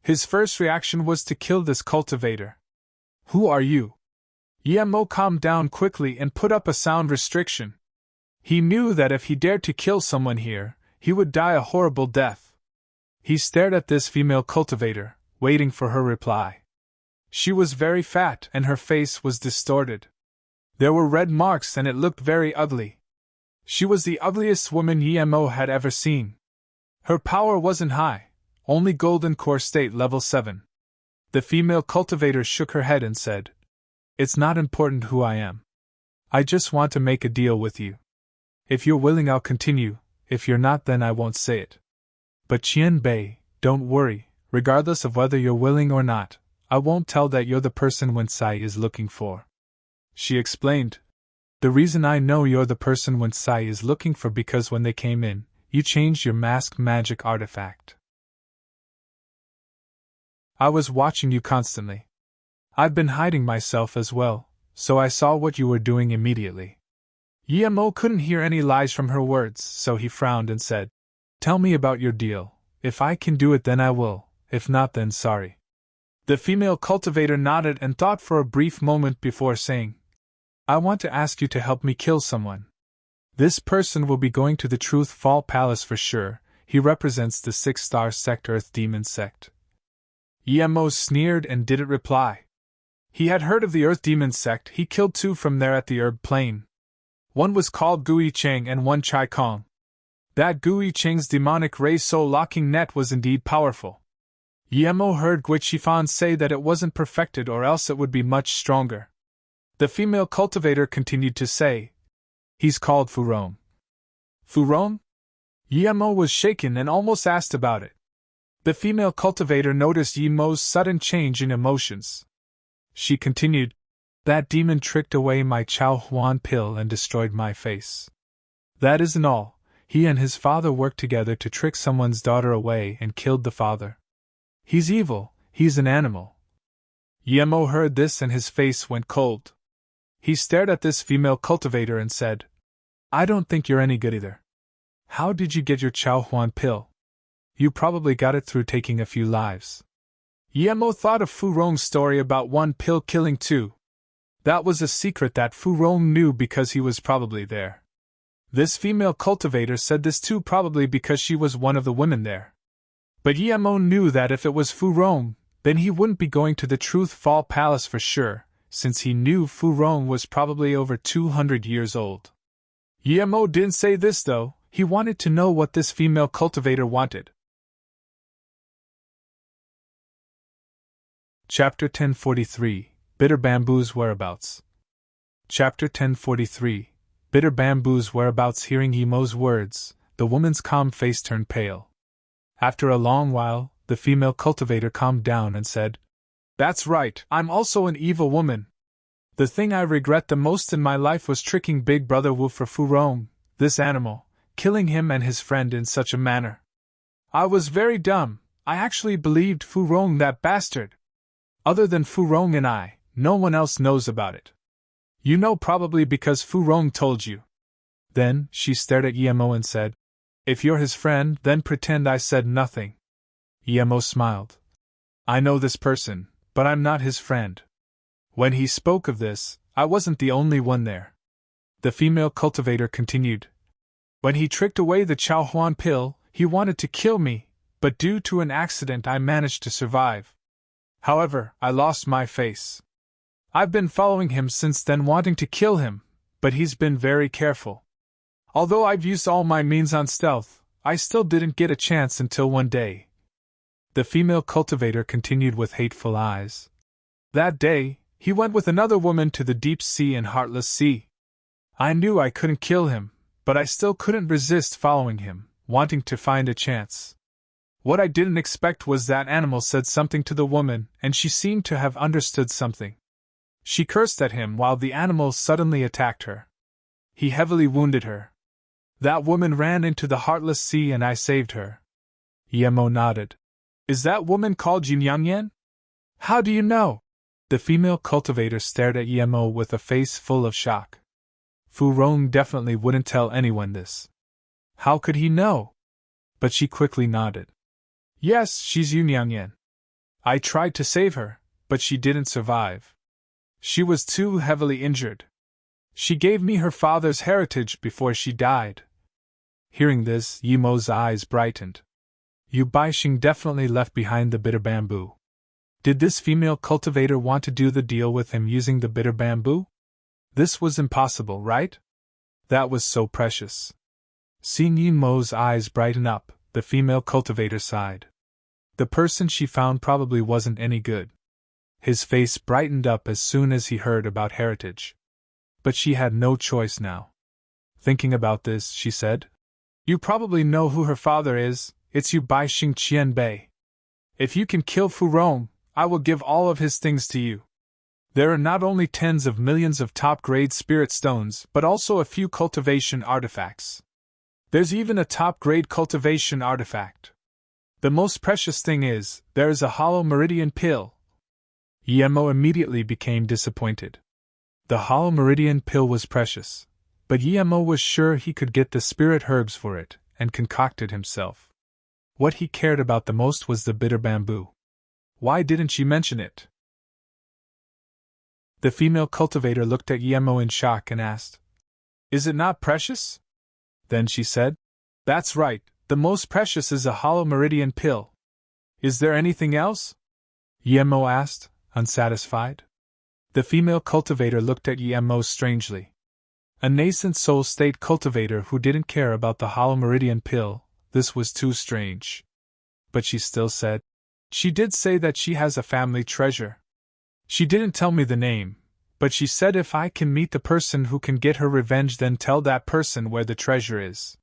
His first reaction was to kill this cultivator. Who are you? Yemo calmed down quickly and put up a sound restriction. He knew that if he dared to kill someone here, he would die a horrible death. He stared at this female cultivator, waiting for her reply. She was very fat and her face was distorted. There were red marks and it looked very ugly. She was the ugliest woman Yemo had ever seen. Her power wasn't high, only Golden Core State level 7. The female cultivator shook her head and said, It's not important who I am. I just want to make a deal with you. If you're willing, I'll continue. If you're not, then I won't say it. But Qianbei, don't worry, regardless of whether you're willing or not, I won't tell that you're the person Winsai is looking for. She explained. The reason I know you're the person Winsai is looking for because when they came in, you changed your mask magic artifact. I was watching you constantly. I've been hiding myself as well, so I saw what you were doing immediately. Yemo couldn't hear any lies from her words, so he frowned and said, Tell me about your deal. If I can do it, then I will. If not, then sorry. The female cultivator nodded and thought for a brief moment before saying, I want to ask you to help me kill someone. This person will be going to the Truth Fall Palace for sure. He represents the 6-star sect Earth Demon sect. Yemo sneered and didn't reply. He had heard of the Earth Demon sect. He killed 2 from there at the Herb Plain. One was called Gui Cheng and one Chai Kong. That Gui Cheng's demonic ray soul-locking net was indeed powerful. Yemo heard Gui Qifan say that it wasn't perfected or else it would be much stronger. The female cultivator continued to say, "He's called Furong." Furong? Yemo was shaken and almost asked about it. The female cultivator noticed Yemo's sudden change in emotions. She continued, "That demon tricked away my Chao Huan pill and destroyed my face. That isn't all. He and his father worked together to trick someone's daughter away and killed the father. He's evil, he's an animal." Yemo heard this and his face went cold. He stared at this female cultivator and said, "I don't think you're any good either. How did you get your Chao Huan pill? You probably got it through taking a few lives." Yemo thought of Furong's story about one pill killing 2. That was a secret that Furong knew because he was probably there. This female cultivator said this too, probably because she was one of the women there. But Yemo knew that if it was Furong, then he wouldn't be going to the Truth Fall Palace for sure, since he knew Furong was probably over 200 years old. Yemo didn't say this though, he wanted to know what this female cultivator wanted. Chapter 1043, Bitter Bamboo's Whereabouts. Chapter 1043, Bitter Bamboo's Whereabouts. Hearing Yemo's words, the woman's calm face turned pale. After a long while, the female cultivator calmed down and said, "That's right, I'm also an evil woman. The thing I regret the most in my life was tricking Big Brother Wu for Furong, this animal, killing him and his friend in such a manner. I was very dumb. I actually believed Furong, that bastard. Other than Furong and I, no one else knows about it. You know probably because Furong told you." Then she stared at Yemo and said, "If you're his friend, then pretend I said nothing." Yemo smiled. "I know this person, but I'm not his friend." When he spoke of this, I wasn't the only one there. The female cultivator continued. "When he tricked away the Chao Huan pill, he wanted to kill me, but due to an accident I managed to survive. However, I lost my face. I've been following him since then, wanting to kill him, but he's been very careful. Although I've used all my means on stealth, I still didn't get a chance until one day." The female cultivator continued with hateful eyes. "That day, he went with another woman to the deep sea and heartless sea. I knew I couldn't kill him, but I still couldn't resist following him, wanting to find a chance. What I didn't expect was that animal said something to the woman, and she seemed to have understood something. She cursed at him while the animal suddenly attacked her. He heavily wounded her. That woman ran into the heartless sea and I saved her." Yemo nodded. "Is that woman called Yin Yang? How do you know?" The female cultivator stared at Yemo with a face full of shock. Furong definitely wouldn't tell anyone this. How could he know? But she quickly nodded. "Yes, she's Yin Yang. I tried to save her, but she didn't survive. She was too heavily injured. She gave me her father's heritage before she died." Hearing this, Yemo's eyes brightened. Yu Baixing definitely left behind the bitter bamboo. Did this female cultivator want to do the deal with him using the bitter bamboo? This was impossible, right? That was so precious. Seeing Yemo's eyes brighten up, the female cultivator sighed. The person she found probably wasn't any good. His face brightened up as soon as he heard about heritage. But she had no choice now. Thinking about this, she said, "You probably know who her father is. It's Yu Baixing Qianbei. If you can kill Furong, I will give all of his things to you. There are not only tens of millions of top-grade spirit stones, but also a few cultivation artifacts. There's even a top-grade cultivation artifact. The most precious thing is, there is a hollow meridian pill." Yemo immediately became disappointed. The hollow meridian pill was precious, but Yemo was sure he could get the spirit herbs for it, and concoct it himself. What he cared about the most was the bitter bamboo. Why didn't she mention it? The female cultivator looked at Yemo in shock and asked, "Is it not precious?" Then she said, "That's right, the most precious is a hollow meridian pill. Is there anything else?" Yemo asked, unsatisfied. The female cultivator looked at Emo strangely. A nascent soul state cultivator who didn't care about the hollow meridian pill, this was too strange. But she still said, "She did say that she has a family treasure. She didn't tell me the name, but she said if I can meet the person who can get her revenge, then tell that person where the treasure is.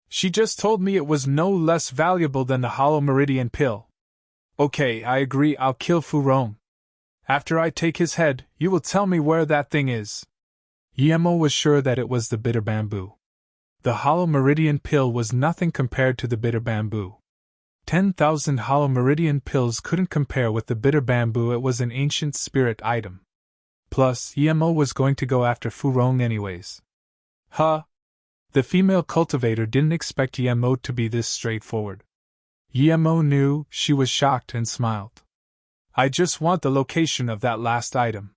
She just told me it was no less valuable than the hollow meridian pill. Okay, I agree, I'll kill Furong. After I take his head, you will tell me where that thing is." Emo was sure that it was the bitter bamboo. The hollow meridian pill was nothing compared to the bitter bamboo. 10,000 hollow meridian pills couldn't compare with the bitter bamboo. It was an ancient spirit item. Plus, Emo was going to go after Furong anyways. Huh? The female cultivator didn't expect Emo to be this straightforward. Emo knew, she was shocked and smiled. "I just want the location of that last item.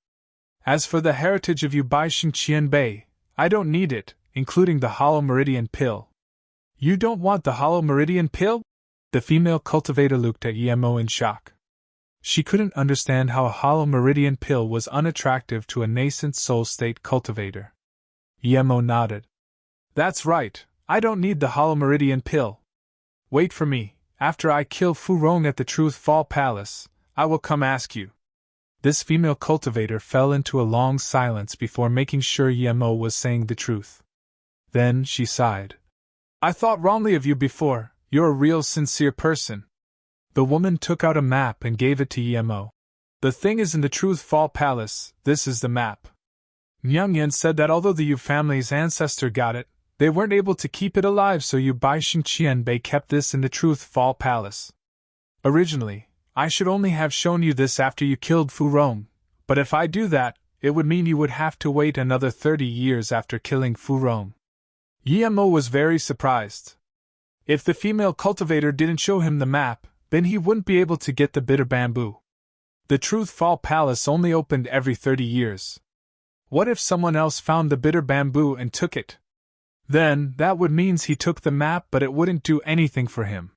As for the heritage of Yu Baixing Qianbei, I don't need it, including the hollow meridian pill." "You don't want the hollow meridian pill?" The female cultivator looked at Emo in shock. She couldn't understand how a hollow meridian pill was unattractive to a nascent soul state cultivator. Emo nodded. "That's right, I don't need the hollow meridian pill. Wait for me, after I kill Furong at the Truth Fall Palace, I will come ask you." This female cultivator fell into a long silence before making sure Emo was saying the truth. Then she sighed. "I thought wrongly of you before, you're a real sincere person." The woman took out a map and gave it to Emo. "The thing is in the Truth Fall Palace, this is the map. Nyang Yen said that although the Yu family's ancestor got it, they weren't able to keep it alive, so Yu Baixing Qianbei kept this in the Truth Fall Palace. Originally, I should only have shown you this after you killed Furong, but if I do that, it would mean you would have to wait another 30 years after killing Furong." Emo was very surprised. If the female cultivator didn't show him the map, then he wouldn't be able to get the bitter bamboo. The Truth Fall Palace only opened every 30 years. What if someone else found the bitter bamboo and took it? Then, that would mean he took the map, but it wouldn't do anything for him.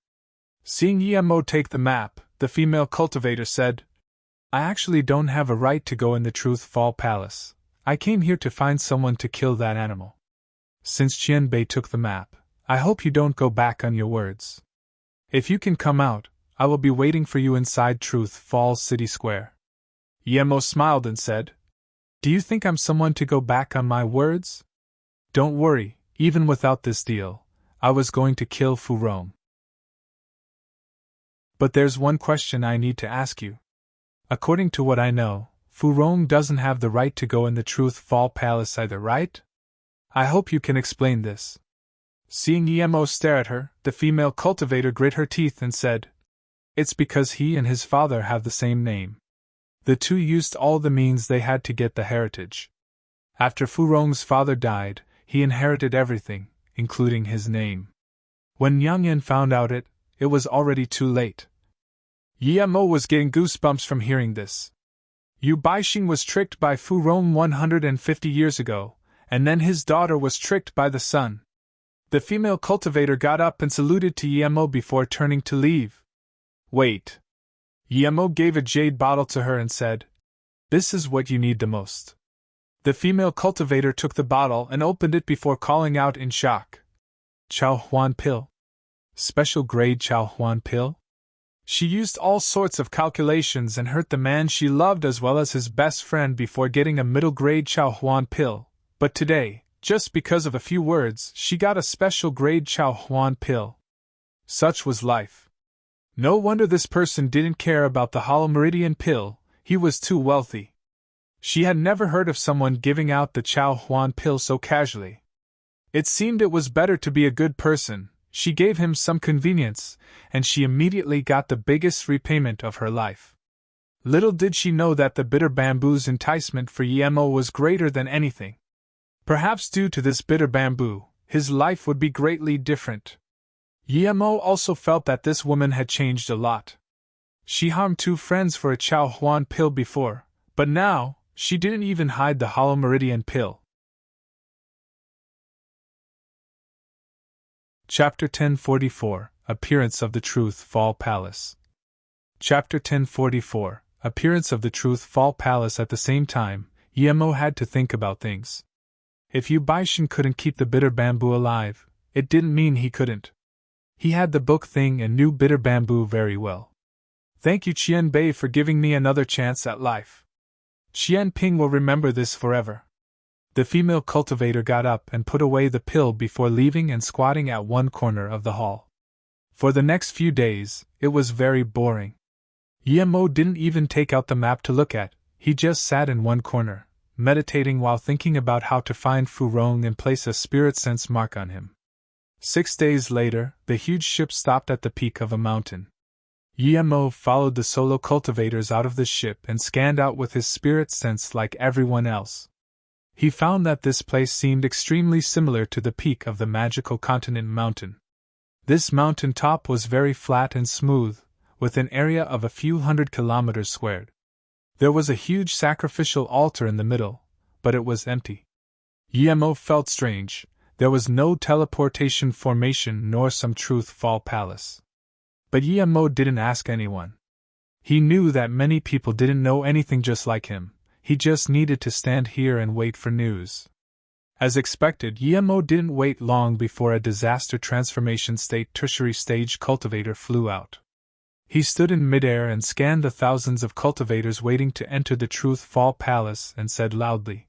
Seeing Emo take the map, the female cultivator said, "I actually don't have a right to go in the Truth Fall Palace. I came here to find someone to kill that animal. Since Qianbei took the map, I hope you don't go back on your words. If you can come out, I will be waiting for you inside Truth Fall City Square." Emo smiled and said, "Do you think I'm someone to go back on my words? Don't worry, even without this deal, I was going to kill Furong. But there's one question I need to ask you. According to what I know, Furong doesn't have the right to go in the Truth Fall Palace either, right? I hope you can explain this." Seeing Emo stare at her, the female cultivator grit her teeth and said, "It's because he and his father have the same name. The two used all the means they had to get the heritage. After Furong's father died, he inherited everything, including his name. When Yang Yan found out it was already too late." Emo was getting goosebumps from hearing this. Yu Baixing was tricked by Furong 150 years ago, and then his daughter was tricked by the son. The female cultivator got up and saluted to Emo before turning to leave. "Wait." Emo gave a jade bottle to her and said, "This is what you need the most." The female cultivator took the bottle and opened it before calling out in shock, "Chao Huan pill? Special grade Chao Huan pill?" She used all sorts of calculations and hurt the man she loved as well as his best friend before getting a middle grade Chao Huan pill, but today, just because of a few words, she got a special grade Chao Huan pill. Such was life. No wonder this person didn't care about the hollow meridian pill, he was too wealthy. She had never heard of someone giving out the Chao Huan pill so casually. It seemed it was better to be a good person. She gave him some convenience, and she immediately got the biggest repayment of her life. Little did she know that the bitter bamboo's enticement for Emo was greater than anything. Perhaps due to this bitter bamboo, his life would be greatly different. Emo also felt that this woman had changed a lot. She harmed two friends for a Chao Huan pill before, but now, she didn't even hide the hollow meridian pill. Chapter 1044 Appearance of the Truth Fall Palace. Chapter 1044 appearance of the Truth Fall Palace at the same time, Emo had to think about things. If Yu Baishan couldn't keep the bitter bamboo alive, it didn't mean he couldn't. He had the book thing and knew bitter bamboo very well. Thank you Qian Bei for giving me another chance at life. Qian Ping will remember this forever. The female cultivator got up and put away the pill before leaving and squatting at one corner of the hall. For the next few days, it was very boring. Emo didn't even take out the map to look at, he just sat in one corner, meditating while thinking about how to find Fu Rong and place a spirit sense mark on him. 6 days later, the huge ship stopped at the peak of a mountain. Emo followed the solo cultivators out of the ship and scanned out with his spirit sense like everyone else. He found that this place seemed extremely similar to the peak of the magical continent mountain. This mountain top was very flat and smooth, with an area of a few hundred kilometers squared. There was a huge sacrificial altar in the middle, but it was empty. Emo felt strange. There was no teleportation formation nor some Truth Fall Palace. But Emo didn't ask anyone. He knew that many people didn't know anything just like him. He just needed to stand here and wait for news. As expected, Emo didn't wait long before a disaster transformation state tertiary stage cultivator flew out. He stood in midair and scanned the thousands of cultivators waiting to enter the Truth Fall Palace and said loudly,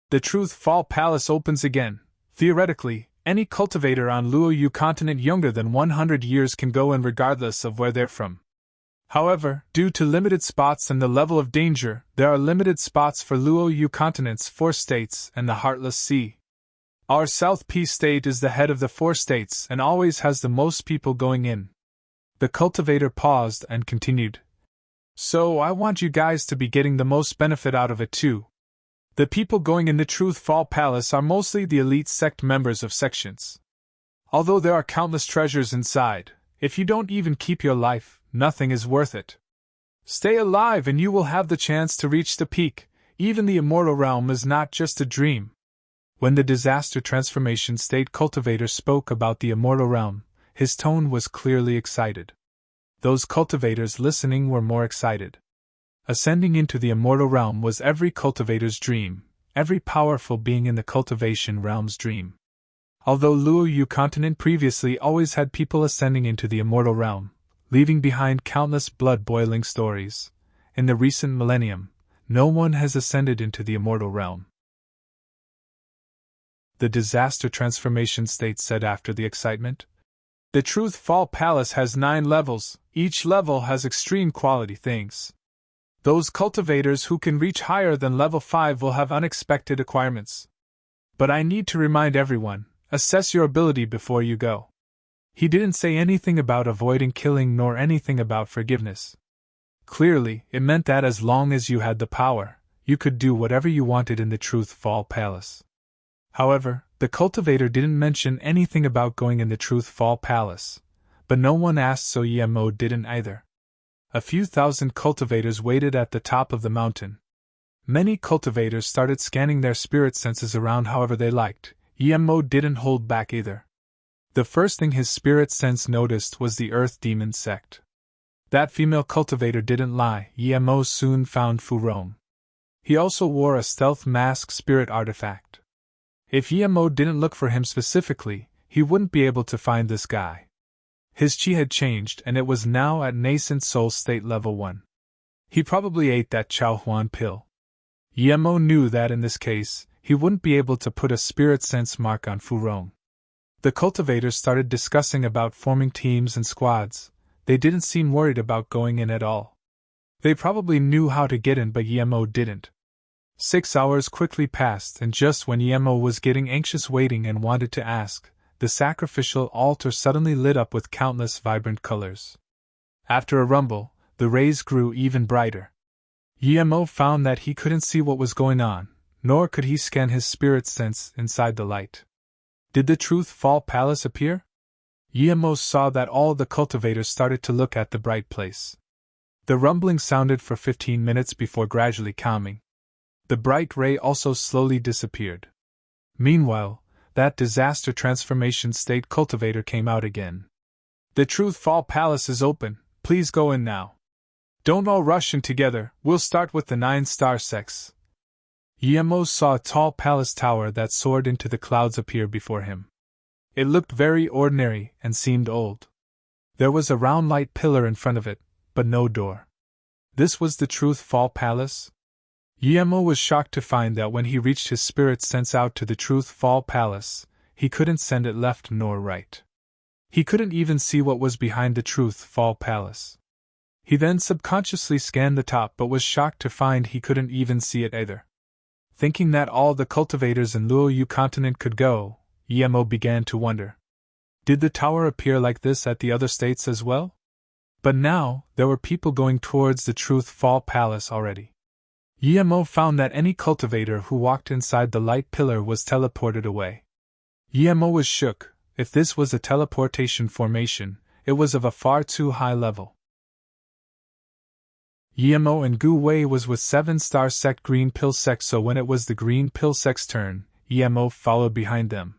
"The Truth Fall Palace opens again. Theoretically, any cultivator on Luoyu continent younger than 100 years can go in regardless of where they're from. However, due to limited spots and the level of danger, there are limited spots for Luoyu continent's 4 states and the Heartless Sea. Our South P state is the head of the 4 states and always has the most people going in." The cultivator paused and continued. "So I want you guys to be getting the most benefit out of it too. The people going in the Truth Fall Palace are mostly the elite sect members of sections. Although there are countless treasures inside, if you don't even keep your life, nothing is worth it. Stay alive and you will have the chance to reach the peak. Even the immortal realm is not just a dream." When the disaster transformation state cultivator spoke about the immortal realm, his tone was clearly excited. Those cultivators listening were more excited. Ascending into the immortal realm was every cultivator's dream, every powerful being in the cultivation realm's dream. Although Luoyu continent previously always had people ascending into the immortal realm, leaving behind countless blood-boiling stories, in the recent millennium, no one has ascended into the immortal realm. The disaster transformation state said after the excitement. "The Truth Fall Palace has 9 levels, each level has extreme quality things. Those cultivators who can reach higher than level 5 will have unexpected acquirements. But I need to remind everyone, assess your ability before you go." He didn't say anything about avoiding killing nor anything about forgiveness. Clearly, it meant that as long as you had the power, you could do whatever you wanted in the Truth Fall Palace. However, the cultivator didn't mention anything about going in the Truth Fall Palace, but no one asked, so Emo didn't either. A few thousand cultivators waited at the top of the mountain. Many cultivators started scanning their spirit senses around however they liked. Emo didn't hold back either. The first thing his spirit sense noticed was the Earth Demon sect. That female cultivator didn't lie. Emo soon found Fu Rong. He also wore a stealth mask spirit artifact. If Emo didn't look for him specifically, he wouldn't be able to find this guy. His chi had changed and it was now at nascent soul state level 1. He probably ate that Chao Huan pill. Emo knew that in this case, he wouldn't be able to put a spirit sense mark on Fu Rong. The cultivators started discussing about forming teams and squads. They didn't seem worried about going in at all. They probably knew how to get in, but Emo didn't. 6 hours quickly passed, and just when Emo was getting anxious waiting and wanted to ask, the sacrificial altar suddenly lit up with countless vibrant colors. After a rumble, the rays grew even brighter. Emo found that he couldn't see what was going on, nor could he scan his spirit sense inside the light. Did the Truth Fall Palace appear? Emo saw that all the cultivators started to look at the bright place. The rumbling sounded for 15 minutes before gradually calming. The bright ray also slowly disappeared. Meanwhile, that disaster transformation state cultivator came out again. "The Truth Fall Palace is open, please go in now." Don't all rush in together, we'll start with the 9-star sects. Emo saw a tall palace tower that soared into the clouds appear before him. It looked very ordinary and seemed old. There was a round light pillar in front of it, but no door. This was the Truth Fall Palace? Emo was shocked to find that when he reached his spirit sense out to the Truth Fall Palace, he couldn't send it left nor right. He couldn't even see what was behind the Truth Fall Palace. He then subconsciously scanned the top but was shocked to find he couldn't even see it either. Thinking that all the cultivators in Luoyu continent could go, Emo began to wonder. Did the tower appear like this at the other states as well? But now, there were people going towards the Truth Fall Palace already. Emo found that any cultivator who walked inside the light pillar was teleported away. Emo was shook. If this was a teleportation formation, it was of a far too high level. Emo and Gu Wei was with 7-star sect Green Pill sect, so when it was the Green Pill sect's turn, Emo followed behind them.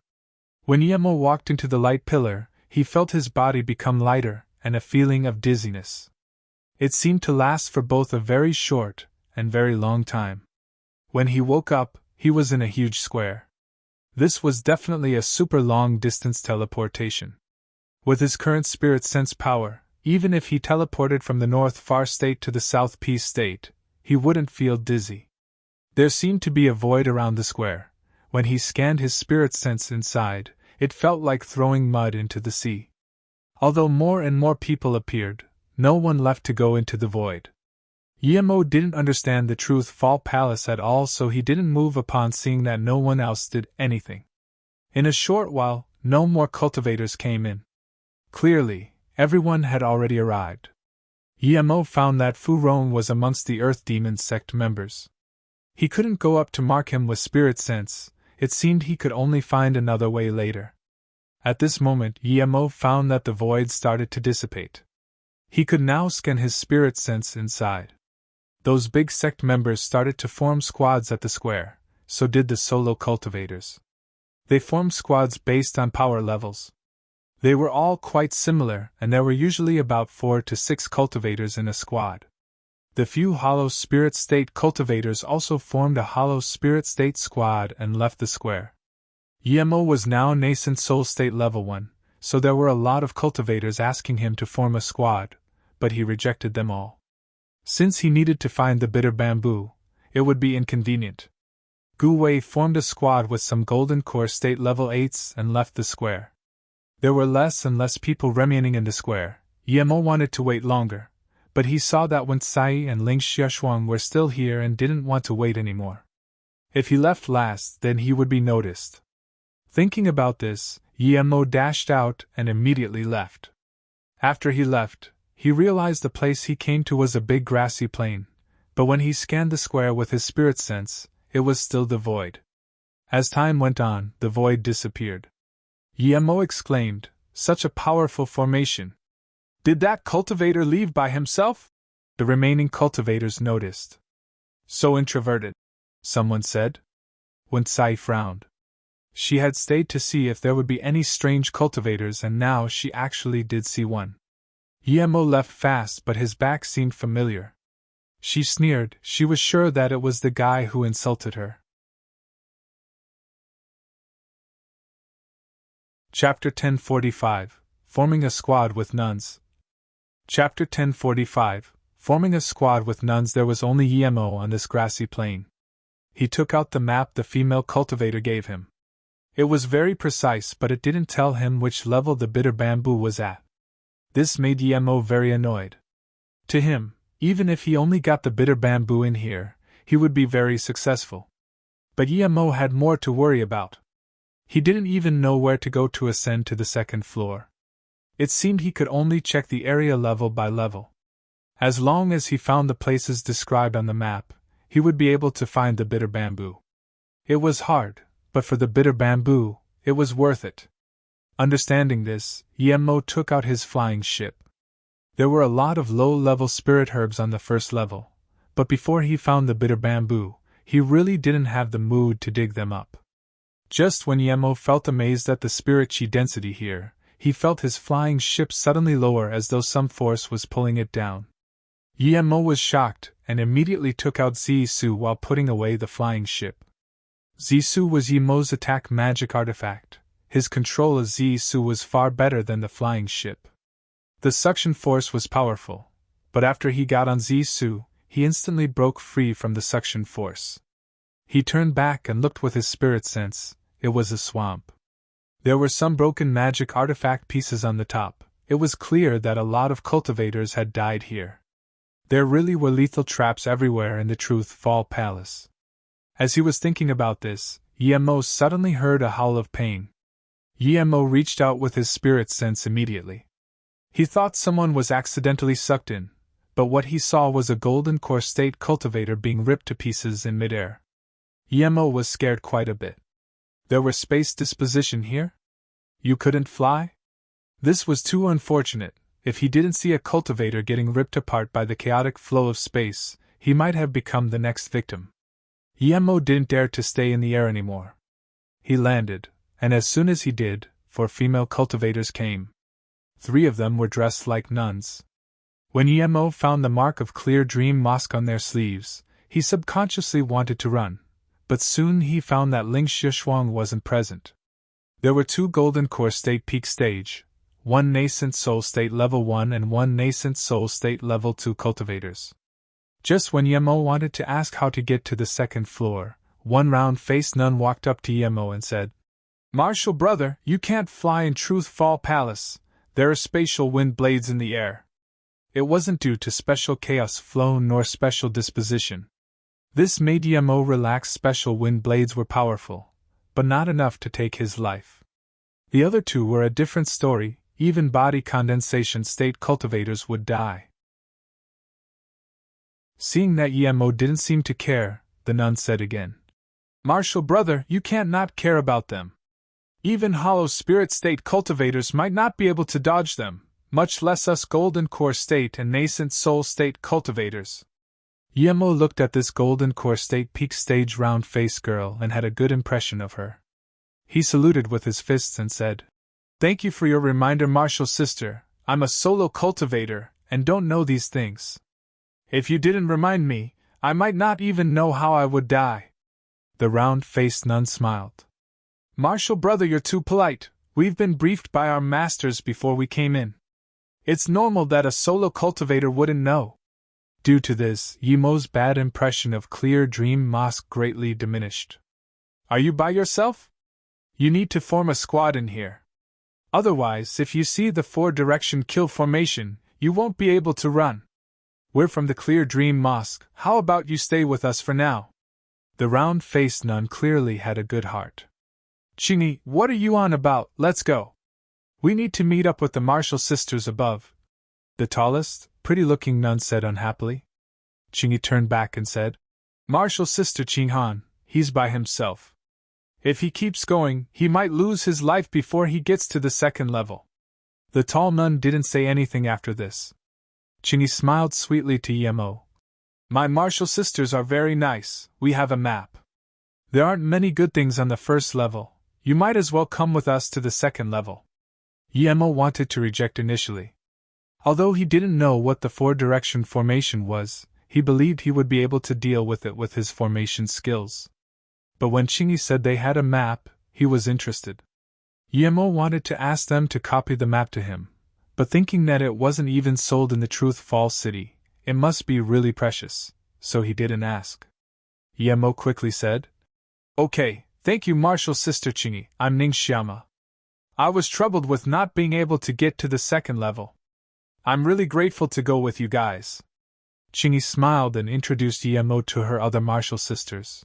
When Emo walked into the light pillar, he felt his body become lighter and a feeling of dizziness. It seemed to last for both a very short and very long time. When he woke up, he was in a huge square. This was definitely a super long distance teleportation. With his current spirit sense power, even if he teleported from the North Far State to the South Peace State, he wouldn't feel dizzy. There seemed to be a void around the square. When he scanned his spirit sense inside, it felt like throwing mud into the sea. Although more and more people appeared, no one left to go into the void. Emo didn't understand the Truth Fall Palace at all, so he didn't move upon seeing that no one else did anything. In a short while, no more cultivators came in. Clearly, everyone had already arrived. Emo found that Fu Rong was amongst the Earth Demon sect members. He couldn't go up to mark him with spirit sense. It seemed he could only find another way later. At this moment, Emo found that the void started to dissipate. He could now scan his spirit sense inside. Those big sect members started to form squads at the square, so did the solo cultivators. They formed squads based on power levels. They were all quite similar, and there were usually about 4 to 6 cultivators in a squad. The few Hollow Spirit State cultivators also formed a Hollow Spirit State squad and left the square. Emo was now Nascent Soul State Level 1, so there were a lot of cultivators asking him to form a squad, but he rejected them all. Since he needed to find the bitter bamboo, it would be inconvenient. Gu Wei formed a squad with some Golden Core State Level 8s and left the square. There were less and less people remaining in the square. Emo wanted to wait longer, but he saw that Wen Cai and Ling Xiaoshuang were still here and didn't want to wait anymore. If he left last, then he would be noticed. Thinking about this, Emo dashed out and immediately left. After he left, he realized the place he came to was a big grassy plain, but when he scanned the square with his spirit sense, it was still the void. As time went on, the void disappeared. Emo exclaimed, "Such a powerful formation! Did that cultivator leave by himself?" The remaining cultivators noticed. "So introverted," someone said. Wen Cai frowned. She had stayed to see if there would be any strange cultivators, and now she actually did see one. Emo left fast, but his back seemed familiar. She sneered. She was sure that it was the guy who insulted her. Chapter 1045 Forming a Squad with Nuns. Chapter 1045 Forming a Squad with Nuns. There was only Emo on this grassy plain. He took out the map the female cultivator gave him. It was very precise, but it didn't tell him which level the bitter bamboo was at. This made Emo very annoyed. To him, even if he only got the bitter bamboo in here, he would be very successful. But Emo had more to worry about. He didn't even know where to go to ascend to the second floor. It seemed he could only check the area level by level. As long as he found the places described on the map, he would be able to find the bitter bamboo. It was hard, but for the bitter bamboo, it was worth it. Understanding this, Emo took out his flying ship. There were a lot of low-level spirit herbs on the first level, but before he found the bitter bamboo, he really didn't have the mood to dig them up. Just when Emo felt amazed at the spirit chi density here, he felt his flying ship suddenly lower as though some force was pulling it down. Yemo was shocked and immediately took out Zisu while putting away the flying ship. Zisu was Yemo's attack magic artifact. His control of Zisu was far better than the flying ship. The suction force was powerful, but after he got on Zisu, he instantly broke free from the suction force. He turned back and looked with his spirit sense. It was a swamp. There were some broken magic artifact pieces on the top. It was clear that a lot of cultivators had died here. There really were lethal traps everywhere in the Truth Fall Palace. As he was thinking about this, Yemo suddenly heard a howl of pain. Yemo reached out with his spirit sense immediately. He thought someone was accidentally sucked in, but what he saw was a golden core state cultivator being ripped to pieces in midair. Yemo was scared quite a bit. There were space disposition here? You couldn't fly? This was too unfortunate. If he didn't see a cultivator getting ripped apart by the chaotic flow of space, he might have become the next victim. Yemo didn't dare to stay in the air anymore. He landed, and as soon as he did, 4 female cultivators came. 3 of them were dressed like nuns. When Yemo found the mark of Clear Dream Mosque on their sleeves, he subconsciously wanted to run, but soon he found that Ling Shishuang wasn't present. There were 2 Golden Core State Peak Stage, 1 Nascent Soul State Level 1 and 1 Nascent Soul State Level 2 cultivators. Just when Yemo wanted to ask how to get to the 2nd floor, one round-faced nun walked up to Yemo and said, "Martial brother, you can't fly in Truth Fall Palace. There are spatial wind blades in the air." It wasn't due to special chaos flow nor special disposition. This made Yemo relax. Special wind blades were powerful, but not enough to take his life. The other 2 were a different story. Even body condensation state cultivators would die. Seeing that Yemo didn't seem to care, the nun said again, "Martial brother, you can't not care about them. Even hollow spirit state cultivators might not be able to dodge them, much less us golden core state and nascent soul state cultivators." Yemo looked at this golden core state peak stage round-faced girl and had a good impression of her. He saluted with his fists and said, "Thank you for your reminder, martial sister. I'm a solo cultivator and don't know these things. If you didn't remind me, I might not even know how I would die." The round-faced nun smiled. "Martial brother, you're too polite. We've been briefed by our masters before we came in. It's normal that a solo cultivator wouldn't know." Due to this, Yemo's bad impression of Clear Dream Mosque greatly diminished. "Are you by yourself? You need to form a squad in here. Otherwise, if you see the 4-direction kill formation, you won't be able to run. We're from the Clear Dream Mosque. How about you stay with us for now?" The round-faced nun clearly had a good heart. "Chingy, what are you on about? Let's go. We need to meet up with the martial sisters above," the tallest, pretty-looking nun said unhappily. Chingy turned back and said, "Martial sister Qinghan, he's by himself. If he keeps going, he might lose his life before he gets to the 2nd level." The tall nun didn't say anything after this. Chingy smiled sweetly to Yemo. "My martial sisters are very nice. We have a map. There aren't many good things on the 1st level. You might as well come with us to the 2nd level." Yemo wanted to reject initially. Although he didn't know what the 4-direction formation was, he believed he would be able to deal with it with his formation skills. But when Chingy said they had a map, he was interested. Yemo wanted to ask them to copy the map to him, but thinking that it wasn't even sold in the Truth Fall City, it must be really precious, so he didn't ask. Yemo quickly said, "Okay, thank you martial sister Chingy, I'm Ning Xiama. I was troubled with not being able to get to the 2nd level. I'm really grateful to go with you guys." Chingy smiled and introduced Yemo to her other martial sisters.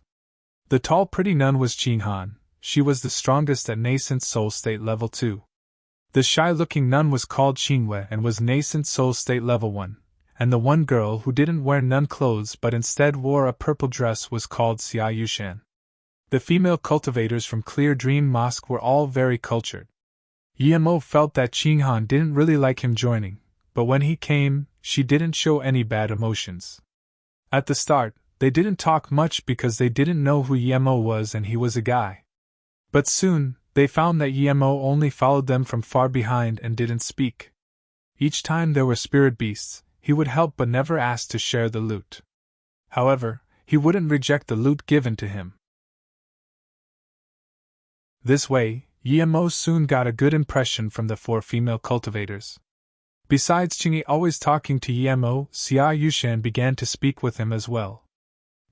The tall pretty nun was Qinghan. She was the strongest at Nascent Soul State Level 2. The shy-looking nun was called Qingwei and was Nascent Soul State Level 1, and the one girl who didn't wear nun clothes but instead wore a purple dress was called Xia Yushan. The female cultivators from Clear Dream Mosque were all very cultured. Yemo felt that Qinghan didn't really like him joining, but when he came, she didn't show any bad emotions. At the start, they didn't talk much because they didn't know who Yemo was and he was a guy. But soon, they found that Yemo only followed them from far behind and didn't speak. Each time there were spirit beasts, he would help but never ask to share the loot. However, he wouldn't reject the loot given to him. This way, Yemo soon got a good impression from the 4 female cultivators. Besides Qingyi always talking to Yemo, Xia Yushan began to speak with him as well.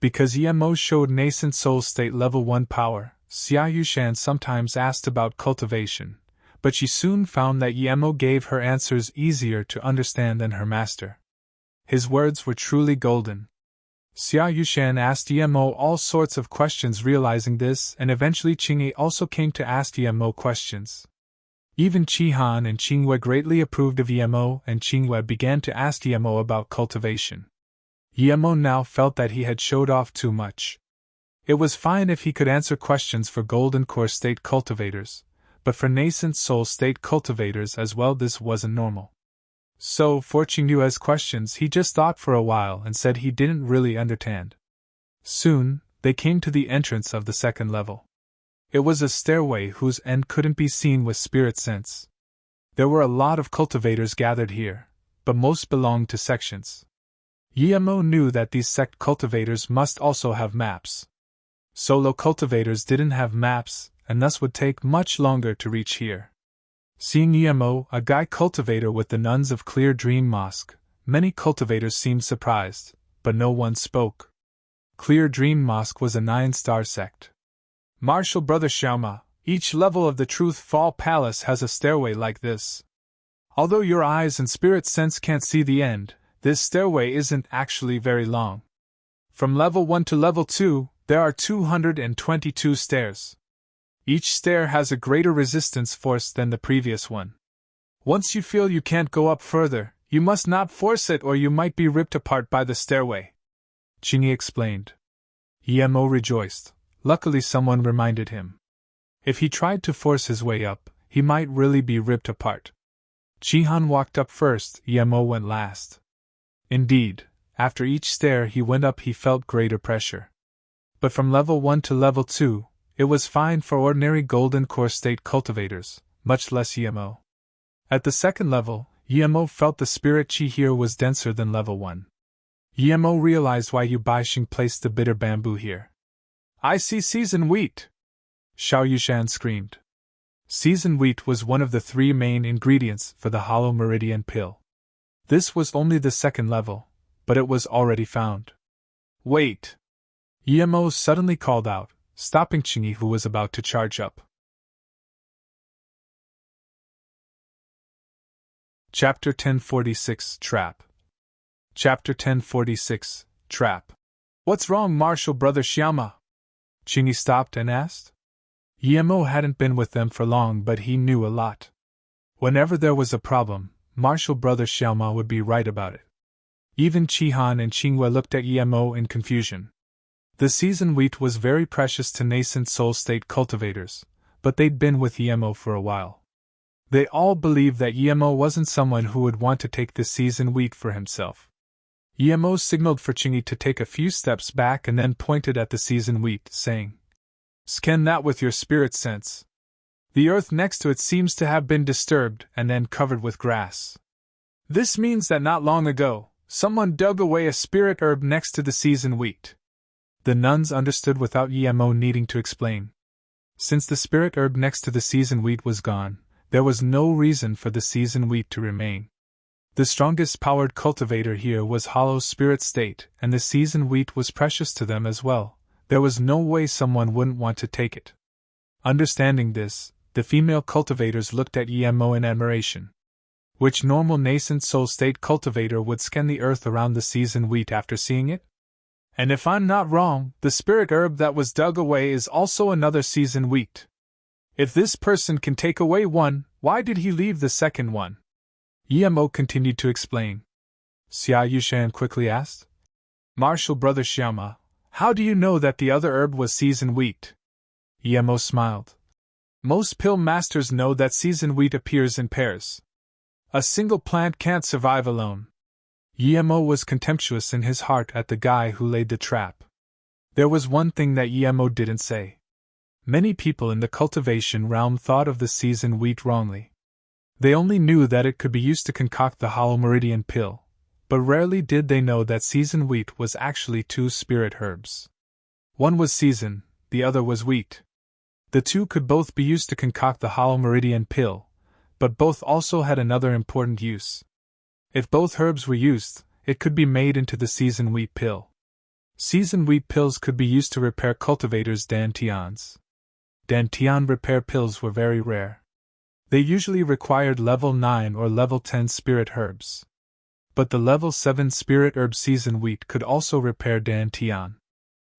Because Yemo showed nascent soul state level 1 power, Xia Yushan sometimes asked about cultivation, but she soon found that Yemo gave her answers easier to understand than her master. His words were truly golden. Xia Yushan asked Yemo all sorts of questions, realizing this, and eventually Qingyi also came to ask Yemo questions. Even Qihan and Qingwei greatly approved of Yemo, and Qingwei began to ask Yemo about cultivation. Yemo now felt that he had showed off too much. It was fine if he could answer questions for Golden Core State cultivators, but for nascent soul state cultivators as well this wasn't normal. So, for Qingyue's questions he just thought for a while and said he didn't really understand. Soon, they came to the entrance of the 2nd level. It was a stairway whose end couldn't be seen with spirit sense. There were a lot of cultivators gathered here, but most belonged to sections. Yemo knew that these sect cultivators must also have maps. Solo cultivators didn't have maps, and thus would take much longer to reach here. Seeing Yemo, a guy cultivator with the nuns of Clear Dream Mosque, many cultivators seemed surprised, but no one spoke. Clear Dream Mosque was a 9-star sect. Martial Brother Xiaoma, each level of the Truth Fall Palace has a stairway like this. Although your eyes and spirit sense can't see the end, this stairway isn't actually very long. From level 1 to level 2, there are 222 stairs. Each stair has a greater resistance force than the previous one. Once you feel you can't go up further, you must not force it or you might be ripped apart by the stairway. Qingyi explained. Yemo rejoiced. Luckily someone reminded him. If he tried to force his way up, he might really be ripped apart. Qihan walked up first, Yemo went last. Indeed, after each stair he went up he felt greater pressure. But from level 1 to level 2, it was fine for ordinary Golden Core State cultivators, much less Yemo. At the 2nd level, Yemo felt the spirit chi here was denser than level 1. Yemo realized why Yu Baixing placed the bitter bamboo here. I see seasoned wheat! Xiao Yushan screamed. Seasoned wheat was one of the 3 main ingredients for the Hollow Meridian pill. This was only the 2nd level, but it was already found. Wait! Yemo suddenly called out, stopping Qingyi who was about to charge up. Chapter 1046 Trap. Chapter 1046 Trap. What's wrong, Martial Brother Xiaoma? Qingyi stopped and asked. Yemo hadn't been with them for long but he knew a lot. Whenever there was a problem, Martial Brother Xiaoma would be right about it. Even Qihan and Qingwei looked at Yemo in confusion. The seasoned wheat was very precious to nascent soul state cultivators, but they'd been with Yemo for a while. They all believed that Yemo wasn't someone who would want to take the seasoned wheat for himself. Yemo signaled for Qingyi to take a few steps back and then pointed at the seasoned wheat, saying, "Scan that with your spirit sense." The earth next to it seems to have been disturbed and then covered with grass. This means that not long ago, someone dug away a spirit herb next to the seasoned wheat. The nuns understood without Yemo needing to explain. Since the spirit herb next to the seasoned wheat was gone, there was no reason for the seasoned wheat to remain. The strongest powered cultivator here was Hollow Spirit State, and the seasoned wheat was precious to them as well. There was no way someone wouldn't want to take it. Understanding this, the female cultivators looked at Yemo in admiration. Which normal nascent soul state cultivator would scan the earth around the seasoned wheat after seeing it? And if I'm not wrong, the spirit herb that was dug away is also another seasoned wheat. If this person can take away one, why did he leave the second one? Yemo continued to explain. Xia Yushan quickly asked. Martial Brother Xiaoma, how do you know that the other herb was seasoned wheat? Yemo smiled. Most pill masters know that seasoned wheat appears in pairs. A single plant can't survive alone. Yemo was contemptuous in his heart at the guy who laid the trap. There was one thing that Yemo didn't say. Many people in the cultivation realm thought of the seasoned wheat wrongly. They only knew that it could be used to concoct the Hollow Meridian pill, But rarely did they know that seasoned wheat was actually two spirit herbs. One was season, the other was wheat. The two could both be used to concoct the hollow meridian pill, but both also had another important use. If both herbs were used, it could be made into the seasoned wheat pill. Seasoned wheat pills could be used to repair cultivators' dantians. Dantian repair pills were very rare. They usually required level 9 or level 10 spirit herbs. But the level 7 spirit herb seasoned wheat could also repair dantian.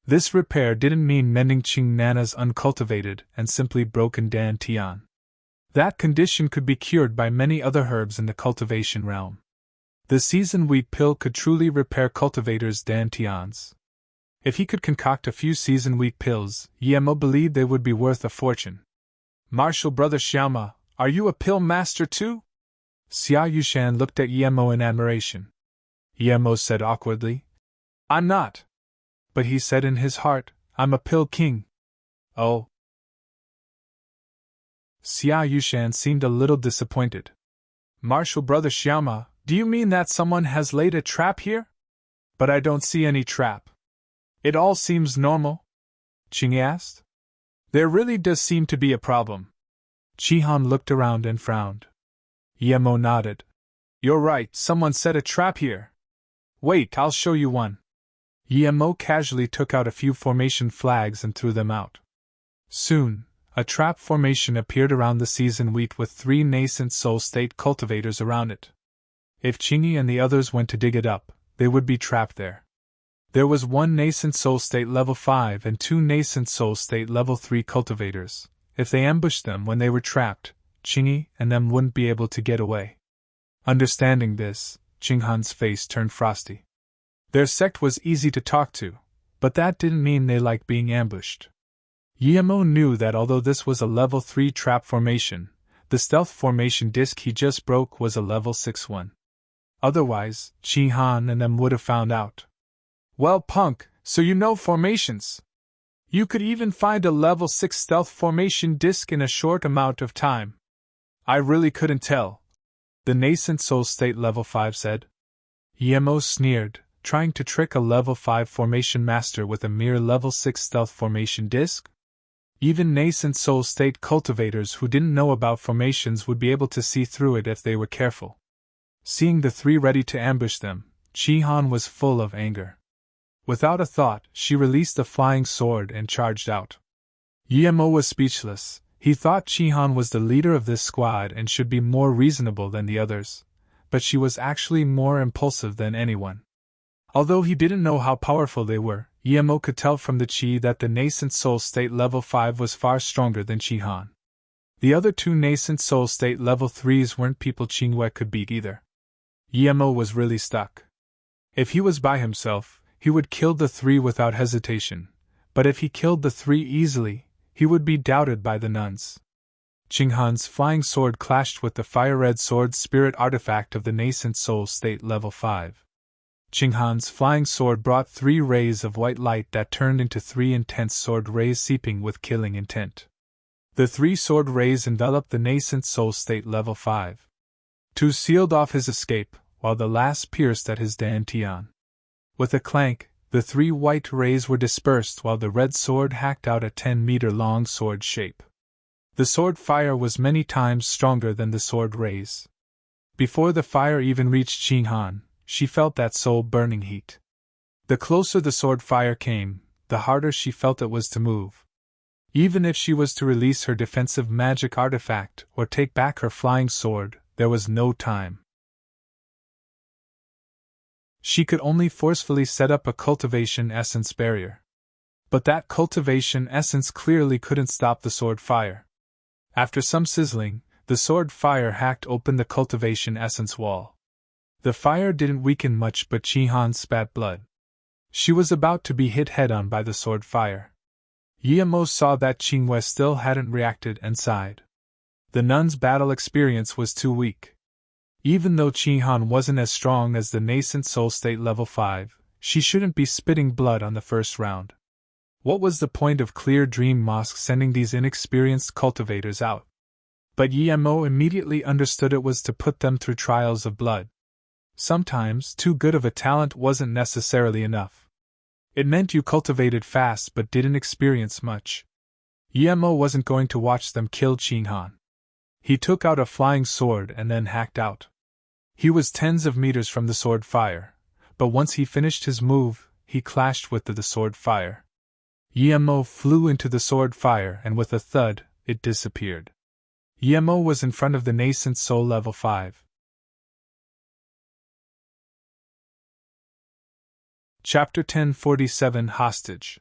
This repair didn't mean mending Ching Nana's uncultivated and simply broken dantian. That condition could be cured by many other herbs in the cultivation realm. The seasoned wheat pill could truly repair cultivators' dantians. If he could concoct a few seasoned wheat pills, Yemo believed they would be worth a fortune. Martial brother Xiaoma, are you a pill master too? Xia Yushan looked at Yemo in admiration. Yemo said awkwardly, I'm not. But he said in his heart, I'm a pill king. Oh. Xia Yushan seemed a little disappointed. Martial brother Xiaoma, do you mean that someone has laid a trap here? But I don't see any trap. It all seems normal? Qing asked. There really does seem to be a problem. Chihan looked around and frowned. Yemo nodded. You're right, someone set a trap here. Wait, I'll show you one. Yemo casually took out a few formation flags and threw them out. Soon, a trap formation appeared around the seasoned wheat with 3 nascent soul state cultivators around it. If Chingy and the others went to dig it up, they would be trapped there. There was 1 nascent soul state level 5 and 2 nascent soul state level 3 cultivators. If they ambushed them when they were trapped, Chingy and them wouldn't be able to get away. Understanding this, Qinghan's face turned frosty. Their sect was easy to talk to, but that didn't mean they liked being ambushed. Yemo knew that although this was a level 3 trap formation, the stealth formation disc he just broke was a level 6 one. Otherwise, Qinghan and them would have found out. Well, punk, so you know formations. You could even find a level 6 stealth formation disc in a short amount of time. I really couldn't tell, the nascent soul state level 5 said. Yemo sneered, trying to trick a level 5 formation master with a mere level 6 stealth formation disc? Even nascent soul state cultivators who didn't know about formations would be able to see through it if they were careful. Seeing the 3 ready to ambush them, Chihan was full of anger. Without a thought, she released a flying sword and charged out. Yemo was speechless. He thought Chihan was the leader of this squad and should be more reasonable than the others, but she was actually more impulsive than anyone. Although he didn't know how powerful they were, Yemo could tell from the chi that the nascent soul state level 5 was far stronger than Chihan. The other 2 nascent soul state level 3s weren't people Qingwei could beat either. Yemo was really stuck. If he was by himself, he would kill the 3 without hesitation, but if he killed the 3 easily, he would be doubted by the nuns. Qinghan's flying sword clashed with the fire-red sword spirit artifact of the nascent soul state level 5. Qinghan's flying sword brought 3 rays of white light that turned into 3 intense sword rays seeping with killing intent. The 3 sword rays enveloped the nascent soul state level 5. 2 sealed off his escape, while the last pierced at his dantian. With a clank, the 3 white rays were dispersed while the red sword hacked out a 10-meter-long sword shape. The sword fire was many times stronger than the sword rays. Before the fire even reached Qinghan, she felt that soul-burning heat. The closer the sword fire came, the harder she felt it was to move. Even if she was to release her defensive magic artifact or take back her flying sword, there was no time. She could only forcefully set up a cultivation essence barrier. But that cultivation essence clearly couldn't stop the sword fire. After some sizzling, the sword fire hacked open the cultivation essence wall. The fire didn't weaken much, but Chihan spat blood. She was about to be hit head-on by the sword fire. Yemo saw that Qingwei still hadn't reacted and sighed. The nun's battle experience was too weak. Even though Chihan wasn't as strong as the nascent soul state level 5, she shouldn't be spitting blood on the first round. What was the point of Clear Dream Mosque sending these inexperienced cultivators out? But Yemo immediately understood it was to put them through trials of blood. Sometimes, too good of a talent wasn't necessarily enough. It meant you cultivated fast but didn't experience much. Yemo wasn't going to watch them kill Qinghan. He took out a flying sword and then hacked out. He was tens of meters from the sword fire, but once he finished his move, he clashed with the sword fire. Yemo flew into the sword fire and with a thud, it disappeared. Yemo was in front of the nascent soul level 5. Chapter 1047 Hostage.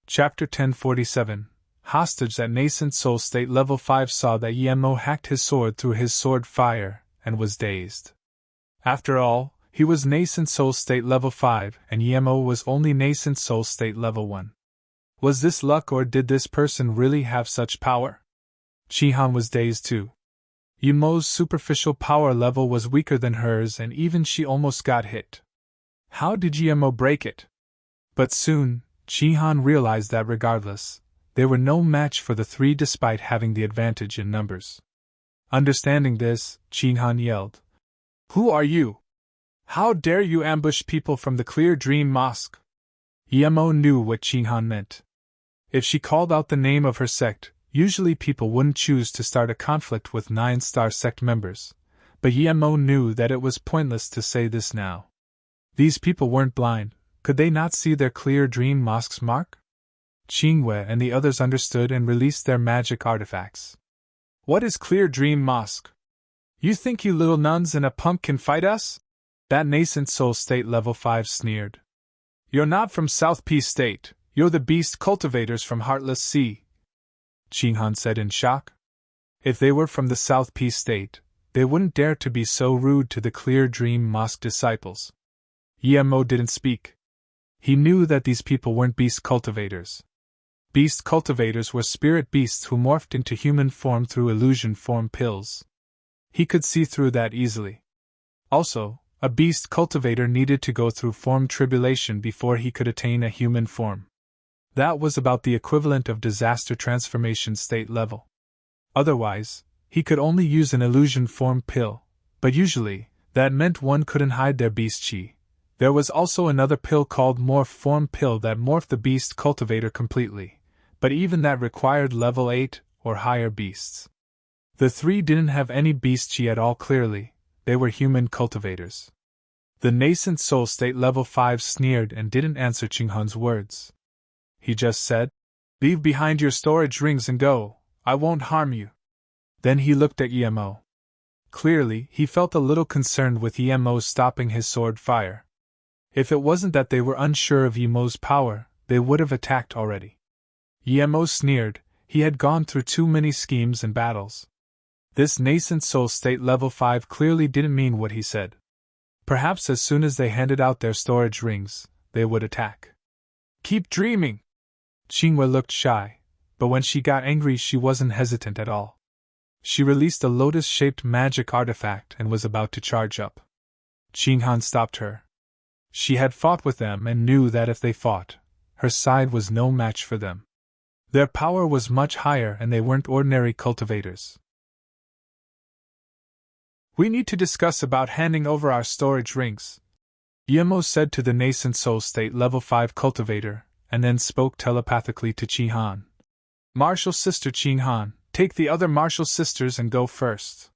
Chapter 1047 Hostage. At nascent soul state level 5 saw that Yemo hacked his sword through his sword fire and was dazed. After all, he was nascent soul state level 5 and Yemo was only nascent soul state level 1. Was this luck or did this person really have such power? Qinghan was dazed too. Yemo's superficial power level was weaker than hers and even she almost got hit. How did Yemo break it? But soon, Qinghan realized that regardless, they were no match for the three despite having the advantage in numbers. Understanding this, Qinghan yelled, "Who are you? How dare you ambush people from the Clear Dream Mosque?" Yemo knew what Qinghan meant. If she called out the name of her sect, usually people wouldn't choose to start a conflict with 9-star sect members, but Yemo knew that it was pointless to say this now. These people weren't blind, could they not see their Clear Dream Mosque's mark? Qingwei and the others understood and released their magic artifacts. "What is Clear Dream Mosque? You think you little nuns and a punk can fight us?" That nascent soul state level 5 sneered. "You're not from South Peace State, you're the beast cultivators from Heartless Sea," Qinghan said in shock. If they were from the South Peace State, they wouldn't dare to be so rude to the Clear Dream Mosque disciples. Yemo didn't speak. He knew that these people weren't beast cultivators. Beast cultivators were spirit beasts who morphed into human form through illusion form pills. He could see through that easily. Also, a beast cultivator needed to go through form tribulation before he could attain a human form. That was about the equivalent of disaster transformation state level. Otherwise, he could only use an illusion form pill, but usually, that meant one couldn't hide their beast chi. There was also another pill called Morph Form Pill that morphed the beast cultivator completely, but even that required level 8 or higher beasts. The three didn't have any beast chi at all clearly, they were human cultivators. The nascent soul state level 5 sneered and didn't answer Qinghan's words. He just said, "Leave behind your storage rings and go, I won't harm you." Then he looked at Yemo. Clearly, he felt a little concerned with Yemo stopping his sword fire. If it wasn't that they were unsure of Yemo's power, they would have attacked already. Yemo sneered, he had gone through too many schemes and battles. This nascent soul state level 5 clearly didn't mean what he said. Perhaps as soon as they handed out their storage rings, they would attack. "Keep dreaming!" Qingwei looked shy, but when she got angry she wasn't hesitant at all. She released a lotus-shaped magic artifact and was about to charge up. Qinghan stopped her. She had fought with them and knew that if they fought, her side was no match for them. Their power was much higher and they weren't ordinary cultivators. "We need to discuss about handing over our storage rings," Yemo said to the nascent soul state level 5 cultivator, and then spoke telepathically to Qinghan. "Martial sister Qinghan, take the other martial sisters and go first.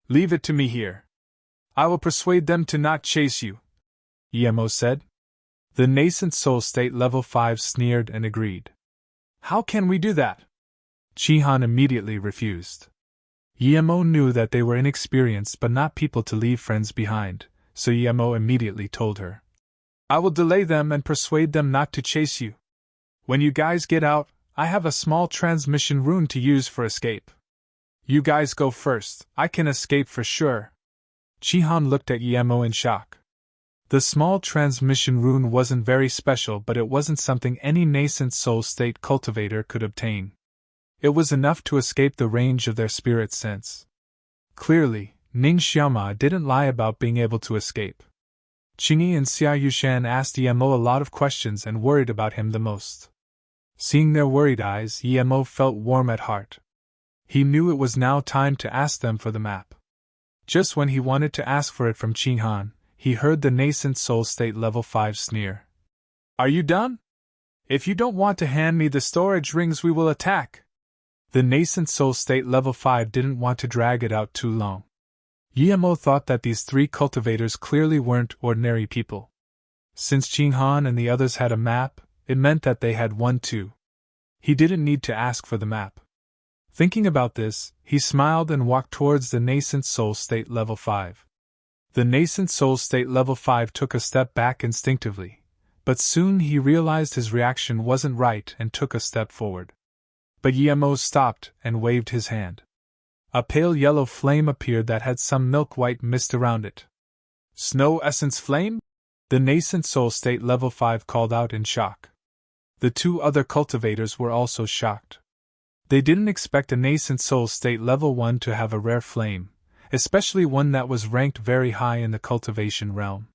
Leave it to me here. I will persuade them to not chase you," Yemo said. The nascent soul state level 5 sneered and agreed. "How can we do that?" Qinghan immediately refused. Yemo knew that they were inexperienced but not people to leave friends behind, so Yemo immediately told her. "I will delay them and persuade them not to chase you. When you guys get out, I have a small transmission rune to use for escape. You guys go first, I can escape for sure." Qinghan looked at Yemo in shock. The small transmission rune wasn't very special, but it wasn't something any nascent soul state cultivator could obtain. It was enough to escape the range of their spirit sense. Clearly, Ning Xiaoma didn't lie about being able to escape. Qingyi and Xia Yushan asked Yemo a lot of questions and worried about him the most. Seeing their worried eyes, Yemo felt warm at heart. He knew it was now time to ask them for the map. Just when he wanted to ask for it from Qinghan, he heard the nascent soul state level 5 sneer. Are you done? If you don't want to hand me the storage rings, we will attack. The nascent soul state level 5 didn't want to drag it out too long. Yemo thought that these 3 cultivators clearly weren't ordinary people. Since Qinghan and the others had a map, it meant that they had one too. He didn't need to ask for the map. Thinking about this, he smiled and walked towards the nascent soul state level 5. The nascent soul state level 5 took a step back instinctively, but soon he realized his reaction wasn't right and took a step forward. But Yemo stopped and waved his hand. A pale yellow flame appeared that had some milk-white mist around it. Snow essence flame? The nascent soul state level 5 called out in shock. The 2 other cultivators were also shocked. They didn't expect a nascent soul state level 1 to have a rare flame, especially one that was ranked very high in the cultivation realm.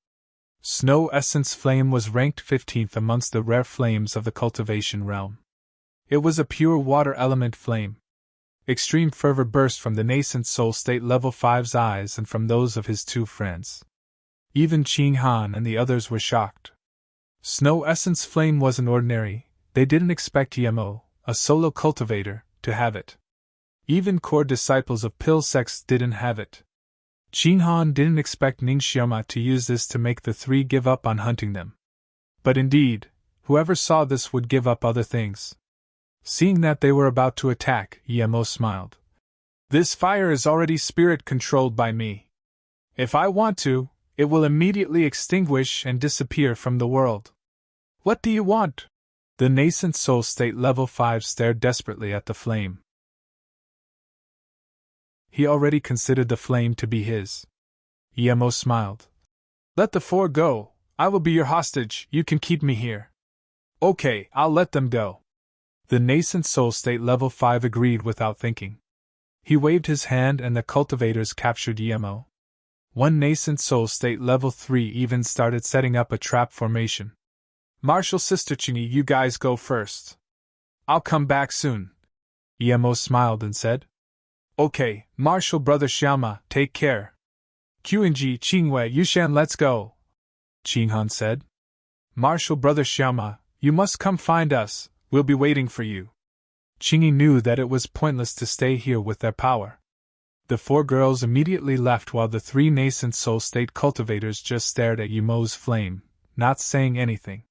Snow essence flame was ranked 15th amongst the rare flames of the cultivation realm. It was a pure water element flame. Extreme fervor burst from the nascent soul state level 5's eyes and from those of his 2 friends. Even Qinghan and the others were shocked. Snow essence flame wasn't ordinary. They didn't expect Yemo, a solo cultivator, to have it. Even core disciples of pill sects didn't have it. Qinghan didn't expect Ningxiama to use this to make the 3 give up on hunting them. But indeed, whoever saw this would give up other things. Seeing that they were about to attack, Yemo smiled. This fire is already spirit-controlled by me. If I want to, it will immediately extinguish and disappear from the world. What do you want? The nascent soul state level 5 stared desperately at the flame. He already considered the flame to be his. Yemo smiled. Let the 4 go. I will be your hostage. You can keep me here. Okay, I'll let them go. The nascent soul state level 5 agreed without thinking. He waved his hand and the cultivators captured Yemo. One nascent soul state level 3 even started setting up a trap formation. Martial Sister Chingy, you guys go first. I'll come back soon. Yemo smiled and said. Okay, Martial Brother Xiaoma, take care. Qingji, Qingwei, Yushan, let's go. Qinghan said. Martial Brother Xiaoma, you must come find us, we'll be waiting for you. Qingyi knew that it was pointless to stay here with their power. The 4 girls immediately left while the 3 nascent soul state cultivators just stared at Yemo's flame, not saying anything.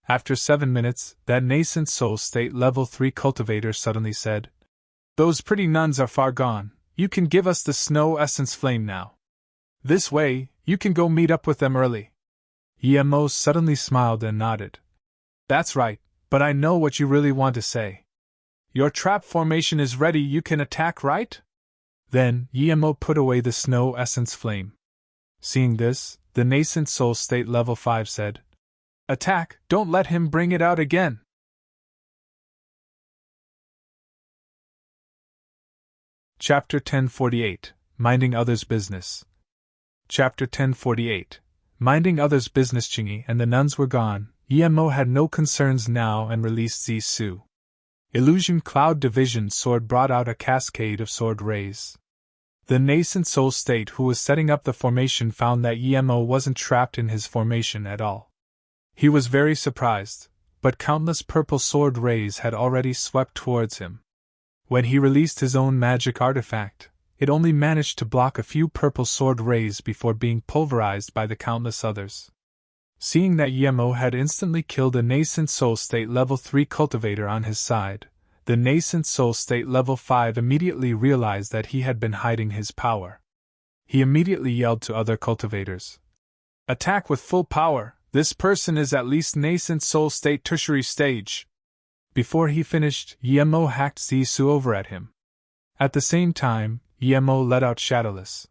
After 7 minutes, that nascent soul state level 3 cultivator suddenly said, Those pretty nuns are far gone, you can give us the snow essence flame now. This way, you can go meet up with them early. Yemo suddenly smiled and nodded. That's right, but I know what you really want to say. Your trap formation is ready, you can attack, right? Then, Yemo put away the snow essence flame. Seeing this, the nascent soul state level 5 said, Attack, don't let him bring it out again. Chapter 1048, Minding Others' Business. Chapter 1048, Minding Others' Business. Qingyi and the nuns were gone. Yemo had no concerns now and released Zisu. Illusion Cloud Division Sword brought out a cascade of sword rays. The nascent soul state who was setting up the formation found that Yemo wasn't trapped in his formation at all. He was very surprised, but countless purple sword rays had already swept towards him. When he released his own magic artifact, it only managed to block a few purple sword rays before being pulverized by the countless others. Seeing that Yemo had instantly killed a nascent soul state level 3 cultivator on his side, the nascent soul state level 5 immediately realized that he had been hiding his power. He immediately yelled to other cultivators, Attack with full power, this person is at least nascent soul state tertiary stage. Before he finished, Yemo hacked Zisu over at him. At the same time, Yemo let out Shadowless.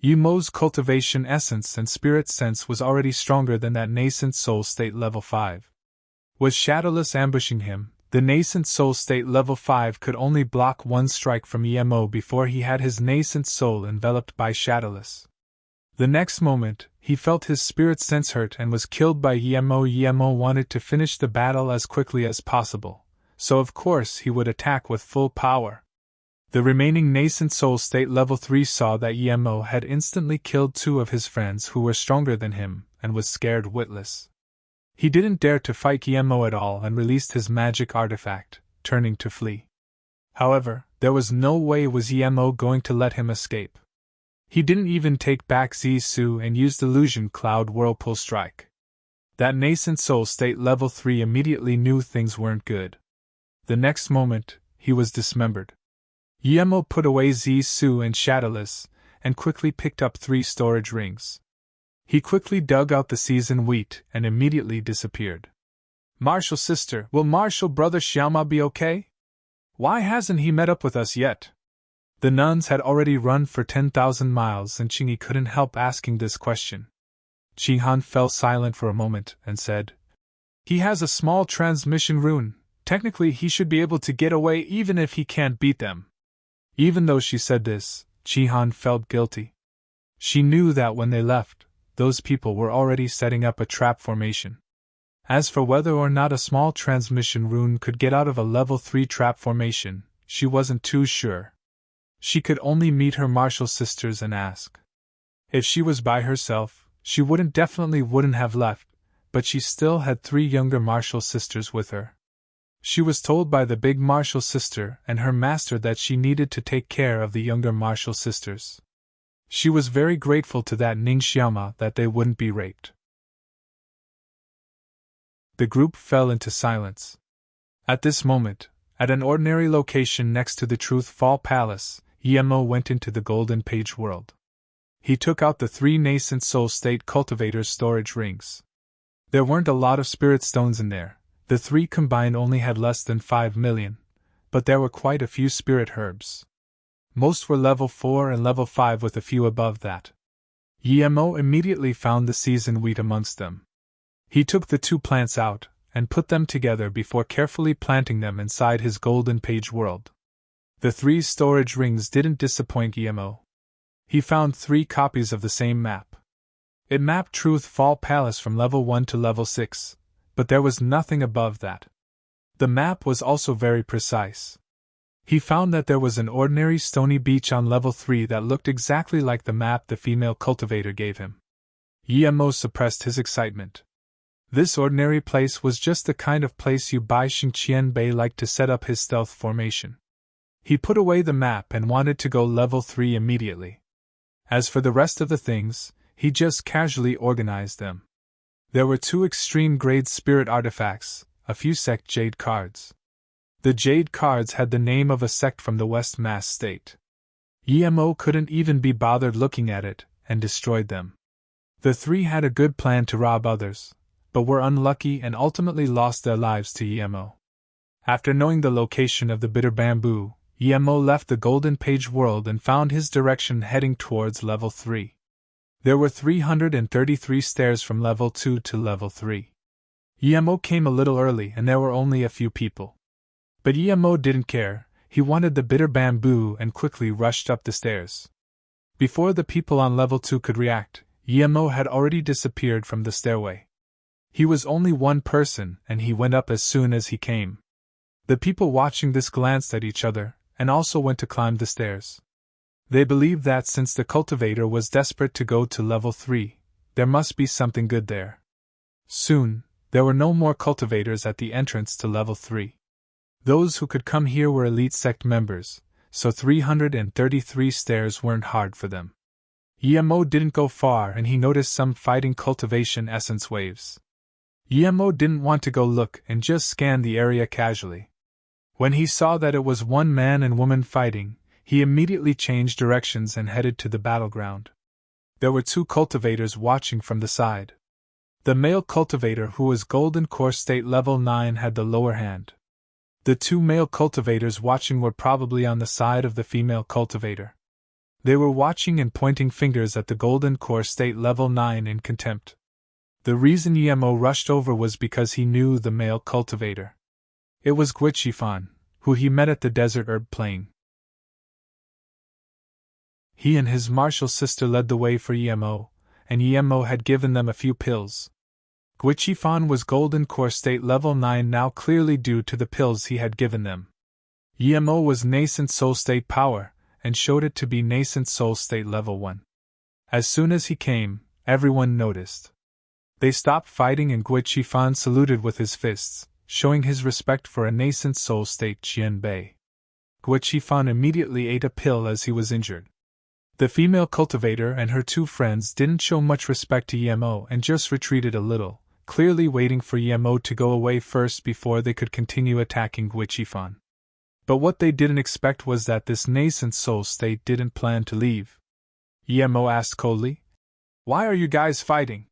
Yemo's cultivation essence and spirit sense was already stronger than that nascent soul state level 5. With Shadowless ambushing him, the nascent soul state level 5 could only block one strike from Yemo before he had his nascent soul enveloped by Shadowless. The next moment, he felt his spirit sense hurt and was killed by Yemo. Yemo wanted to finish the battle as quickly as possible, so of course he would attack with full power. The remaining nascent soul state level 3 saw that Emo had instantly killed two of his friends who were stronger than him and was scared witless. He didn't dare to fight Emo at all and released his magic artifact, turning to flee. However, there was no way was Emo going to let him escape. He didn't even take back Zisu and used Illusion Cloud Whirlpool Strike. That nascent soul state level 3 immediately knew things weren't good. The next moment, he was dismembered. Emo put away Zisu and Shadowless, and quickly picked up 3 storage rings. He quickly dug out the seasoned wheat and immediately disappeared. Martial sister, will Martial brother Xiaoma be okay? Why hasn't he met up with us yet? The nuns had already run for 10,000 miles and Qingyi couldn't help asking this question. Qinghan fell silent for a moment and said, "He has a small transmission rune. Technically he should be able to get away even if he can't beat them." Even though she said this, Qinghan felt guilty. She knew that when they left, those people were already setting up a trap formation. As for whether or not a small transmission rune could get out of a level 3 trap formation, she wasn't too sure. She could only meet her martial sisters and ask. If she was by herself, she definitely wouldn't have left, but she still had 3 younger martial sisters with her. She was told by the big martial sister and her master that she needed to take care of the younger martial sisters. She was very grateful to that Ning Xiaoma that they wouldn't be raped. The group fell into silence. At this moment, at an ordinary location next to the Truth Fall Palace, Emo went into the Golden Page world. He took out the 3 nascent soul state cultivators' storage rings. There weren't a lot of spirit stones in there. The 3 combined only had less than 5 million, but there were quite a few spirit herbs. Most were level 4 and level 5 with a few above that. Emo immediately found the seasoned wheat amongst them. He took the 2 plants out and put them together before carefully planting them inside his Golden Page world. The 3 storage rings didn't disappoint Emo. He found 3 copies of the same map. It mapped Truth Fall Palace from level 1 to level 6. But there was nothing above that. The map was also very precise. He found that there was an ordinary stony beach on level 3 that looked exactly like the map the female cultivator gave him. Emo suppressed his excitement. This ordinary place was just the kind of place you Bai Xingqian Bei liked to set up his stealth formation. He put away the map and wanted to go level 3 immediately. As for the rest of the things, he just casually organized them. There were 2 extreme-grade spirit artifacts, a few sect jade cards. The jade cards had the name of a sect from the West Mass State. Emo couldn't even be bothered looking at it, and destroyed them. The 3 had a good plan to rob others, but were unlucky and ultimately lost their lives to Emo. After knowing the location of the bitter bamboo, Emo left the Golden Page world and found his direction heading towards level 3. There were 333 stairs from level 2 to level 3. Emo came a little early and there were only a few people. But Emo didn't care, he wanted the bitter bamboo and quickly rushed up the stairs. Before the people on level 2 could react, Emo had already disappeared from the stairway. He was only one person and he went up as soon as he came. The people watching this glanced at each other and also went to climb the stairs. They believed that since the cultivator was desperate to go to level 3, there must be something good there. Soon, there were no more cultivators at the entrance to level 3. Those who could come here were elite sect members, so 333 stairs weren't hard for them. Emo didn't go far and he noticed some fighting cultivation essence waves. Emo didn't want to go look and just scanned the area casually. When he saw that it was 1 man and woman fighting, he immediately changed directions and headed to the battleground. There were 2 cultivators watching from the side. The male cultivator, who was Golden Core State level 9, had the lower hand. The 2 male cultivators watching were probably on the side of the female cultivator. They were watching and pointing fingers at the Golden Core State level 9 in contempt. The reason Emo rushed over was because he knew the male cultivator. It was Guichifan, who he met at the desert herb plain. He and his martial sister led the way for Emo, and Emo had given them a few pills. Guichifan was Golden Core State level 9 now, clearly due to the pills he had given them. Yemo was nascent soul state power, and showed it to be nascent soul state level 1. As soon as he came, everyone noticed. They stopped fighting and Gui Qifan saluted with his fists, showing his respect for a nascent soul state Qianbei. Gui Qifan immediately ate a pill as he was injured. The female cultivator and her 2 friends didn't show much respect to Yemo and just retreated a little, clearly waiting for Yemo to go away first before they could continue attacking Gui Qifan. But what they didn't expect was that this nascent soul state didn't plan to leave. Yemo asked coldly, "Why are you guys fighting?"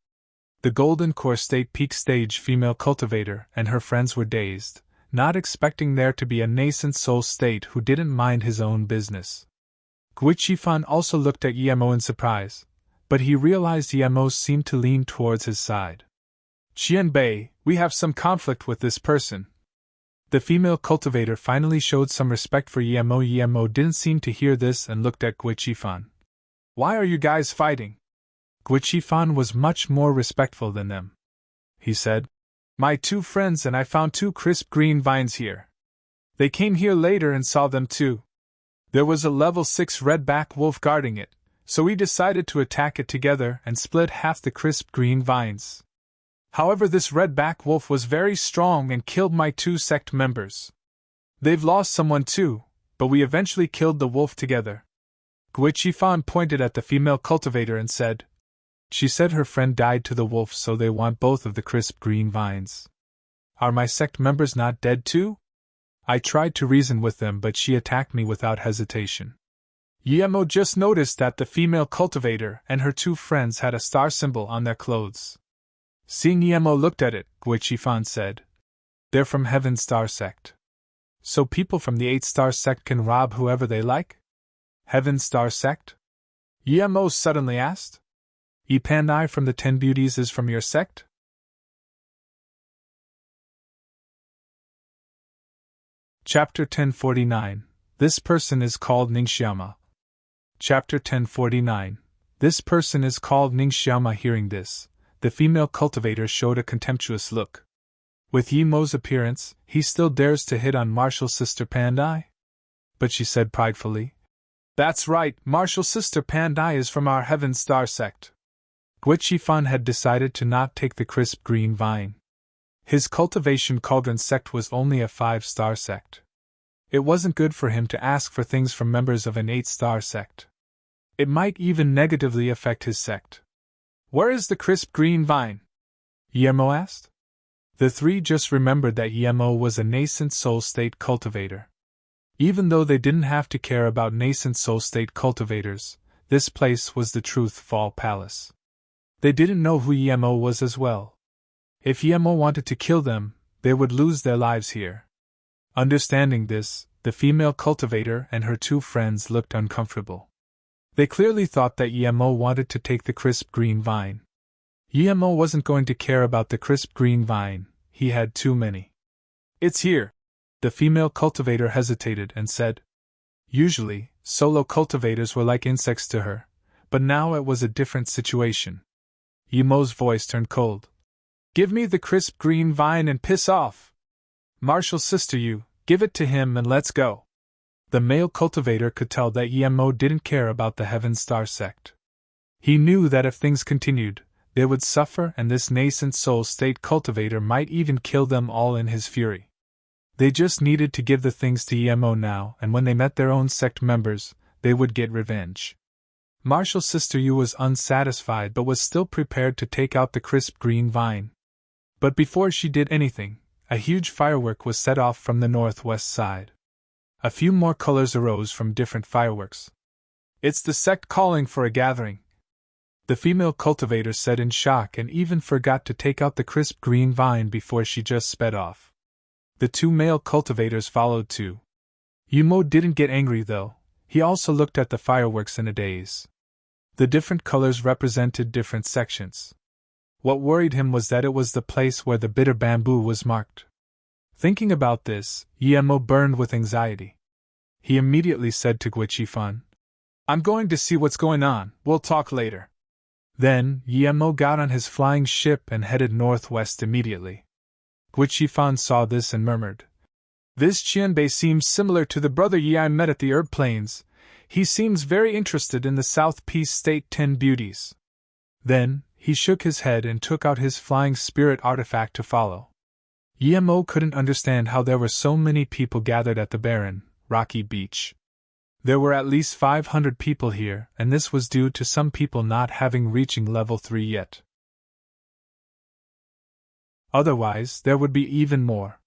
The Golden Core State Peak Stage female cultivator and her friends were dazed, not expecting there to be a nascent soul state who didn't mind his own business. Gui Qifan also looked at Yemo in surprise, but he realized Yemo seemed to lean towards his side. "Qianbei, we have some conflict with this person." The female cultivator finally showed some respect for Yemo. Yemo didn't seem to hear this and looked at Gui Qifan. "Why are you guys fighting?" Gui Qifan was much more respectful than them. He said, "My 2 friends and I found 2 crisp green vines here. They came here later and saw them too. There was a level 6 redback wolf guarding it, so we decided to attack it together and split half the crisp green vines. However, this redback wolf was very strong and killed my 2 sect members. They've lost someone too, but we eventually killed the wolf together." Gui Qifan pointed at the female cultivator and said, "She said her friend died to the wolf, so they want both of the crisp green vines. Are my sect members not dead too?" I tried to reason with them, but she attacked me without hesitation. Yemo just noticed that the female cultivator and her 2 friends had a star symbol on their clothes. Seeing Yemo looked at it, Gui Qifan said, "They're from Heaven Star Sect. So people from the 8-star sect can rob whoever they like?" "Heaven Star Sect?" Yemo suddenly asked. "Yi Pandai from the 10 Beauties is from your sect?" Chapter 1049. This person is called Ningxiama. Chapter 1049. This person is called Ningxiama. Hearing this, the female cultivator showed a contemptuous look. With Yemo's appearance, he still dares to hit on Martial Sister Pandai? But she said pridefully, "That's right, Martial Sister Pandai is from our Heaven Star Sect." Gui Qifan had decided to not take the crisp green vine. His cultivation cauldron sect was only a 5-star sect. It wasn't good for him to ask for things from members of an 8-star sect. It might even negatively affect his sect. "Where is the crisp green vine?" Yemo asked. The 3 just remembered that Yemo was a nascent soul state cultivator. Even though they didn't have to care about nascent soul state cultivators, this place was the Truth Fall Palace. They didn't know who Yemo was as well. If Yemo wanted to kill them, they would lose their lives here. Understanding this, the female cultivator and her 2 friends looked uncomfortable. They clearly thought that Yemo wanted to take the crisp green vine. Yemo wasn't going to care about the crisp green vine, he had too many. "It's here." The female cultivator hesitated and said. Usually, solo cultivators were like insects to her, but now it was a different situation. Yemo's voice turned cold. "Give me the crisp green vine and piss off. Martial Sister, you, give it to him and let's go." The male cultivator could tell that Yemo didn't care about the Heaven Star Sect. He knew that if things continued, they would suffer, and this nascent soul state cultivator might even kill them all in his fury. They just needed to give the things to Yemo now, and when they met their own sect members, they would get revenge. Martial Sister Yu was unsatisfied but was still prepared to take out the crisp green vine. But before she did anything, a huge firework was set off from the northwest side. A few more colors arose from different fireworks. "It's the sect calling for a gathering," the female cultivator said in shock, and even forgot to take out the crisp green vine before she just sped off. The 2 male cultivators followed too. Yemo didn't get angry though, he also looked at the fireworks in a daze. The different colors represented different sections. What worried him was that it was the place where the bitter bamboo was marked. Thinking about this, Yemo burned with anxiety. He immediately said to Gui Qifan, "I'm going to see what's going on, we'll talk later." Then, Yemo got on his flying ship and headed northwest immediately. Gui Qifan saw this and murmured, This Qianbei seems similar to the brother Yi I met at the Herb Plains. He seems very interested in the South Peace State 10 beauties. Then, he shook his head and took out his flying spirit artifact to follow. Yemo couldn't understand how there were so many people gathered at the barren, rocky beach. There were at least 500 people here, and this was due to some people not having reaching level 3 yet. Otherwise, there would be even more.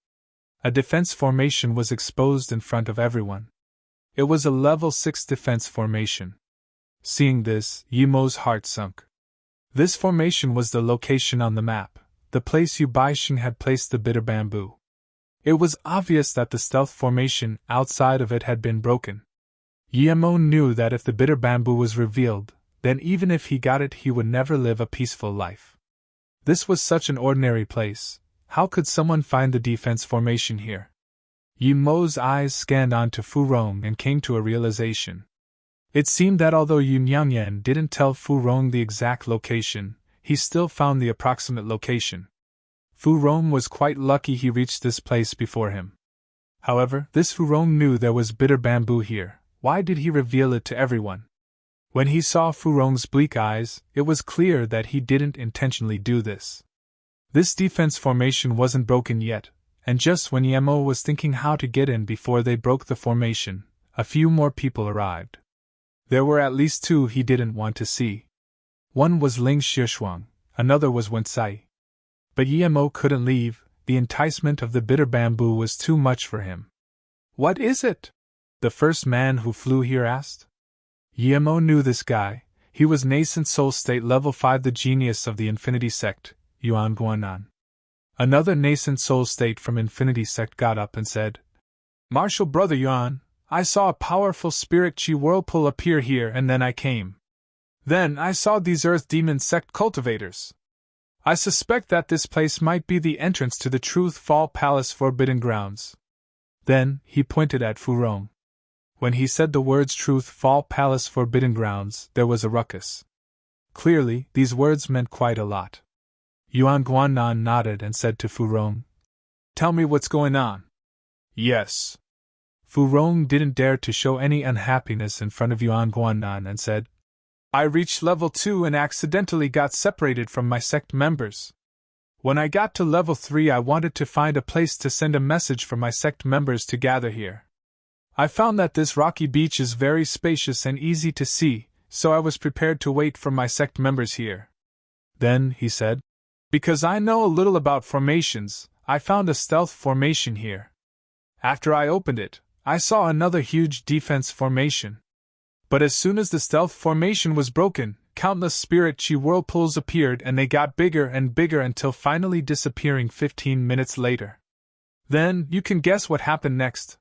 A defense formation was exposed in front of everyone. It was a level 6 defense formation. Seeing this, Yemo's heart sunk. This formation was the location on the map, the place Yu Baixing had placed the bitter bamboo. It was obvious that the stealth formation outside of it had been broken. Yemo knew that if the bitter bamboo was revealed, then even if he got it, he would never live a peaceful life. This was such an ordinary place. How could someone find the defense formation here? Yemo's eyes scanned onto Fu Rong and came to a realization. It seemed that although Yu Nyangyan didn't tell Fu Rong the exact location, he still found the approximate location. Fu Rong was quite lucky he reached this place before him. However, this Fu Rong knew there was bitter bamboo here. Why did he reveal it to everyone? When he saw Fu Rong's bleak eyes, it was clear that he didn't intentionally do this. This defense formation wasn't broken yet, and just when Yemo was thinking how to get in before they broke the formation, a few more people arrived. There were at least 2 he didn't want to see. One was Ling Xishuang, another was Wen Sai. But Yemo couldn't leave, the enticement of the bitter bamboo was too much for him. "What is it?" the first man who flew here asked. Yemo knew this guy. He was nascent soul state level 5, the genius of the Infinity Sect, Yuan Guanan. Another nascent soul state from Infinity Sect got up and said, "Martial Brother Yuan, I saw a powerful spirit chi whirlpool appear here and then I came. Then I saw these Earth Demon Sect cultivators. I suspect that this place might be the entrance to the Truth Fall Palace Forbidden Grounds." Then, he pointed at Fu Rong. When he said the words Truth Fall Palace Forbidden Grounds, there was a ruckus. Clearly, these words meant quite a lot. Yuan Guanan nodded and said to Fu Rong, "Tell me what's going on." "Yes." Fu Rong didn't dare to show any unhappiness in front of Yuan Guanan and said, "I reached level 2 and accidentally got separated from my sect members. When I got to level 3, I wanted to find a place to send a message for my sect members to gather here. I found that this rocky beach is very spacious and easy to see, so I was prepared to wait for my sect members here. Then, he said, because I know a little about formations, I found a stealth formation here. After I opened it, I saw another huge defense formation. But as soon as the stealth formation was broken, countless spirit chi whirlpools appeared and they got bigger and bigger until finally disappearing 15 minutes later. Then, you can guess what happened next.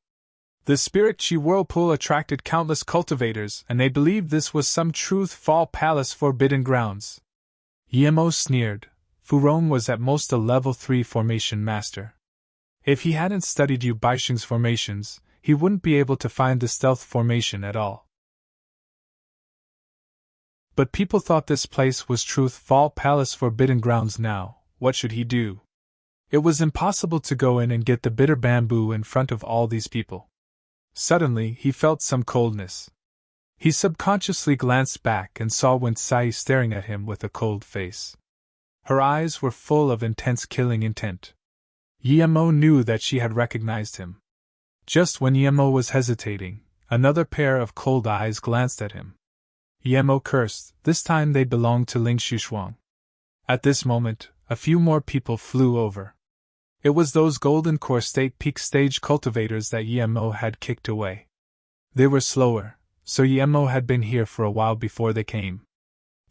The spirit chi whirlpool attracted countless cultivators and they believed this was some Truth Fall Palace Forbidden Grounds." Yemo sneered. Fu Rong was at most a level 3 formation master. If he hadn't studied Yu Baixing's formations, he wouldn't be able to find the stealth formation at all. But people thought this place was Truth Fall Palace Forbidden Grounds now. What should he do? It was impossible to go in and get the bitter bamboo in front of all these people. Suddenly, he felt some coldness. He subconsciously glanced back and saw Wen Sai staring at him with a cold face. Her eyes were full of intense killing intent. Yemo knew that she had recognized him. Just when Yemo was hesitating, another pair of cold eyes glanced at him. Yemo cursed. This time they belonged to Ling Xishuang. At this moment, a few more people flew over. It was those Golden Core State Peak Stage cultivators that Yemo had kicked away. They were slower, so Yemo had been here for a while before they came.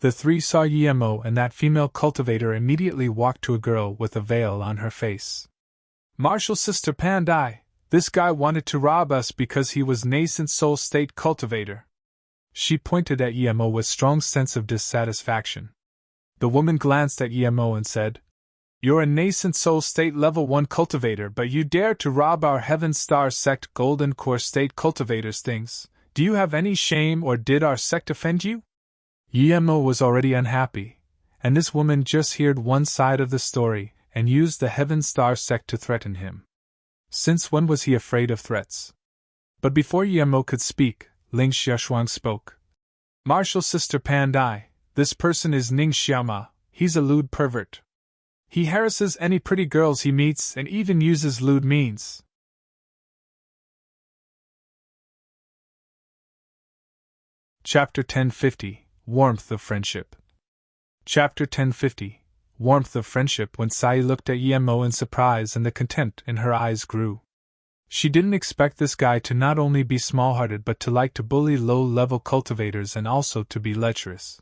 The 3 saw Yemo and that female cultivator immediately walked to a girl with a veil on her face. "Martial Sister Pandai, this guy wanted to rob us because he was nascent soul state cultivator." She pointed at Yemo with strong sense of dissatisfaction. The woman glanced at Yemo and said, "You're a nascent soul state level 1 cultivator, but you dare to rob our Heaven Star sect Golden Core State cultivators things. Do you have any shame, or did our sect offend you?" Yemo was already unhappy, and this woman just heard one side of the story and used the Heaven Star sect to threaten him. Since when was he afraid of threats? But before Yemo could speak, Ling Xiaoshuang spoke. Martial Sister Pandai, this person is Ning Xiaoma, he's a lewd pervert. He harasses any pretty girls he meets and even uses lewd means. Chapter 1050, Warmth of Friendship. Chapter 1050, Warmth of Friendship. When Sai looked at Yemo in surprise and the contempt in her eyes grew. She didn't expect this guy to not only be small-hearted but to like to bully low-level cultivators and also to be lecherous.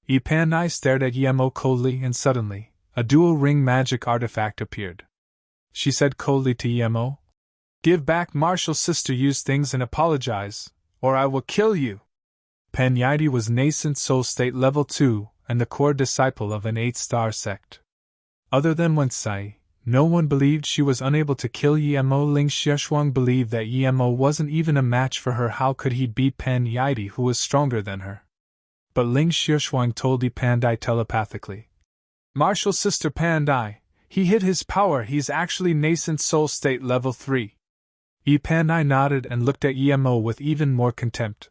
Yi Panai stared at Yemo coldly and suddenly, a dual-ring magic artifact appeared. She said coldly to Yemo, "Give back Martial Sister Yu's things and apologize, or I will kill you." Pen Yaidi was nascent soul state level 2 and the core disciple of an 8-star sect. Other than Wen Sai, no one believed she was unable to kill Yemo. Ling Xiaoshuang believed that Yemo wasn't even a match for her. How could he beat Pen Yaidi, who was stronger than her? But Ling Xiaoshuang told Yi Pandai telepathically, "Martial Sister Pandai, he hid his power, he's actually nascent soul state level 3. Yi Pandai nodded and looked at Yemo with even more contempt.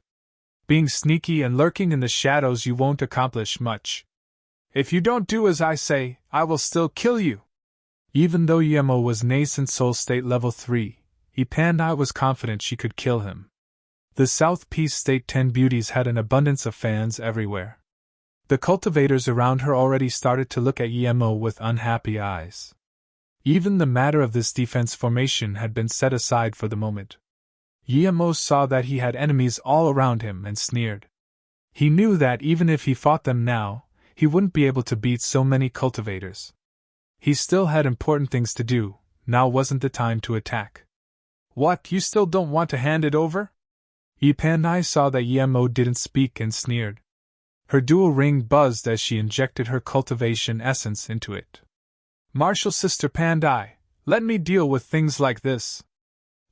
Being sneaky and lurking in the shadows, you won't accomplish much. If you don't do as I say, I will still kill you." Even though Yemo was nascent soul state level 3, Yi Pandai was confident she could kill him. The South Peace State 10 beauties had an abundance of fans everywhere. The cultivators around her already started to look at Yemo with unhappy eyes. Even the matter of this defense formation had been set aside for the moment. Yemo saw that he had enemies all around him and sneered. He knew that even if he fought them now, he wouldn't be able to beat so many cultivators. He still had important things to do. Now wasn't the time to attack. "What, you still don't want to hand it over?" Yi Pandai saw that Yemo didn't speak and sneered. Her dual ring buzzed as she injected her cultivation essence into it. "Martial Sister Pandai, let me deal with things like this.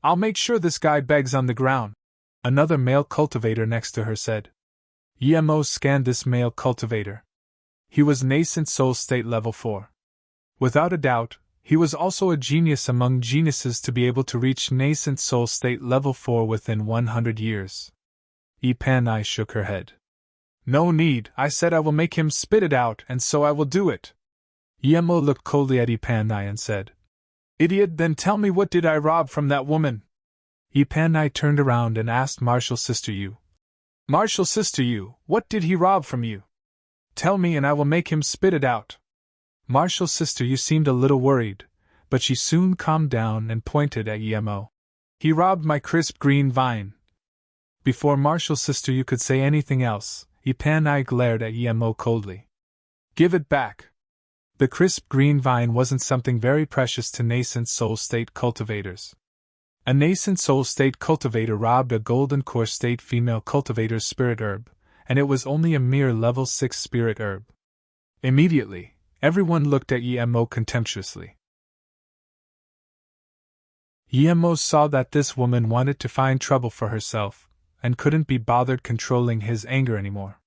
I'll make sure this guy begs on the ground," another male cultivator next to her said. Yemo scanned this male cultivator. He was nascent soul state level 4. Without a doubt, he was also a genius among geniuses to be able to reach nascent soul state level 4 within 100 years. Yi Panai shook her head. "No need, I said I will make him spit it out, and so I will do it." Yemo looked coldly at Yi Panai and said, "Idiot, then tell me, what did I rob from that woman?" Yi Panai turned around and asked Martial Sister Yu. "Martial Sister Yu, what did he rob from you? Tell me and I will make him spit it out." Martial Sister Yu seemed a little worried, but she soon calmed down and pointed at Yemo. "He robbed my crisp green vine." Before Martial Sister Yu could say anything else, Yi Panai glared at Yemo coldly. "Give it back." The crisp green vine wasn't something very precious to nascent soul state cultivators. A nascent soul state cultivator robbed a golden core state female cultivator's spirit herb, and it was only a mere level 6 spirit herb. Immediately, everyone looked at Yemo contemptuously. Yemo saw that this woman wanted to find trouble for herself, and couldn't be bothered controlling his anger anymore.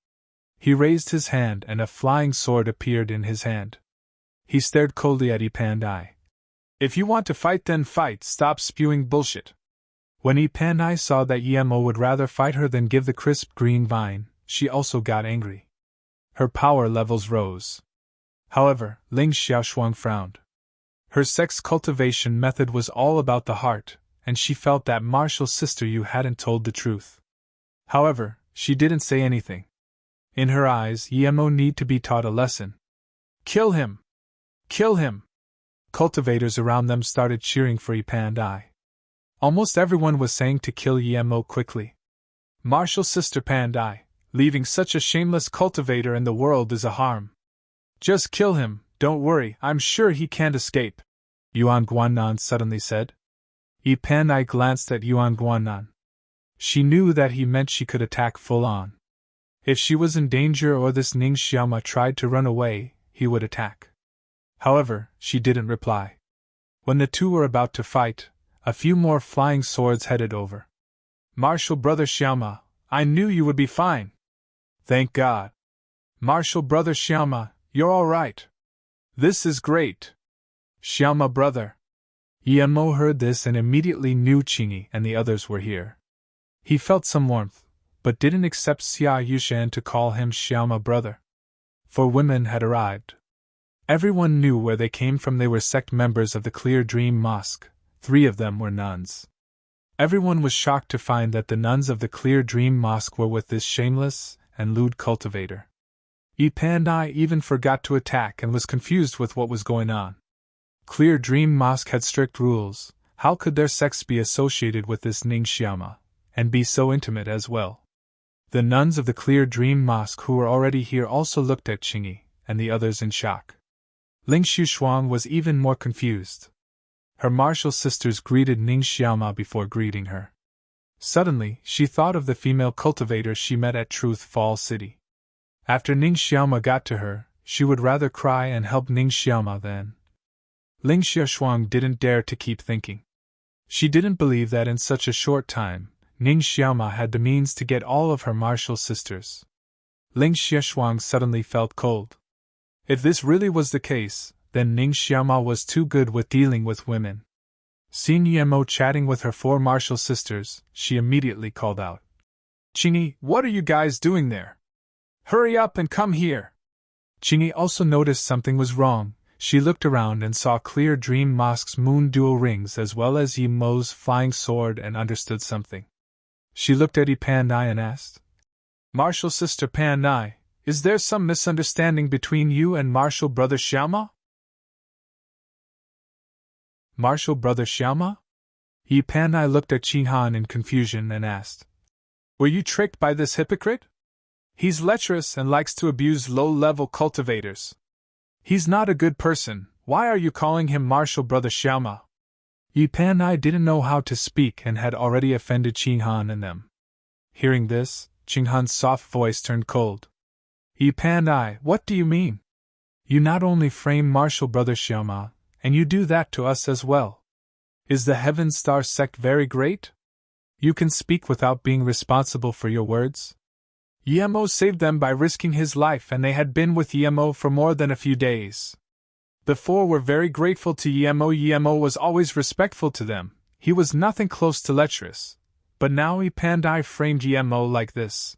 He raised his hand and a flying sword appeared in his hand. He stared coldly at Yi Pandai. "If you want to fight, then fight, stop spewing bullshit." When Yi Pandai saw that Yemo would rather fight her than give the crisp green vine, she also got angry. Her power levels rose. However, Ling Xiaoshuang frowned. Her sex cultivation method was all about the heart, and she felt that Martial Sister Yu hadn't told the truth. However, she didn't say anything. In her eyes, Yemo need to be taught a lesson. "Kill him! Kill him!" Cultivators around them started cheering for Yi Pandai. Almost everyone was saying to kill Yemo quickly. "Martial Sister Pandai, leaving such a shameless cultivator in the world is a harm. Just kill him, don't worry, I'm sure he can't escape," Yuan Guanan suddenly said. Yi Pandai glanced at Yuan Guanan. She knew that he meant she could attack full on. If she was in danger or this Ning Xiaoma tried to run away, he would attack. However, she didn't reply. When the two were about to fight, a few more flying swords headed over. "Martial Brother Xiaoma, I knew you would be fine." "Thank God. Martial Brother Xiaoma, you're all right. This is great. Xiaoma brother." Emo heard this and immediately knew Qingyi and the others were here. He felt some warmth, but didn't accept Xia Yushan to call him Xiaoma brother. For women had arrived. Everyone knew where they came from. They were sect members of the Clear Dream Mosque. 3 of them were nuns. Everyone was shocked to find that the nuns of the Clear Dream Mosque were with this shameless and lewd cultivator. Yi Pandai even forgot to attack and was confused with what was going on. Clear Dream Mosque had strict rules. How could their sects be associated with this Ning Xiaoma, and be so intimate as well? The nuns of the Clear Dream Mosque who were already here also looked at Qingyi and the others in shock. Ling Xushuang was even more confused. Her martial sisters greeted Ning Xiaoma before greeting her. Suddenly, she thought of the female cultivator she met at Truth Fall City. After Ning Xiaoma got to her, she would rather cry and help Ning Xiaoma than. Ling Xushuang didn't dare to keep thinking. She didn't believe that in such a short time, Ning Xiaoma had the means to get all of her martial sisters. Ling Xushuang suddenly felt cold. If this really was the case, then Ning Xiaoma was too good with dealing with women. Seeing Emo chatting with her 4 martial sisters, she immediately called out, "Qingyi, what are you guys doing there? Hurry up and come here!" Qingyi also noticed something was wrong. She looked around and saw Clear Dream Mosque's moon dual rings as well as Emo's flying sword and understood something. She looked at Yi Pandai and asked, "Martial sister Pandai, is there some misunderstanding between you and martial brother Xiaoma?" Martial brother Xiaoma? Yi Pandai looked at Qinghan in confusion and asked, "Were you tricked by this hypocrite? He's lecherous and likes to abuse low-level cultivators. He's not a good person. Why are you calling him martial brother Xiaoma?" Yi Pandai didn't know how to speak and had already offended Qinghan and them. Hearing this, Qinghan's soft voice turned cold. "Yi Pandai, what do you mean? You not only frame martial brother Xiaoma, and you do that to us as well. Is the Heaven Star sect very great? You can speak without being responsible for your words?" Emo saved them by risking his life and they had been with Emo for more than a few days. The 4 were very grateful to Emo. Emo was always respectful to them. He was nothing close to lecherous. But now Yi Pandai framed Emo like this.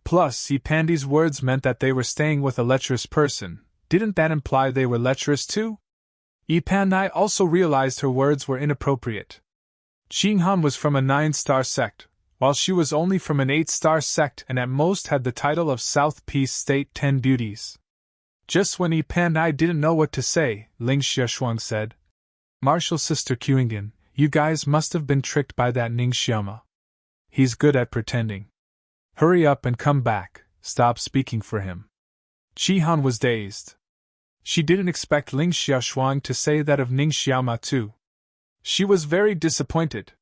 Plus, Yi Pandai's words meant that they were staying with a lecherous person. Didn't that imply they were lecherous too? Yi Pandai also realized her words were inappropriate. Qinghan was from a 9-star sect, while she was only from an 8-star sect and at most had the title of South Peace State 10 Beauties. Just when Yi Pandai didn't know what to say, Ling Xushuang said, "Martial sister Qingyan, you guys must have been tricked by that Ning Xiaoma. He's good at pretending. Hurry up and come back, stop speaking for him." Qinghan was dazed. She didn't expect Ling Xushuang to say that of Ning Xiaoma too. She was very disappointed.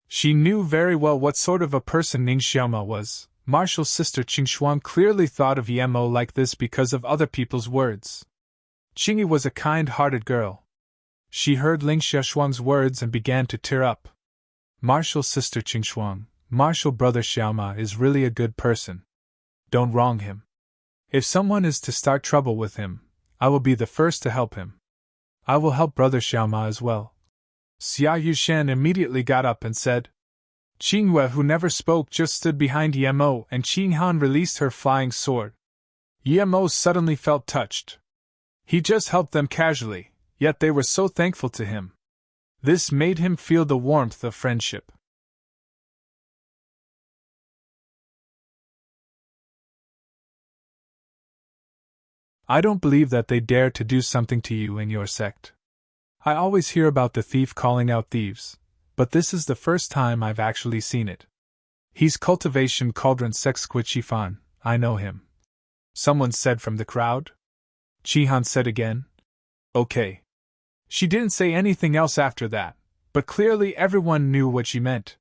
She knew very well what sort of a person Ning Xiaoma was. Martial sister Qingxuang clearly thought of Emo like this because of other people's words. Qingyi was a kind-hearted girl. She heard Ling Xushuang's words and began to tear up. "Martial sister Qingxuang, martial brother Xiaoma is really a good person. Don't wrong him. If someone is to start trouble with him, I will be the first to help him. I will help brother Xiaoma as well." Xia Yushan immediately got up and said. Qingyue, who never spoke, just stood behind Emo and Qinghan released her flying sword. Emo suddenly felt touched. He just helped them casually, yet they were so thankful to him. This made him feel the warmth of friendship. I don't believe that they dare to do something to you in your sect. I always hear about the thief calling out thieves, but this is the first time I've actually seen it. He's Cultivation Cauldron Sexquichifan, I know him. Someone said from the crowd. Qinghan said again. Okay. She didn't say anything else after that, but clearly everyone knew what she meant.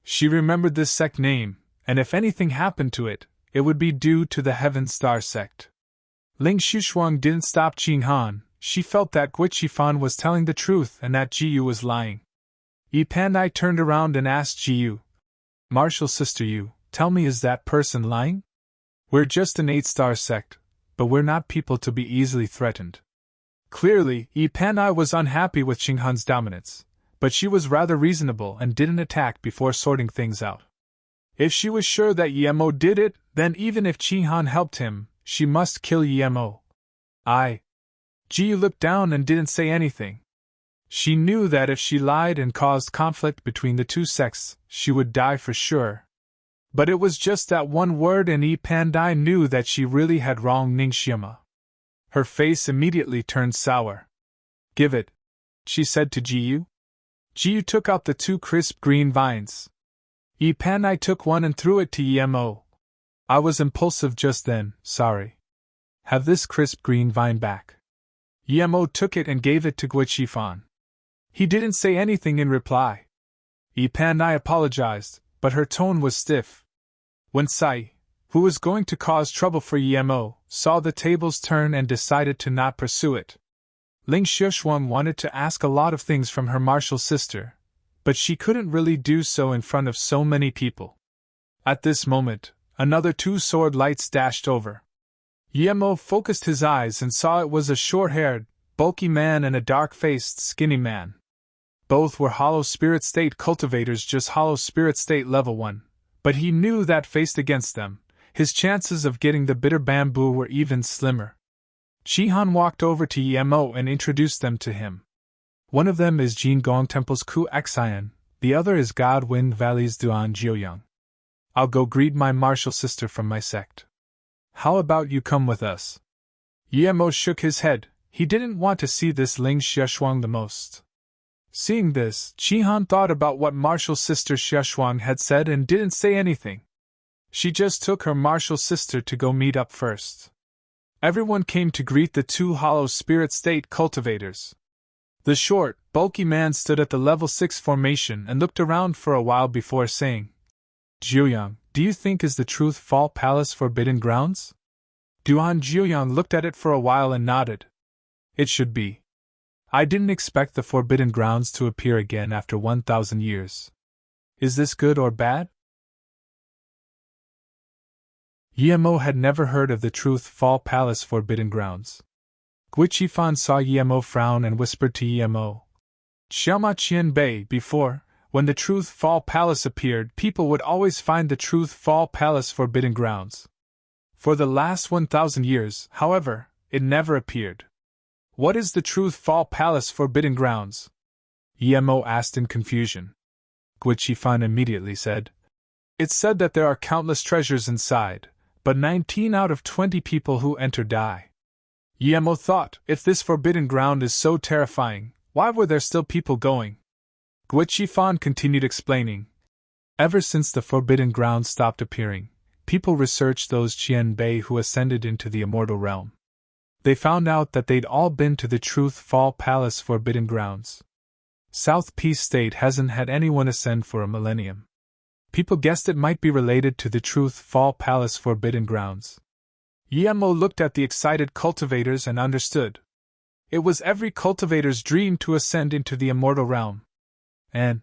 She remembered this sect name, and if anything happened to it, it would be due to the Heaven Star sect. Ling Xushuang didn't stop Qinghan. She felt that Guiqifan was telling the truth and that Jiyu was lying. Yi Pandai turned around and asked Jiyu, "Martial sister Yu, tell me, is that person lying? We're just an 8-star sect, but we're not people to be easily threatened." Clearly, Yi Panai was unhappy with Qing Han's dominance, but she was rather reasonable and didn't attack before sorting things out. If she was sure that Yemo did it, then even if Qing Han helped him, she must kill Yemo. Ji looked down and didn't say anything. She knew that if she lied and caused conflict between the two sects, she would die for sure. But it was just that one word, and Yi Pandai knew that she really had wronged Ningxiama. Her face immediately turned sour. "Give it," she said to Jiyu. Jiyu took out the 2 crisp green vines. Yi Pandai took one and threw it to Yemo. "I was impulsive just then, sorry. Have this crisp green vine back." Yemo took it and gave it to Guichifan. He didn't say anything in reply. Yi Pandai apologized, but her tone was stiff. When Sai, who was going to cause trouble for Yemo, saw the tables turn and decided to not pursue it. Ling Xiushuang wanted to ask a lot of things from her martial sister, but she couldn't really do so in front of so many people. At this moment, another 2 sword lights dashed over. Yemo focused his eyes and saw it was a short-haired, bulky man and a dark-faced, skinny man. Both were hollow spirit state cultivators, just hollow spirit state level 1, but he knew that faced against them, his chances of getting the bitter bamboo were even slimmer. Shihan walked over to Yemo and introduced them to him. One of them is Jin Gong Temple's Ku Xian, the other is God Wind Valley's Duan Jiuyang. I'll go greet my martial sister from my sect. How about you come with us? Yemo shook his head. He didn't want to see this Ling Xiushuang the most. Seeing this, Shihan thought about what martial sister Xiushuang had said and didn't say anything. She just took her martial sister to go meet up first. Everyone came to greet the 2 hollow spirit state cultivators. The short, bulky man stood at the level 6 formation and looked around for a while before saying, "Jiuyang, do you think is the Truth Fall Palace forbidden grounds?" Duan Jiuyang looked at it for a while and nodded. "It should be. I didn't expect the forbidden grounds to appear again after 1,000 years. Is this good or bad?" Yemo had never heard of the Truth Fall Palace forbidden grounds. Guichifan saw Yemo frown and whispered to Yemo, "Xiaoma Qian Bei, before, when the Truth Fall Palace appeared, people would always find the Truth Fall Palace forbidden grounds. For the last 1,000 years, however, it never appeared. What is the Truth Fall Palace forbidden grounds?" Yemo asked in confusion. Guichifan immediately said, "It's said that there are countless treasures inside, but 19 out of 20 people who enter die." Yemo thought, if this forbidden ground is so terrifying, why were there still people going? Guichifan continued explaining. Ever since the forbidden ground stopped appearing, people researched those Qian Bei who ascended into the immortal realm. They found out that they'd all been to the Truth Fall Palace forbidden grounds. South Peace State hasn't had anyone ascend for a millennium. People guessed it might be related to the Truth Fall Palace forbidden grounds. Yemo looked at the excited cultivators and understood. It was every cultivator's dream to ascend into the immortal realm. And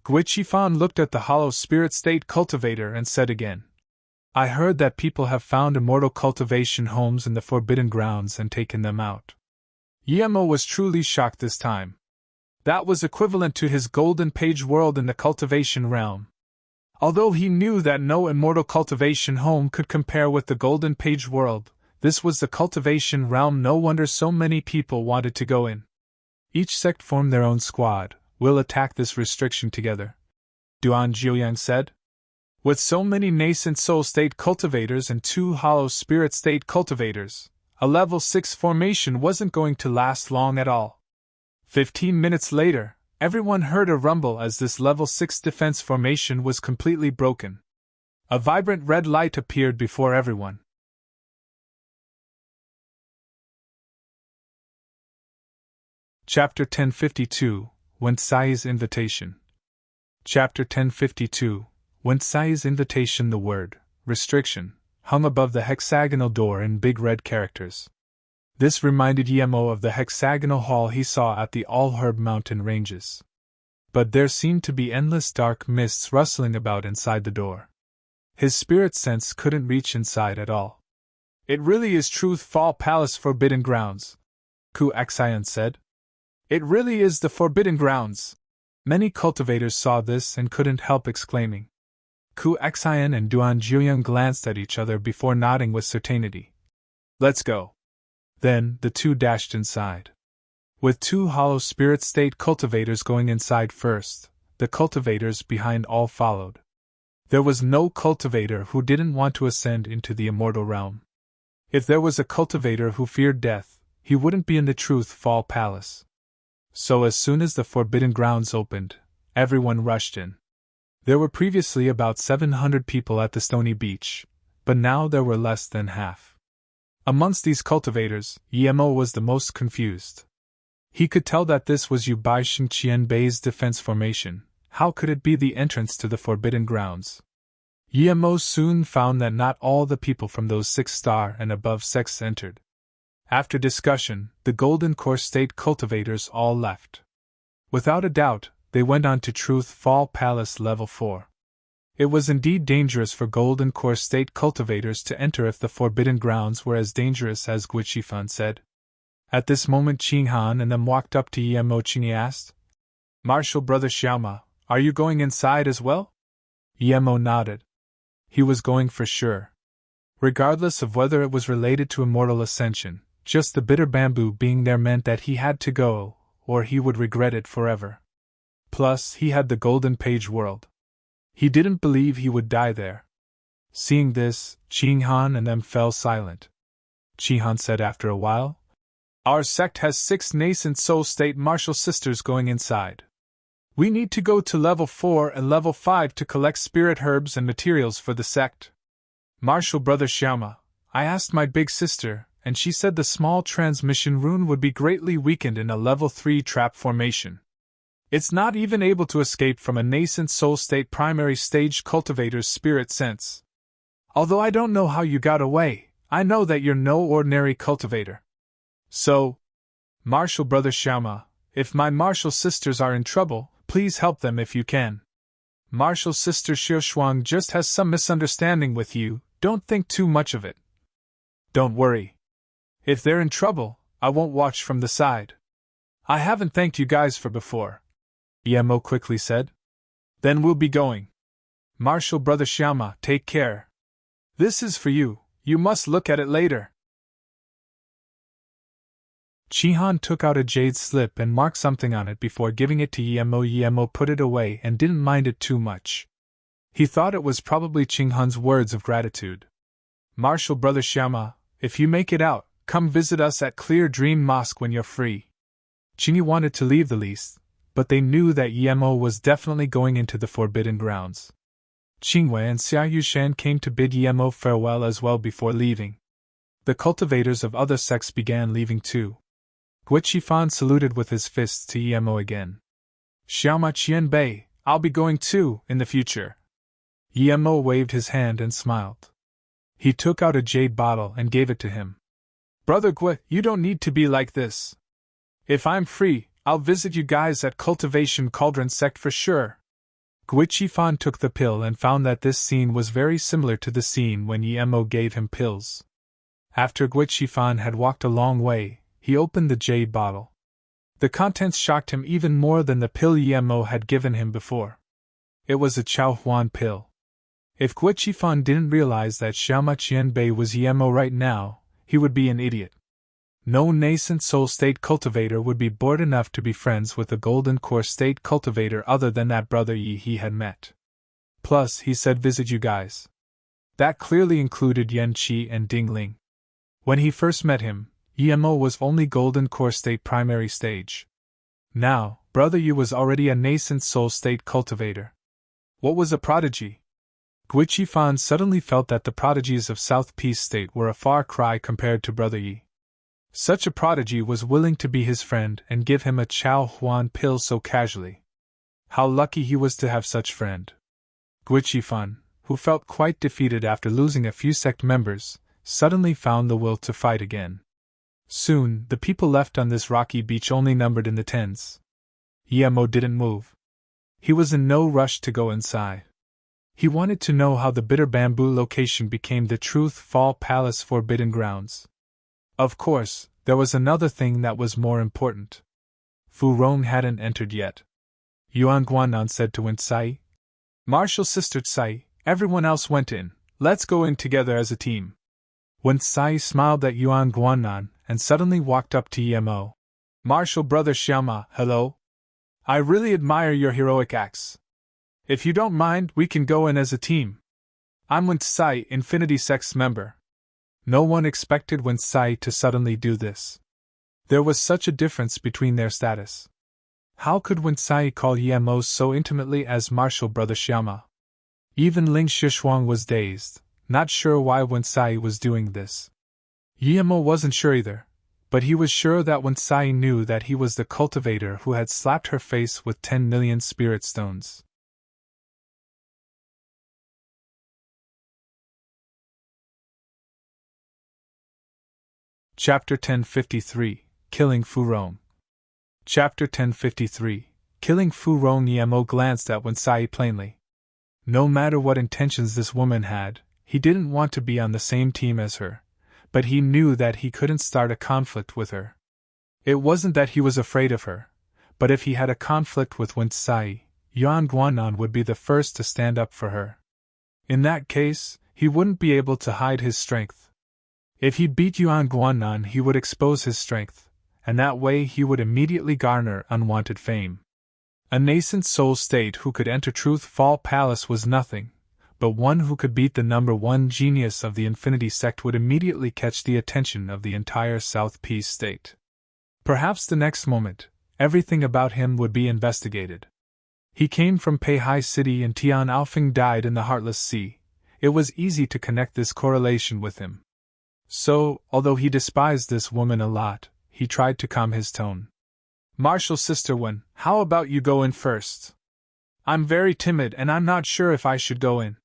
Guichifan looked at the hollow spirit state cultivator and said again, "I heard that people have found immortal cultivation homes in the forbidden grounds and taken them out." Yemo was truly shocked this time. That was equivalent to his golden page world in the cultivation realm. Although he knew that no immortal cultivation home could compare with the golden page world, this was the cultivation realm. No wonder so many people wanted to go in. Each sect formed their own squad. We'll attack this restriction together, Duan Jiuyang said. With so many nascent soul state cultivators and 2 hollow spirit state cultivators, a level 6 formation wasn't going to last long at all. 15 minutes later, everyone heard a rumble as this level 6 defense formation was completely broken. A vibrant red light appeared before everyone. Chapter 1052, Wen Sai's Invitation. Chapter 1052, Wen Sai's Invitation. The word, restriction, hung above the hexagonal door in big red characters. This reminded Yemo of the hexagonal hall he saw at the All-Herb mountain ranges. But there seemed to be endless dark mists rustling about inside the door. His spirit sense couldn't reach inside at all. It really is Truth Fall Palace forbidden grounds. Ku Xian said. It really is the forbidden grounds. Many cultivators saw this and couldn't help exclaiming. Ku Xian and Duan Jiuyang glanced at each other before nodding with certainty. Let's go. Then the two dashed inside. With two hollow spirit state cultivators going inside first, the cultivators behind all followed. There was no cultivator who didn't want to ascend into the immortal realm. If there was a cultivator who feared death, he wouldn't be in the Truth Fall Palace. So as soon as the forbidden grounds opened, everyone rushed in. There were previously about 700 people at the stony beach, but now there were less than half. Amongst these cultivators, Yemo was the most confused. He could tell that this was Yubai Xingqianbei's defense formation. How could it be the entrance to the forbidden grounds? Yemo soon found that not all the people from those 6-star and above sects entered. After discussion, the Golden Core State cultivators all left. Without a doubt, they went on to Truth Fall Palace Level 4. It was indeed dangerous for Golden Core State cultivators to enter if the forbidden grounds were as dangerous as Guiqifan said. At this moment Qinghan and them walked up to Yemo. Qingyi asked, Martial Brother Xiaoma, are you going inside as well? Yemo nodded. He was going for sure. Regardless of whether it was related to immortal ascension, just the bitter bamboo being there meant that he had to go, or he would regret it forever. Plus, he had the Golden Page World. He didn't believe he would die there. Seeing this, Qinghan and them fell silent. Qinghan said after a while, Our sect has 6 nascent soul state martial sisters going inside. We need to go to level 4 and level 5 to collect spirit herbs and materials for the sect. Martial Brother Xiaoma, I asked my big sister, and she said the small transmission rune would be greatly weakened in a level 3 trap formation. It's not even able to escape from a nascent soul state primary stage cultivator's spirit sense. Although I don't know how you got away, I know that you're no ordinary cultivator. So, Martial Brother Xiaoma, if my martial sisters are in trouble, please help them if you can. Martial Sister Xiushuang just has some misunderstanding with you, don't think too much of it. Don't worry. If they're in trouble, I won't watch from the side. I haven't thanked you guys for before, Yemo quickly said. Then we'll be going. Martial Brother Xiaoma, take care. This is for you, you must look at it later. Qinghan took out a jade slip and marked something on it before giving it to Yemo. Yemo put it away and didn't mind it too much. He thought it was probably Qinghan's words of gratitude. Martial Brother Xiaoma, if you make it out, come visit us at Clear Dream Mosque when you're free. Qingyi wanted to leave the least, but they knew that Yemo was definitely going into the forbidden grounds. Qingwei and Xia Yushan came to bid Yemo farewell as well before leaving. The cultivators of other sects began leaving too. Guiqifan saluted with his fists to Yemo again. Xiaoma Qianbei, I'll be going too, in the future. Yemo waved his hand and smiled. He took out a jade bottle and gave it to him. Brother Gui, you don't need to be like this. If I'm free, I'll visit you guys at Cultivation Cauldron Sect for sure. Guiqifan took the pill and found that this scene was very similar to the scene when Yemo gave him pills. After Guiqifan had walked a long way, he opened the jade bottle. The contents shocked him even more than the pill Yemo had given him before. It was a Chao Huan pill. If Guiqifan didn't realize that Xiaoma Qianbei was Yemo right now, he would be an idiot. No nascent soul state cultivator would be bored enough to be friends with a golden core state cultivator other than that brother Yi he had met. Plus, he said visit you guys. That clearly included Yan Qi and Ding Ling. When he first met him, Yemo was only golden core state primary stage. Now, brother Yi was already a nascent soul state cultivator. What was a prodigy? Guiqifan suddenly felt that the prodigies of South Peace State were a far cry compared to brother Yi. Such a prodigy was willing to be his friend and give him a Chao Huan pill so casually. How lucky he was to have such friend. Guiqifan, who felt quite defeated after losing a few sect members, suddenly found the will to fight again. Soon, the people left on this rocky beach only numbered in the tens. Yemo didn't move. He was in no rush to go inside. He wanted to know how the bitter bamboo location became the Truth Fall Palace forbidden grounds. Of course, There was another thing that was more important. Fu Rong hadn't entered yet. Yuan Guanan said to Wen Sai. Martial Sister Tsai, everyone else went in. Let's go in together as a team. Wen Sai smiled at Yuan Guanan and suddenly walked up to Yemo. Martial Brother Xiaoma, hello. I really admire your heroic acts. If you don't mind, we can go in as a team. I'm Wen Sai, Infinity Sect's member. No one expected Wen Sai to suddenly do this. There was such a difference between their status. How could Wen Sai call Yemo so intimately as Martial Brother Xiaoma? Even Ling Shishuang was dazed, not sure why Wen Sai was doing this. Yemo wasn't sure either, but he was sure that Wen Sai knew that he was the cultivator who had slapped her face with 10 million spirit stones. Chapter 1053, Killing Fu Rong. Chapter 1053, Killing Fu Rong. Yemo glanced at Wen Sai plainly. No matter what intentions this woman had, he didn't want to be on the same team as her, but he knew that he couldn't start a conflict with her. It wasn't that he was afraid of her, but if he had a conflict with Wen Sai, Yuan Guanan would be the first to stand up for her. In that case, he wouldn't be able to hide his strength. If he beat Yuan Guanan, he would expose his strength, and that way he would immediately garner unwanted fame. A nascent soul state who could enter Truth Fall Palace was nothing, but one who could beat the #1 genius of the Infinity Sect would immediately catch the attention of the entire South Peace state. Perhaps the next moment, everything about him would be investigated. He came from Peihai City and Tian Alfing died in the Heartless Sea. It was easy to connect this correlation with him. So, although he despised this woman a lot, he tried to calm his tone. Martial Sister Wen, how about you go in first? I'm very timid and I'm not sure if I should go in.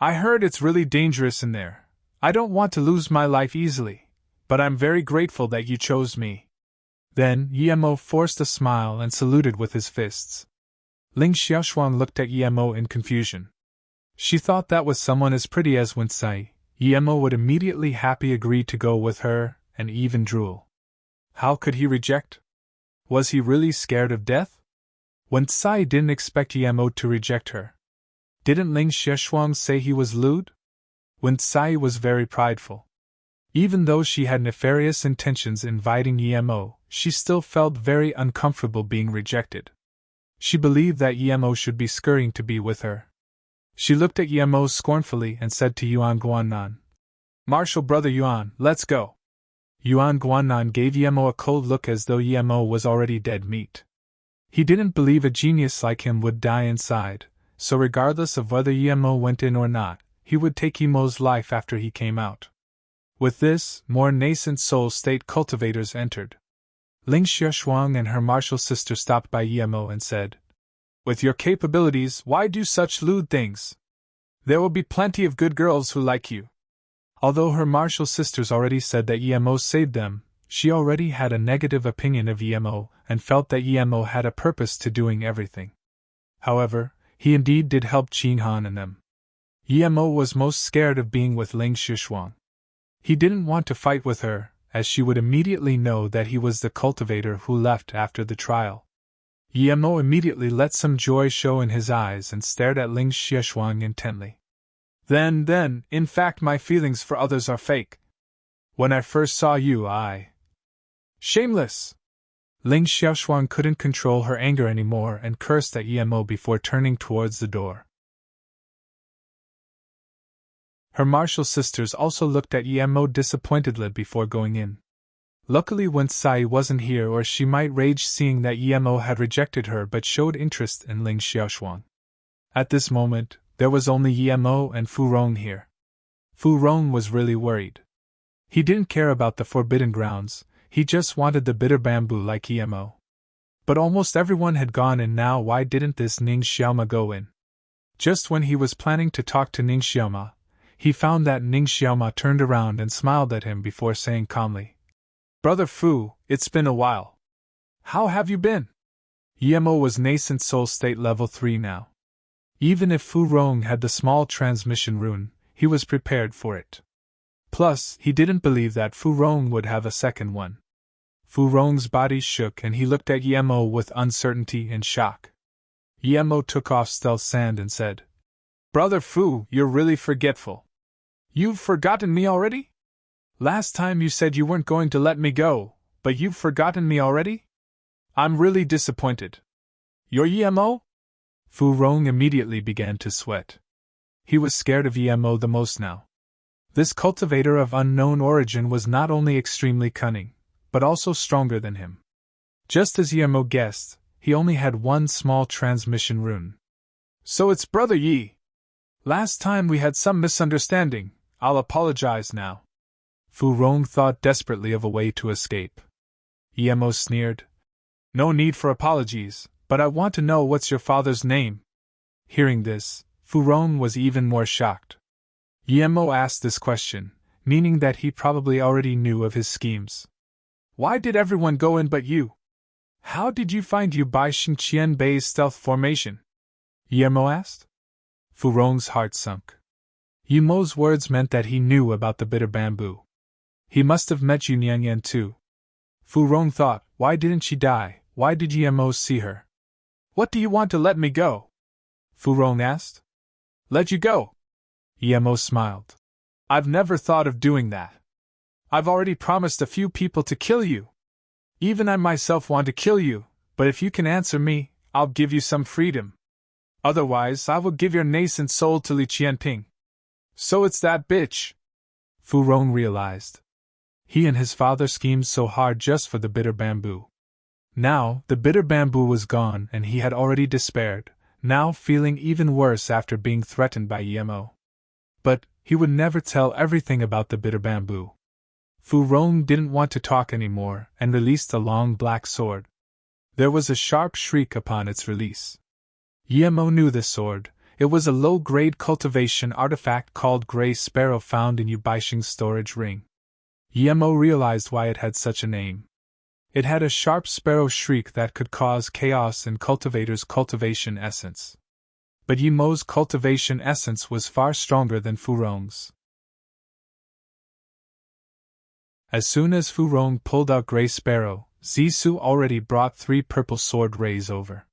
I heard it's really dangerous in there. I don't want to lose my life easily, but I'm very grateful that you chose me. Then, Yemo forced a smile and saluted with his fists. Ling Xiaoshuang looked at Yemo in confusion. She thought that with someone as pretty as Wen Sai, Yemo would immediately happy agree to go with her, and even drool. How could he reject? Was he really scared of death? Wen Sai didn't expect Yemo to reject her. Didn't Ling Xiaoshuang say he was lewd? Wen Sai was very prideful. Even though she had nefarious intentions inviting Yemo, she still felt very uncomfortable being rejected. She believed that Yemo should be scurrying to be with her. She looked at Yemo scornfully and said to Yuan Guanan, Martial Brother Yuan, let's go. Yuan Guanan gave Yemo a cold look as though Yemo was already dead meat. He didn't believe a genius like him would die inside, so regardless of whether Yemo went in or not, he would take Yemo's life after he came out. With this, more nascent soul state cultivators entered. Ling Xiaoshuang and her martial sister stopped by Yemo and said, With your capabilities, why do such lewd things? There will be plenty of good girls who like you. Although her martial sisters already said that Yemo saved them, she already had a negative opinion of Yemo and felt that Yemo had a purpose to doing everything. However, he indeed did help Qin Han and them. Yemo was most scared of being with Ling Shishuang. He didn't want to fight with her, as she would immediately know that he was the cultivator who left after the trial. Yemo immediately let some joy show in his eyes and stared at Ling Shishuang intently. Then, in fact my feelings for others are fake. When I first saw you, Shameless! Ling Xiaoshuang couldn't control her anger anymore and cursed at Yemo before turning towards the door. Her martial sisters also looked at Yemo disappointedly before going in. Luckily Wen Sai wasn't here or she might rage seeing that Yemo had rejected her but showed interest in Ling Xiaoshuang. At this moment, there was only Yemo and Fu Rong here. Fu Rong was really worried. He didn't care about the forbidden grounds, he just wanted the bitter bamboo like Yemo. But almost everyone had gone in now. Why didn't this Ning Xiaoma go in? Just when he was planning to talk to Ning Xiaoma, he found that Ning Xiaoma turned around and smiled at him before saying calmly, Brother Fu, it's been a while. How have you been? Yemo was nascent soul state level 3 now. Even if Fu Rong had the small transmission rune, he was prepared for it. Plus, he didn't believe that Fu Rong would have a second one. Fu Rong's body shook and he looked at Yemo with uncertainty and shock. Yemo took off stealth sand and said, "Brother Fu, you're really forgetful. You've forgotten me already? Last time you said you weren't going to let me go, but you've forgotten me already? I'm really disappointed." "You're Yemo?" Fu Rong immediately began to sweat. He was scared of Yemo the most now. This cultivator of unknown origin was not only extremely cunning, but also stronger than him. Just as Yemo guessed, he only had one small transmission rune. "So it's Brother Yi. Last time we had some misunderstanding. I'll apologize now." Fu Rong thought desperately of a way to escape. Yemo sneered, "No need for apologies, but I want to know what's your father's name." Hearing this, Fu Rong was even more shocked. Yemo asked this question, meaning that he probably already knew of his schemes. "Why did everyone go in but you? How did you find Yu Bai Xingqian Bei's stealth formation?" Yemo asked. Fu Rong's heart sunk. Yemo's words meant that he knew about the bitter bamboo. He must have met Yu Nianyan too. Fu Rong thought, why didn't she die? Why did Yemo see her? "What do you want to let me go?" Fu Rong asked. "Let you go?" Yemo smiled. "I've never thought of doing that. I've already promised a few people to kill you. Even I myself want to kill you, but if you can answer me, I'll give you some freedom. Otherwise, I will give your nascent soul to Li Qianping." "So it's that bitch," Fu Rong realized. He and his father schemed so hard just for the bitter bamboo. Now, the bitter bamboo was gone and he had already despaired, now feeling even worse after being threatened by Yemo. But he would never tell everything about the bitter bamboo. Fu Rong didn't want to talk anymore and released a long black sword. There was a sharp shriek upon its release. Yemo knew the sword. It was a low-grade cultivation artifact called Gray Sparrow found in Yu Baixing's storage ring. Yemo realized why it had such a name. It had a sharp sparrow shriek that could cause chaos in cultivator's cultivation essence. But Yemo's cultivation essence was far stronger than Fu Rong's. As soon as Fu Rong pulled out Gray Sparrow, Zisu already brought 3 purple sword rays over.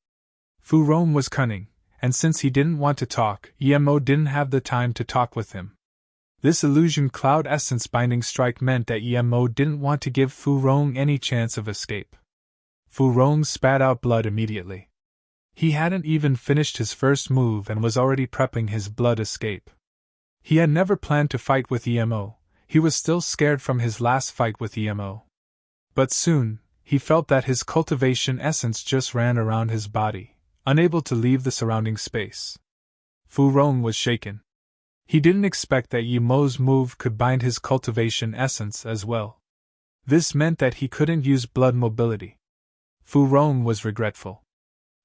Fu Rong was cunning, and since he didn't want to talk, Yemo didn't have the time to talk with him. This illusion cloud essence binding strike meant that Yemo didn't want to give Fu Rong any chance of escape. Fu Rong spat out blood immediately. He hadn't even finished his first move and was already prepping his blood escape. He had never planned to fight with Yemo. He was still scared from his last fight with Yemo. But soon, he felt that his cultivation essence just ran around his body, unable to leave the surrounding space. Fu Rong was shaken. He didn't expect that Yemo's move could bind his cultivation essence as well. This meant that he couldn't use blood mobility. Fu Rong was regretful.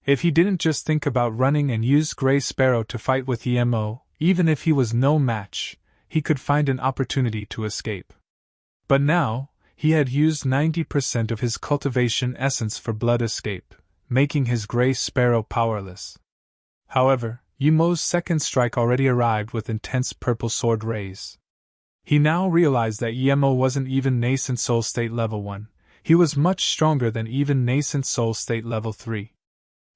If he didn't just think about running and use Gray Sparrow to fight with Yemo, even if he was no match, he could find an opportunity to escape. But now, he had used 90% of his cultivation essence for blood escape, making his Gray Sparrow powerless. However, Yemo's second strike already arrived with intense purple sword rays. He now realized that Yemo wasn't even nascent soul state level 1, he was much stronger than even nascent soul state level 3.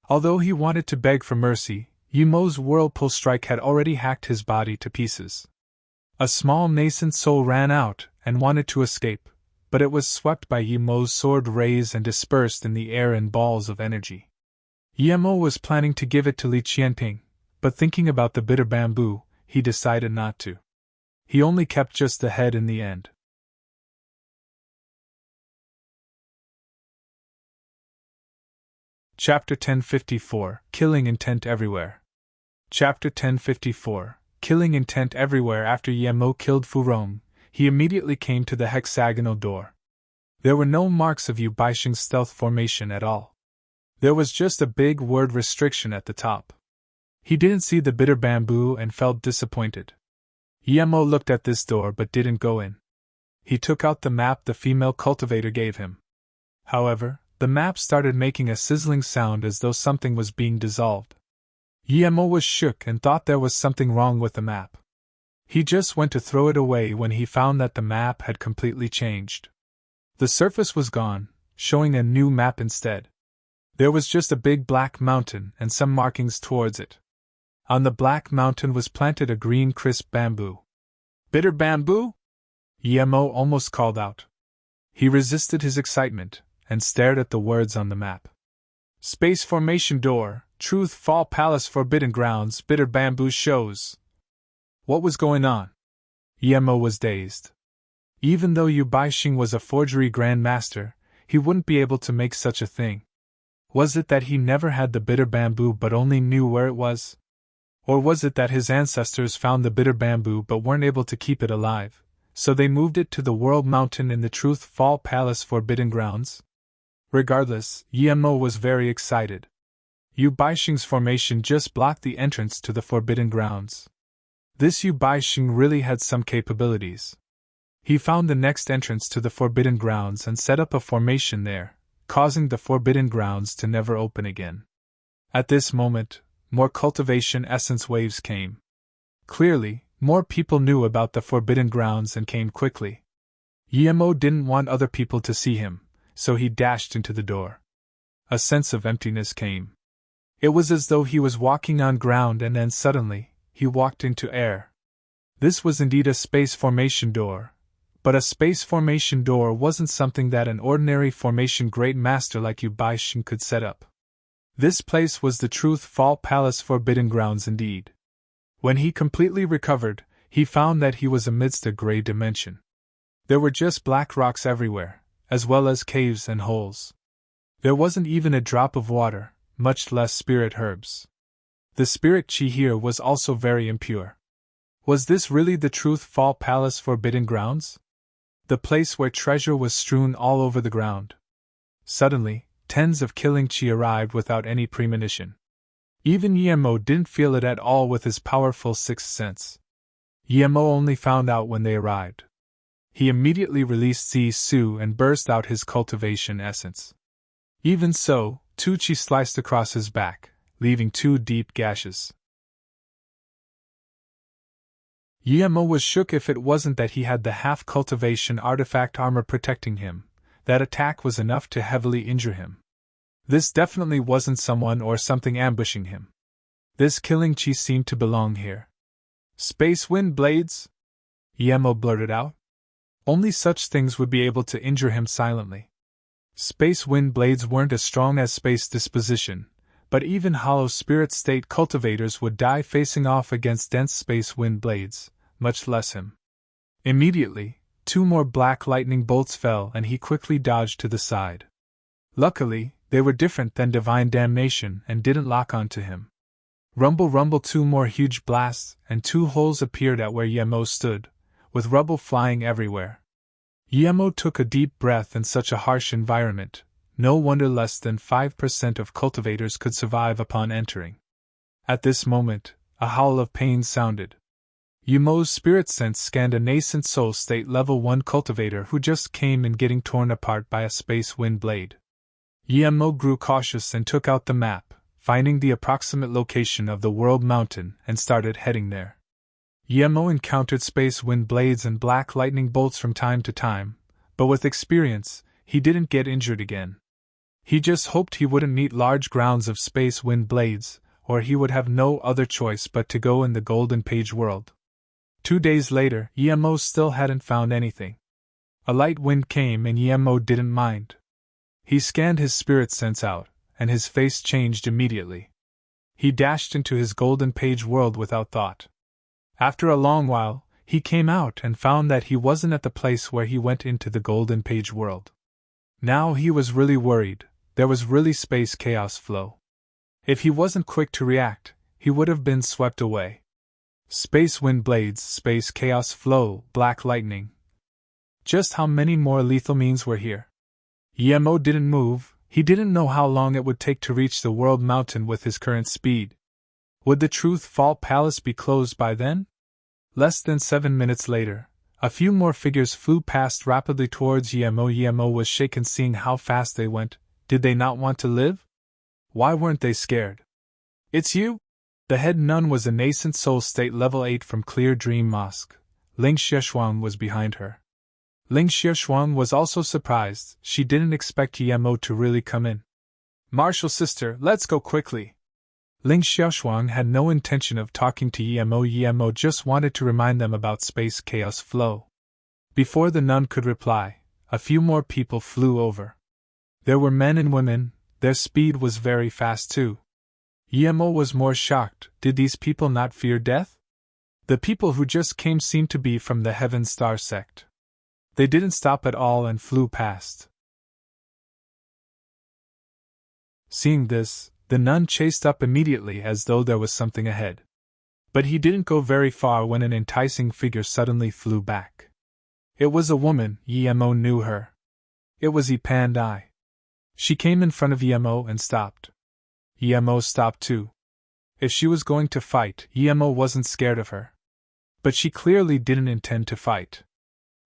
Although he wanted to beg for mercy, Yemo's whirlpool strike had already hacked his body to pieces. A small nascent soul ran out and wanted to escape, but it was swept by Yemo's sword rays and dispersed in the air in balls of energy. Yemo was planning to give it to Li Qianping, but thinking about the bitter bamboo, he decided not to. He only kept just the head in the end. Chapter 1054 Killing Intent Everywhere. Chapter 1054 Killing Intent Everywhere. After Yemo killed Fu Rong, he immediately came to the hexagonal door. There were no marks of Yu Baixing's stealth formation at all. There was just a big word restriction at the top. He didn't see the bitter bamboo and felt disappointed. Yemo looked at this door but didn't go in. He took out the map the female cultivator gave him. However, the map started making a sizzling sound as though something was being dissolved. Yemo was shook and thought there was something wrong with the map. He just went to throw it away when he found that the map had completely changed. The surface was gone, showing a new map instead. There was just a big black mountain and some markings towards it. On the black mountain was planted a green crisp bamboo. Bitter bamboo? Emo almost called out. He resisted his excitement and stared at the words on the map. Space formation door, Truth Fall Palace Forbidden Grounds, bitter bamboo shows. What was going on? Emo was dazed. Even though Yu Baixing was a forgery grandmaster, he wouldn't be able to make such a thing. Was it that he never had the bitter bamboo but only knew where it was? Or was it that his ancestors found the bitter bamboo but weren't able to keep it alive, so they moved it to the World Mountain in the Truth Fall Palace Forbidden Grounds? Regardless, Emo was very excited. Yu Baixing's formation just blocked the entrance to the Forbidden Grounds. This Yu Baixing really had some capabilities. He found the next entrance to the Forbidden Grounds and set up a formation there, causing the Forbidden Grounds to never open again. At this moment, more cultivation essence waves came. Clearly, more people knew about the Forbidden Grounds and came quickly. Emo didn't want other people to see him, so he dashed into the door. A sense of emptiness came. It was as though he was walking on ground and then suddenly, he walked into air. This was indeed a space formation door, but a space formation door wasn't something that an ordinary formation great master like Yu Baixing could set up. This place was the Truth Fall Palace Forbidden Grounds indeed. When he completely recovered, he found that he was amidst a gray dimension. There were just black rocks everywhere, as well as caves and holes. There wasn't even a drop of water, much less spirit herbs. The spirit chi here was also very impure. Was this really the Truth Fall Palace Forbidden Grounds? The place where treasure was strewn all over the ground. Suddenly, tens of killing chi arrived without any premonition. Even Emo didn't feel it at all with his powerful sixth sense. Emo only found out when they arrived. He immediately released Zisu and burst out his cultivation essence. Even so, two chi sliced across his back, leaving two deep gashes. Emo was shook if it wasn't that he had the half-cultivation artifact armor protecting him. That attack was enough to heavily injure him. This definitely wasn't someone or something ambushing him. This killing chi seemed to belong here. Space wind blades? Emo blurted out. Only such things would be able to injure him silently. Space wind blades weren't as strong as space disposition, but even hollow spirit state cultivators would die facing off against dense space wind blades, much less him. Immediately, two more black lightning bolts fell and he quickly dodged to the side. Luckily, they were different than divine damnation and didn't lock onto him. Rumble rumble, two more huge blasts and two holes appeared at where Emo stood, with rubble flying everywhere. Emo took a deep breath in such a harsh environment. No wonder less than 5% of cultivators could survive upon entering. At this moment, a howl of pain sounded. Emo's spirit sense scanned a nascent soul state level 1 cultivator who just came in getting torn apart by a space wind blade. Emo grew cautious and took out the map, finding the approximate location of the World Mountain and started heading there. Emo encountered space wind blades and black lightning bolts from time to time, but with experience, he didn't get injured again. He just hoped he wouldn't meet large grounds of space wind blades, or he would have no other choice but to go in the Golden Page world. 2 days later, Emo still hadn't found anything. A light wind came and Emo didn't mind. He scanned his spirit sense out, and his face changed immediately. He dashed into his Golden Page world without thought. After a long while, he came out and found that he wasn't at the place where he went into the Golden Page world. Now he was really worried. There was really space chaos flow. If he wasn't quick to react, he would have been swept away. Space wind blades, space chaos flow, black lightning. Just how many more lethal means were here? Emo didn't move. He didn't know how long it would take to reach the World Mountain with his current speed. Would the Truth Fall Palace be closed by then? Less than 7 minutes later, a few more figures flew past rapidly towards Emo. Emo was shaken seeing how fast they went. Did they not want to live? Why weren't they scared? It's you? The head nun was a nascent soul state level 8 from Clear Dream Mosque. Ling Sheshuang was behind her. Ling Xiaoshuang was also surprised. She didn't expect Yemo to really come in. Martial sister, let's go quickly. Ling Xiaoshuang had no intention of talking to Yemo. Yemo just wanted to remind them about space chaos flow. Before the nun could reply, a few more people flew over. There were men and women. Their speed was very fast too. Yemo was more shocked. Did these people not fear death? The people who just came seemed to be from the Heaven Star sect. They didn't stop at all and flew past. Seeing this, the nun chased up immediately as though there was something ahead. But he didn't go very far when an enticing figure suddenly flew back. It was a woman. Yemo knew her. It was Ipandai. She came in front of Yemo and stopped. Yemo stopped too. If she was going to fight, Yemo wasn't scared of her. But she clearly didn't intend to fight.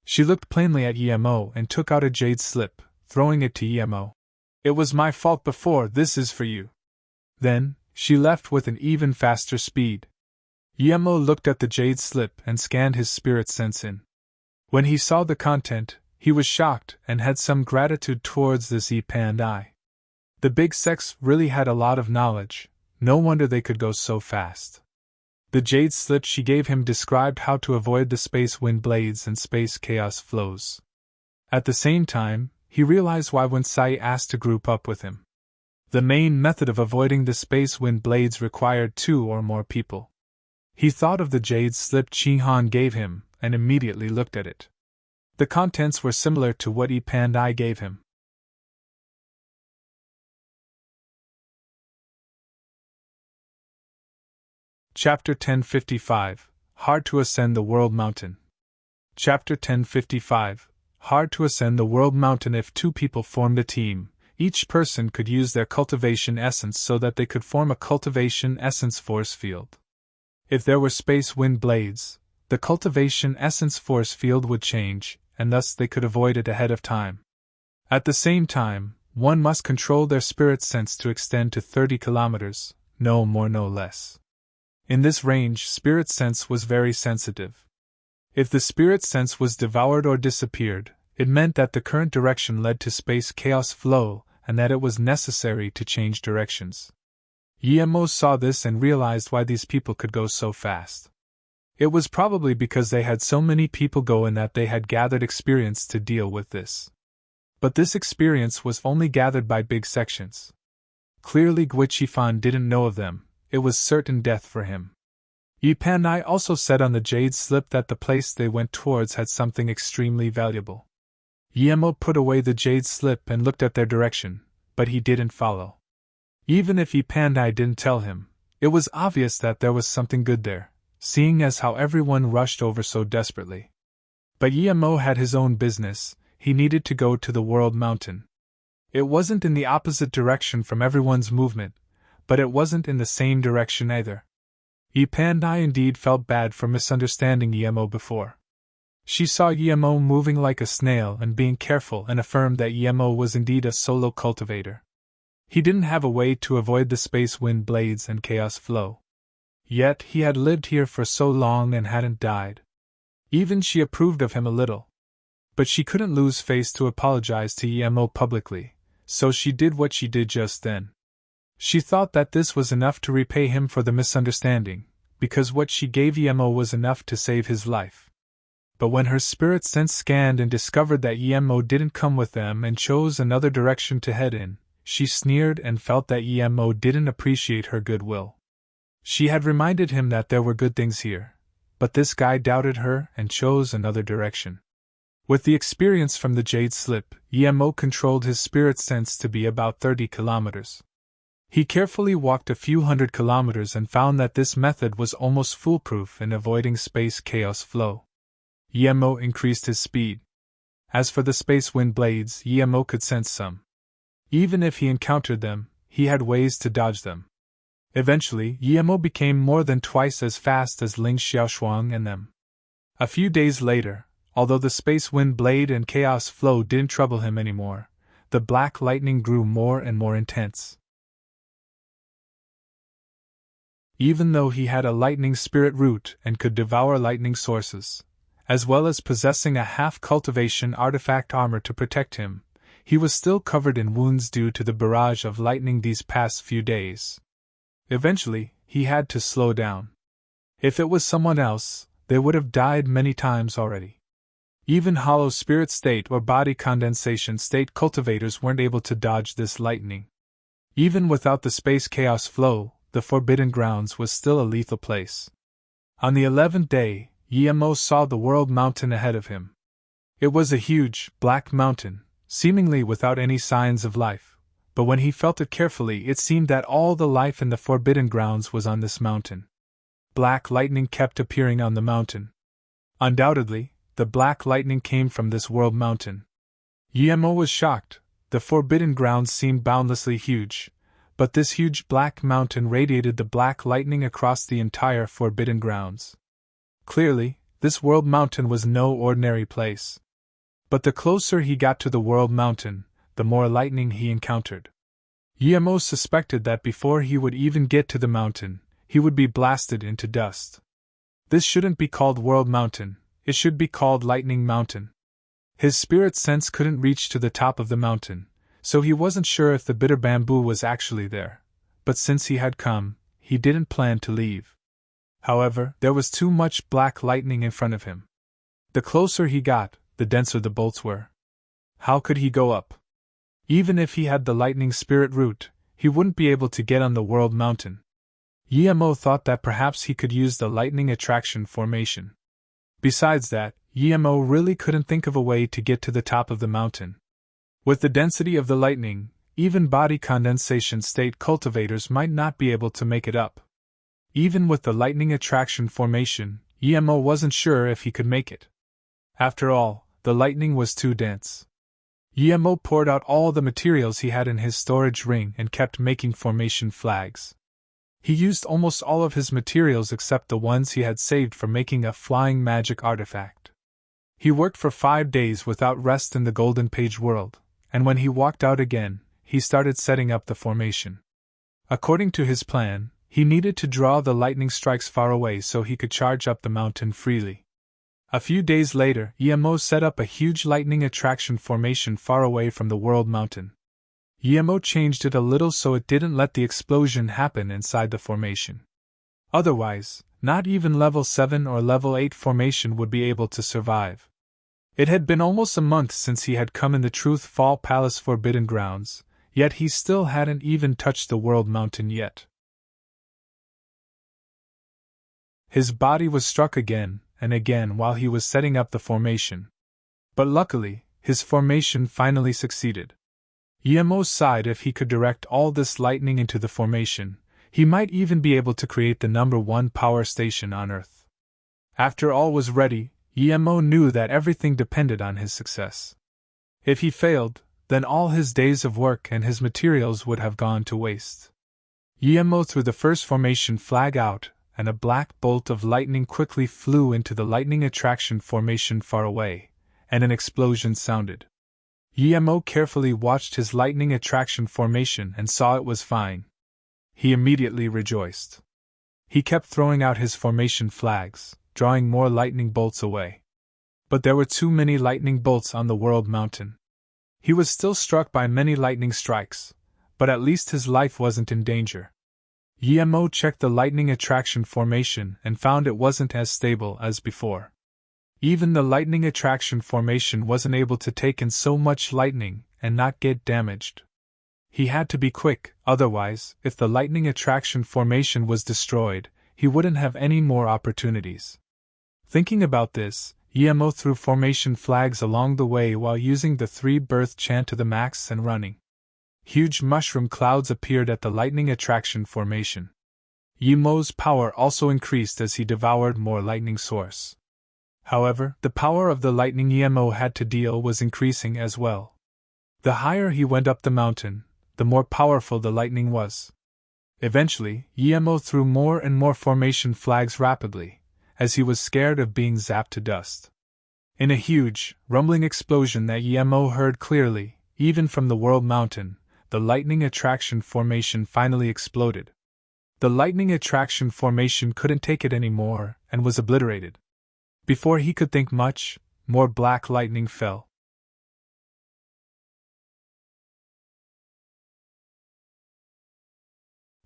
She looked plainly at Yemo and took out a jade slip, throwing it to Yemo. It was my fault before, this is for you. Then, she left with an even faster speed. Yemo looked at the jade slip and scanned his spirit sense in. When he saw the content, he was shocked and had some gratitude towards this Ipandai. The big sects really had a lot of knowledge, no wonder they could go so fast. The jade slip she gave him described how to avoid the space wind blades and space chaos flows. At the same time, he realized why when Sai asked to group up with him. The main method of avoiding the space wind blades required 2 or more people. He thought of the jade slip Qi Han gave him, and immediately looked at it. The contents were similar to what Ipandai gave him. Chapter 1055 Hard to Ascend the World Mountain. Chapter 1055 Hard to ascend the World Mountain. If 2 people formed a team, each person could use their cultivation essence so that they could form a cultivation essence force field. If there were space wind blades, the cultivation essence force field would change, and thus they could avoid it ahead of time. At the same time, one must control their spirit sense to extend to 30 kilometers, no more no less. In this range, spirit sense was very sensitive. If the spirit sense was devoured or disappeared, it meant that the current direction led to space chaos flow, and that it was necessary to change directions. Yemo saw this and realized why these people could go so fast. It was probably because they had so many people go and that they had gathered experience to deal with this. But this experience was only gathered by big sections. Clearly Guichifan didn't know of them. It was certain death for him. Yipanai also said on the jade slip that the place they went towards had something extremely valuable. Yemo put away the jade slip and looked at their direction, but he didn't follow. Even if Yipanai didn't tell him, it was obvious that there was something good there, seeing as how everyone rushed over so desperately. But Yemo had his own business. He needed to go to the World Mountain. It wasn't in the opposite direction from everyone's movement, but it wasn't in the same direction either. Ipandai indeed felt bad for misunderstanding Yemo before. She saw Yemo moving like a snail and being careful and affirmed that Yemo was indeed a solo cultivator. He didn't have a way to avoid the space wind blades and chaos flow. Yet he had lived here for so long and hadn't died. Even she approved of him a little. But she couldn't lose face to apologize to Yemo publicly, so she did what she did just then. She thought that this was enough to repay him for the misunderstanding, because what she gave Yemo was enough to save his life. But when her spirit sense scanned and discovered that Yemo didn't come with them and chose another direction to head in, she sneered and felt that Yemo didn't appreciate her goodwill. She had reminded him that there were good things here, but this guy doubted her and chose another direction. With the experience from the jade slip, Yemo controlled his spirit sense to be about 30 kilometers. He carefully walked a few hundred kilometers and found that this method was almost foolproof in avoiding space chaos flow. Yemo increased his speed. As for the space wind blades, Yemo could sense some. Even if he encountered them, he had ways to dodge them. Eventually, Yemo became more than twice as fast as Ling Xiaoshuang and them. A few days later, although the space wind blade and chaos flow didn't trouble him anymore, the black lightning grew more and more intense. Even though he had a lightning spirit root and could devour lightning sources, As well as possessing a half-cultivation artifact armor to protect him, he was still covered in wounds due to the barrage of lightning these past few days. Eventually, he had to slow down. If it was someone else, they would have died many times already. Even hollow spirit state or body condensation state cultivators weren't able to dodge this lightning. Even without the space chaos flow, the Forbidden Grounds was still a lethal place. On the 11th day, Yemo saw the World Mountain ahead of him. It was a huge, black mountain, seemingly without any signs of life, but when he felt it carefully it seemed that all the life in the Forbidden Grounds was on this mountain. Black lightning kept appearing on the mountain. Undoubtedly, the black lightning came from this World Mountain. Yemo was shocked. The Forbidden Grounds seemed boundlessly huge, but this huge black mountain radiated the black lightning across the entire Forbidden Grounds. Clearly, this World Mountain was no ordinary place. But the closer he got to the World Mountain, the more lightning he encountered. Yemo suspected that before he would even get to the mountain, he would be blasted into dust. This shouldn't be called World Mountain, it should be called Lightning Mountain. His spirit sense couldn't reach to the top of the mountain, so he wasn't sure if the bitter bamboo was actually there, but since he had come, he didn't plan to leave. However, there was too much black lightning in front of him. The closer he got, the denser the bolts were. How could he go up? Even if he had the lightning spirit root, he wouldn't be able to get on the World Mountain. Yemo thought that perhaps he could use the lightning attraction formation. Besides that, Yemo really couldn't think of a way to get to the top of the mountain. With the density of the lightning, even body condensation state cultivators might not be able to make it up. Even with the lightning attraction formation, Yemo wasn't sure if he could make it. After all, the lightning was too dense. Yemo poured out all the materials he had in his storage ring and kept making formation flags. He used almost all of his materials except the ones he had saved for making a flying magic artifact. He worked for 5 days without rest in the Golden Page world, and when he walked out again, he started setting up the formation. According to his plan, he needed to draw the lightning strikes far away so he could charge up the mountain freely. A few days later, Yemo set up a huge lightning attraction formation far away from the World Mountain. Yemo changed it a little so it didn't let the explosion happen inside the formation. Otherwise, not even level 7 or level 8 formation would be able to survive. It had been almost a month since he had come in the Truth Fall Palace Forbidden Grounds, yet he still hadn't even touched the World Mountain yet. His body was struck again and again while he was setting up the formation. But luckily, his formation finally succeeded. Yemo sighed. If he could direct all this lightning into the formation, he might even be able to create the #1 power station on Earth. After all was ready, Yemo knew that everything depended on his success. If he failed, then all his days of work and his materials would have gone to waste. Yemo threw the first formation flag out, and a black bolt of lightning quickly flew into the lightning attraction formation far away, and an explosion sounded. Yemo carefully watched his lightning attraction formation and saw it was fine. He immediately rejoiced. He kept throwing out his formation flags, drawing more lightning bolts away. But there were too many lightning bolts on the World Mountain. He was still struck by many lightning strikes, but at least his life wasn't in danger. Yemo checked the lightning attraction formation and found it wasn't as stable as before. Even the lightning attraction formation wasn't able to take in so much lightning and not get damaged. He had to be quick, otherwise, if the lightning attraction formation was destroyed, he wouldn't have any more opportunities. Thinking about this, Yemo threw formation flags along the way while using the 3-birth chant to the max and running. Huge mushroom clouds appeared at the lightning attraction formation. Yemo's power also increased as he devoured more lightning source. However, the power of the lightning Yemo had to deal was increasing as well. The higher he went up the mountain, the more powerful the lightning was. Eventually, Yemo threw more and more formation flags rapidly, as he was scared of being zapped to dust. In a huge, rumbling explosion that Yemo heard clearly, even from the World Mountain, the lightning attraction formation finally exploded. The lightning attraction formation couldn't take it anymore and was obliterated. Before he could think much, more black lightning fell.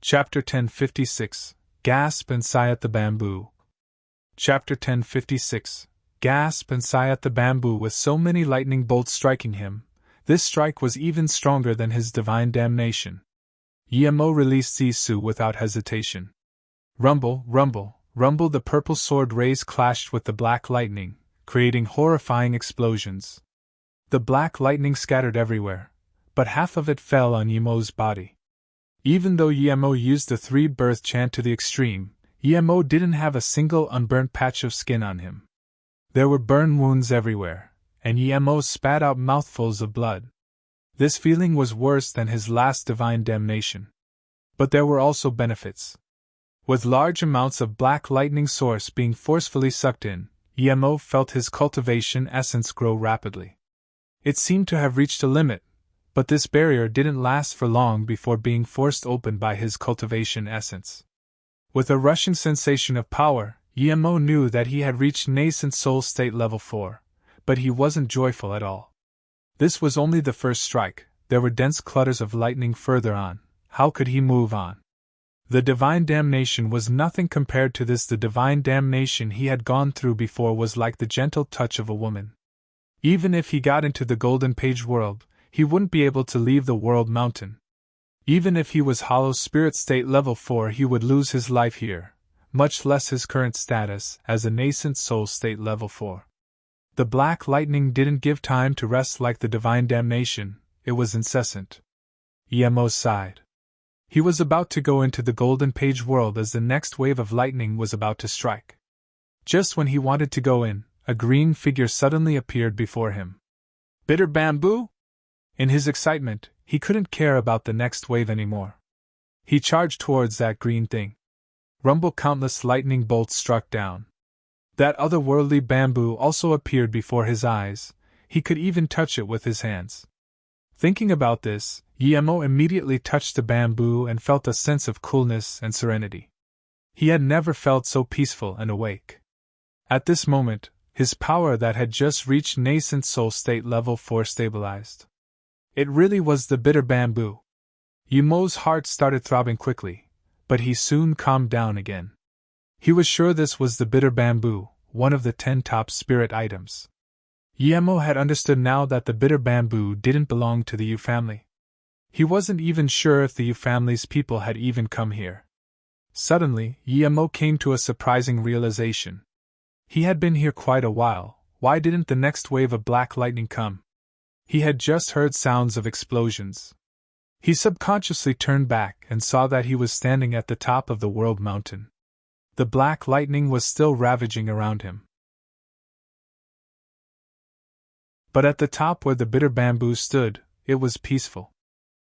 Chapter 1056 Gasp and Sigh at the Bamboo. Chapter 1056 Gasp and sigh at the bamboo. With so many lightning bolts striking him, this strike was even stronger than his divine damnation. Yemo released Zisu without hesitation. Rumble, rumble, rumble, the purple sword rays clashed with the black lightning, creating horrifying explosions. The black lightning scattered everywhere, but half of it fell on Yemo's body. Even though Yemo used the three-birth chant to the extreme, Yemo didn't have a single unburnt patch of skin on him. There were burn wounds everywhere, and Yemo spat out mouthfuls of blood. This feeling was worse than his last divine damnation. But there were also benefits. With large amounts of black lightning source being forcefully sucked in, Yemo felt his cultivation essence grow rapidly. It seemed to have reached a limit, but this barrier didn't last for long before being forced open by his cultivation essence. With a rushing sensation of power, Yemo knew that he had reached nascent soul state level 4, but he wasn't joyful at all. This was only the first strike, there were dense clutters of lightning further on. How could he move on? The divine damnation was nothing compared to this. The divine damnation he had gone through before was like the gentle touch of a woman. Even if he got into the Golden Page world, he wouldn't be able to leave the world mountain. Even if he was hollow spirit state level 4, he would lose his life here, much less his current status as a nascent soul state level 4. The black lightning didn't give time to rest like the divine damnation, it was incessant. Yemo sighed. He was about to go into the Golden Page world as the next wave of lightning was about to strike. Just when he wanted to go in, a green figure suddenly appeared before him. Bitter bamboo? In his excitement, he couldn't care about the next wave anymore. He charged towards that green thing. Rumble, countless lightning bolts struck down. That otherworldly bamboo also appeared before his eyes, he could even touch it with his hands. Thinking about this, Yemo immediately touched the bamboo and felt a sense of coolness and serenity. He had never felt so peaceful and awake. At this moment, his power that had just reached nascent soul state level 4 stabilized. It really was the bitter bamboo. Yemo's heart started throbbing quickly, but he soon calmed down again. He was sure this was the bitter bamboo, one of the 10 top spirit items. Yemo had understood now that the bitter bamboo didn't belong to the Yu family. He wasn't even sure if the Yu family's people had even come here. Suddenly, Yemo came to a surprising realization. He had been here quite a while, why didn't the next wave of black lightning come? He had just heard sounds of explosions. He subconsciously turned back and saw that he was standing at the top of the world mountain. The black lightning was still ravaging around him. But at the top where the bitter bamboo stood, it was peaceful.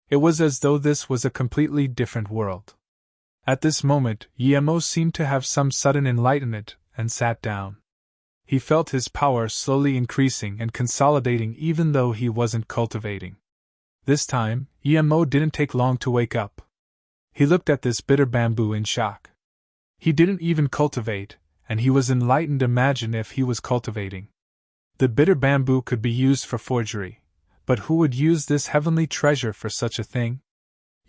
It was as though this was a completely different world. At this moment, Yemo seemed to have some sudden enlightenment and sat down. He felt his power slowly increasing and consolidating even though he wasn't cultivating. This time, Yemo didn't take long to wake up. He looked at this bitter bamboo in shock. He didn't even cultivate, and he was enlightened. Imagine if he was cultivating. The bitter bamboo could be used for forgery, but who would use this heavenly treasure for such a thing?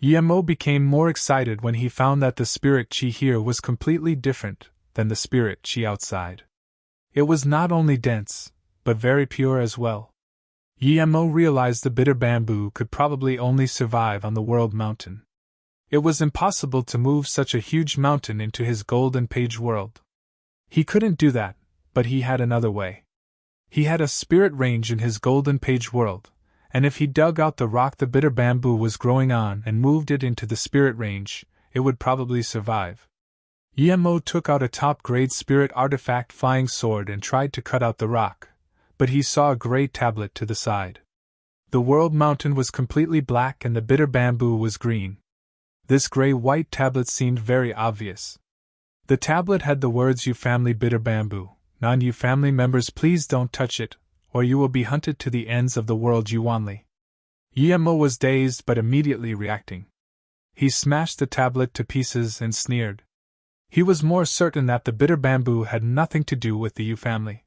Yemo became more excited when he found that the spirit chi here was completely different than the spirit chi outside. It was not only dense, but very pure as well. Yemo realized the bitter bamboo could probably only survive on the world mountain. It was impossible to move such a huge mountain into his Golden Page world. He couldn't do that, but he had another way. He had a spirit range in his Golden Page world, and if he dug out the rock the bitter bamboo was growing on and moved it into the spirit range, it would probably survive. Yemo took out a top-grade spirit artifact flying sword and tried to cut out the rock, but he saw a gray tablet to the side. The world mountain was completely black and the bitter bamboo was green. This gray-white tablet seemed very obvious. The tablet had the words "Yu family bitter bamboo. Non-Yu family members, please don't touch it, or you will be hunted to the ends of the world Yuanli." Yemo was dazed but immediately reacting. He smashed the tablet to pieces and sneered. He was more certain that the bitter bamboo had nothing to do with the Yu family.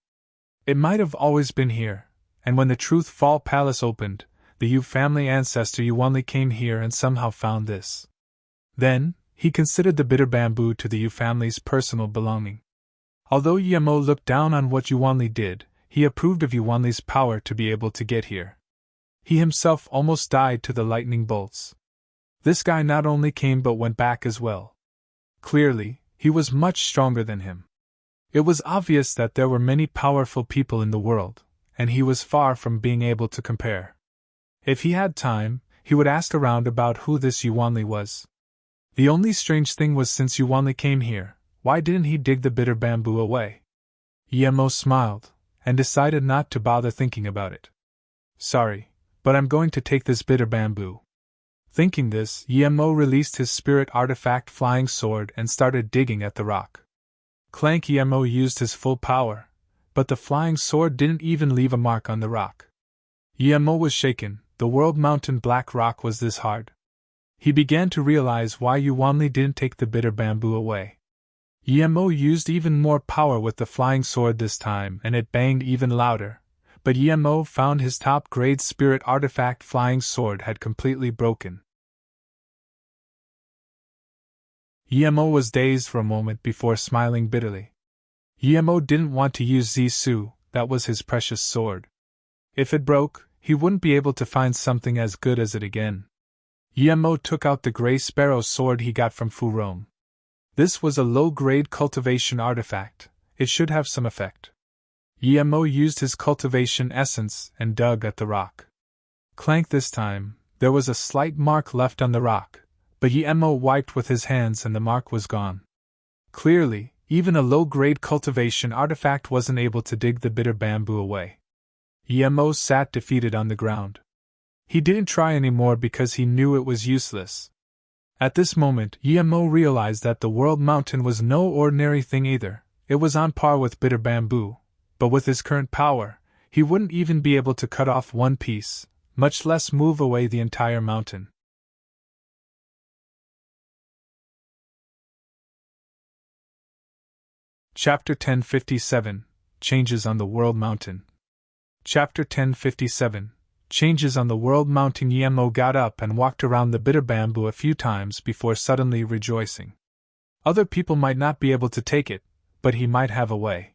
It might have always been here, and when the Truth Fall Palace opened, the Yu family ancestor Yuanli came here and somehow found this. Then, he considered the bitter bamboo to the Yu family's personal belonging. Although Yemo looked down on what Yuanli did, he approved of Yuanli's power to be able to get here. He himself almost died to the lightning bolts. This guy not only came but went back as well. Clearly, he was much stronger than him. It was obvious that there were many powerful people in the world, and he was far from being able to compare. If he had time, he would ask around about who this Yuanli was. The only strange thing was, since Yuanli came here, why didn't he dig the bitter bamboo away? Yemo smiled, and decided not to bother thinking about it. Sorry, but I'm going to take this bitter bamboo. Thinking this, Yemo released his spirit artifact flying sword and started digging at the rock. Clank. Yemo used his full power, but the flying sword didn't even leave a mark on the rock. Yemo was shaken. The world mountain black rock was this hard. He began to realize why Yuanli didn't take the bitter bamboo away. Yemo used even more power with the flying sword this time, and it banged even louder, but Yemo found his top-grade spirit artifact flying sword had completely broken. Yemo was dazed for a moment before smiling bitterly. Yemo didn't want to use Zisu, that was his precious sword. If it broke, he wouldn't be able to find something as good as it again. Yemo took out the gray sparrow sword he got from Furong. This was a low-grade cultivation artifact. It should have some effect. Yemo used his cultivation essence and dug at the rock. Clank. This time, there was a slight mark left on the rock, but Yemo wiped with his hands and the mark was gone. Clearly, even a low-grade cultivation artifact wasn't able to dig the bitter bamboo away. Yemo sat defeated on the ground. He didn't try anymore because he knew it was useless. At this moment, Yemo realized that the world mountain was no ordinary thing either. It was on par with bitter bamboo, but with his current power, he wouldn't even be able to cut off one piece, much less move away the entire mountain. Chapter 1057 Changes on the World Mountain. Chapter 1057 Changes on the World Mountain. Yemo got up and walked around the bitter bamboo a few times before suddenly rejoicing. Other people might not be able to take it, but he might have a way.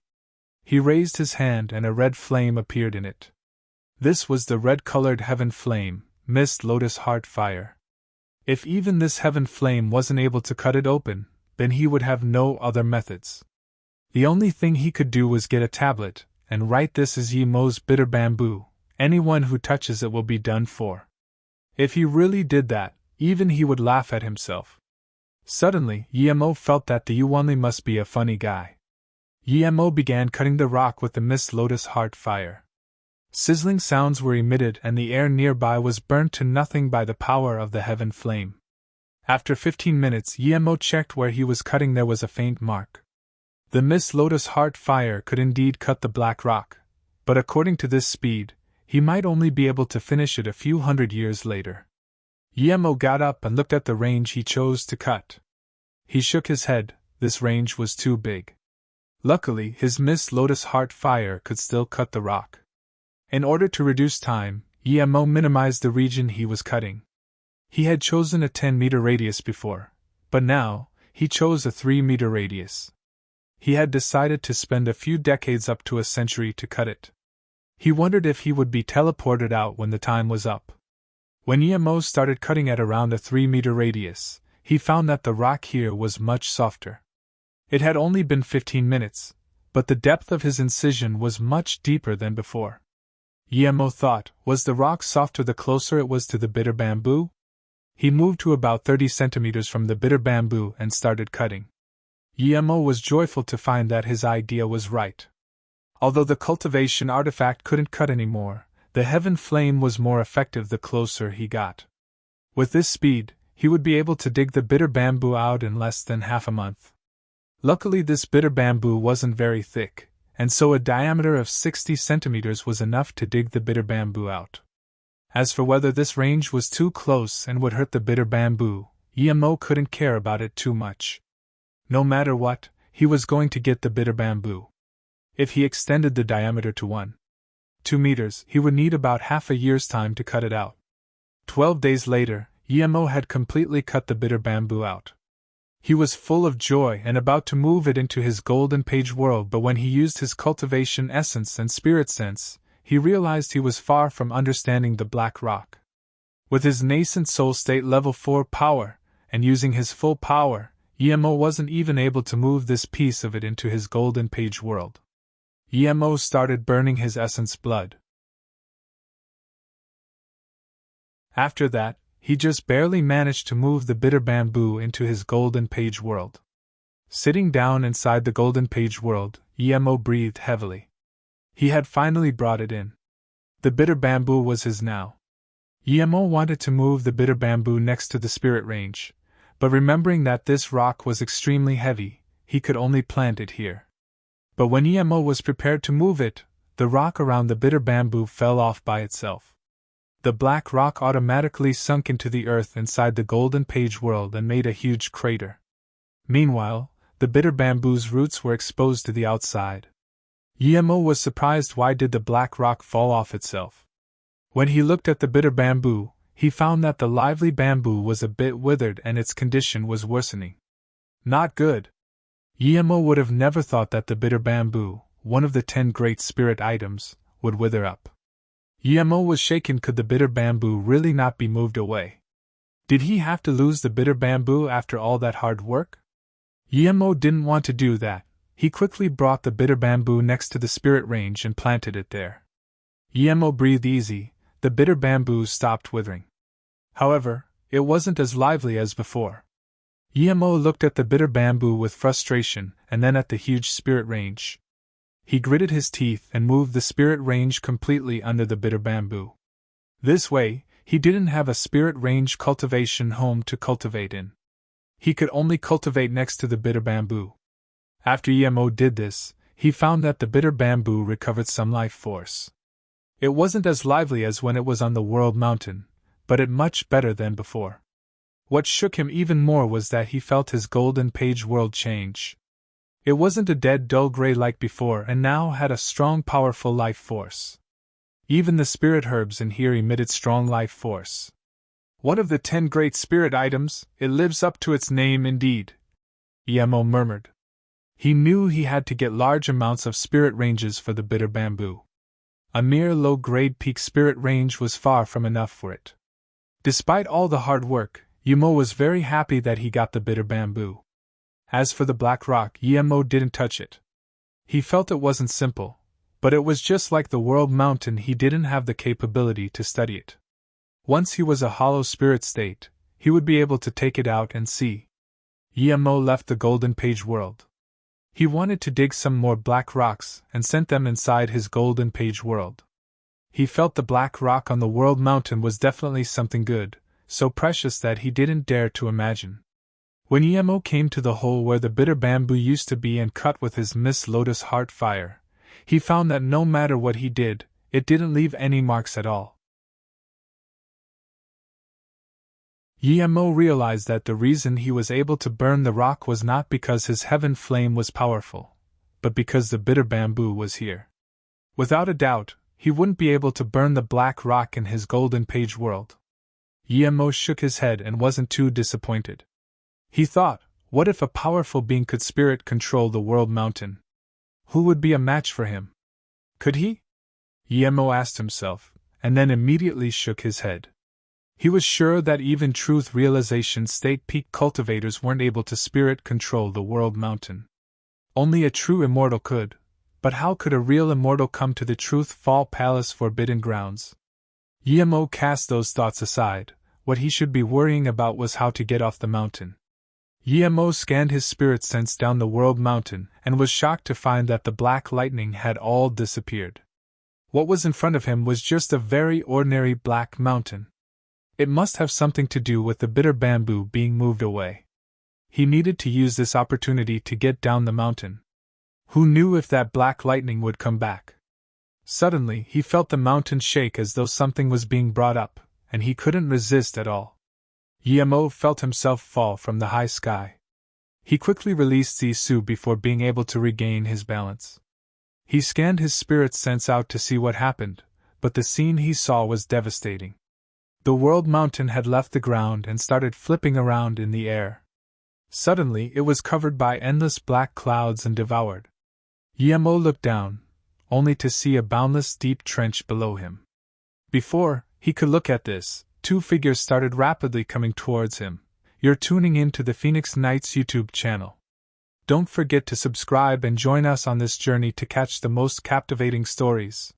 He raised his hand and a red flame appeared in it. This was the red-colored heaven flame, Mist Lotus Heart Fire. If even this heaven flame wasn't able to cut it open, then he would have no other methods. The only thing he could do was get a tablet, and write, "This is Yemo's bitter bamboo. Anyone who touches it will be done for." If he really did that, even he would laugh at himself. Suddenly, Yemo felt that the Yuanli must be a funny guy. Yemo began cutting the rock with the Mist Lotus Heart Fire. Sizzling sounds were emitted and the air nearby was burnt to nothing by the power of the heaven flame. After 15 minutes, Yemo checked where he was cutting. There was a faint mark. The Mist Lotus Heart Fire could indeed cut the black rock, but according to this speed, he might only be able to finish it a few hundred years later. Yemo got up and looked at the range he chose to cut. He shook his head. This range was too big. Luckily, his Mist Lotus Heart Fire could still cut the rock. In order to reduce time, Yemo minimized the region he was cutting. He had chosen a 10-meter radius before, but now, he chose a 3-meter radius. He had decided to spend a few decades up to a century to cut it. He wondered if he would be teleported out when the time was up. When Yemo started cutting at around a 3-meter radius, he found that the rock here was much softer. It had only been 15 minutes, but the depth of his incision was much deeper than before. Yemo thought, was the rock softer the closer it was to the bitter bamboo? He moved to about 30 centimeters from the bitter bamboo and started cutting. Yemo was joyful to find that his idea was right. Although the cultivation artifact couldn't cut anymore, the heaven flame was more effective the closer he got. With this speed, he would be able to dig the bitter bamboo out in less than half a month. Luckily, this bitter bamboo wasn't very thick, and so a diameter of 60 centimeters was enough to dig the bitter bamboo out. As for whether this range was too close and would hurt the bitter bamboo, Yemo couldn't care about it too much. No matter what, he was going to get the bitter bamboo. If he extended the diameter to 2 meters, he would need about half a year's time to cut it out. 12 days later, Emo had completely cut the bitter bamboo out. He was full of joy and about to move it into his golden page world, but when he used his cultivation essence and spirit sense, he realized he was far from understanding the black rock. With his nascent soul state level 4 power, and using his full power, Emo wasn't even able to move this piece of it into his golden page world. Emo started burning his essence blood. After that, he just barely managed to move the bitter bamboo into his golden page world. Sitting down inside the golden page world, Emo breathed heavily. He had finally brought it in. The bitter bamboo was his now. Emo wanted to move the bitter bamboo next to the spirit range, but remembering that this rock was extremely heavy, he could only plant it here. But when Emo was prepared to move it, the rock around the bitter bamboo fell off by itself. The black rock automatically sunk into the earth inside the golden page world and made a huge crater. Meanwhile, the bitter bamboo's roots were exposed to the outside. Emo was surprised why did the black rock fall off itself. When he looked at the bitter bamboo, he found that the lively bamboo was a bit withered and its condition was worsening. Not good. Emo would have never thought that the bitter bamboo, one of the 10 great spirit items, would wither up. Emo was shaken. Could the bitter bamboo really not be moved away? Did he have to lose the bitter bamboo after all that hard work? Emo didn't want to do that. He quickly brought the bitter bamboo next to the spirit range and planted it there. Emo breathed easy. The bitter bamboo stopped withering. However, it wasn't as lively as before. Emo looked at the bitter bamboo with frustration and then at the huge spirit range. He gritted his teeth and moved the spirit range completely under the bitter bamboo. This way, he didn't have a spirit range cultivation home to cultivate in. He could only cultivate next to the bitter bamboo. After Emo did this, he found that the bitter bamboo recovered some life force. It wasn't as lively as when it was on the World Mountain, but it much better than before. What shook him even more was that he felt his golden page world change. It wasn't a dead dull gray like before and now had a strong powerful life force. Even the spirit herbs in here emitted strong life force. One of the 10 great spirit items, it lives up to its name indeed, Emo murmured. He knew he had to get large amounts of spirit ranges for the bitter bamboo. A mere low-grade peak spirit range was far from enough for it. Despite all the hard work, Emo was very happy that he got the bitter bamboo. As for the black rock, Emo didn't touch it. He felt it wasn't simple, but it was just like the World Mountain. He didn't have the capability to study it. Once he was a hollow spirit state, he would be able to take it out and see. Emo left the golden page world. He wanted to dig some more black rocks and sent them inside his golden page world. He felt the black rock on the World Mountain was definitely something good, so precious that he didn't dare to imagine. When Emo came to the hole where the bitter bamboo used to be and cut with his Miss Lotus heart fire, he found that no matter what he did, it didn't leave any marks at all. Emo realized that the reason he was able to burn the rock was not because his heaven flame was powerful, but because the bitter bamboo was here. Without a doubt, he wouldn't be able to burn the black rock in his golden page world. Emo shook his head and wasn't too disappointed. He thought, what if a powerful being could spirit control the World Mountain? Who would be a match for him? Could he? Emo asked himself, and then immediately shook his head. He was sure that even truth realization state peak cultivators weren't able to spirit control the World Mountain. Only a true immortal could, but how could a real immortal come to the Truth Fall Palace forbidden grounds? Emo cast those thoughts aside. What he should be worrying about was how to get off the mountain. Emo scanned his spirit sense down the World Mountain and was shocked to find that the black lightning had all disappeared. What was in front of him was just a very ordinary black mountain. It must have something to do with the bitter bamboo being moved away. He needed to use this opportunity to get down the mountain. Who knew if that black lightning would come back? Suddenly, he felt the mountain shake as though something was being brought up, and he couldn't resist at all. Emo felt himself fall from the high sky. He quickly released Zisu before being able to regain his balance. He scanned his spirit sense out to see what happened, but the scene he saw was devastating. The world mountain had left the ground and started flipping around in the air. Suddenly it was covered by endless black clouds and devoured. Yemo looked down, only to see a boundless deep trench below him. Before he could look at this, two figures started rapidly coming towards him. You're tuning in to the Phoenix Knights YouTube channel. Don't forget to subscribe and join us on this journey to catch the most captivating stories.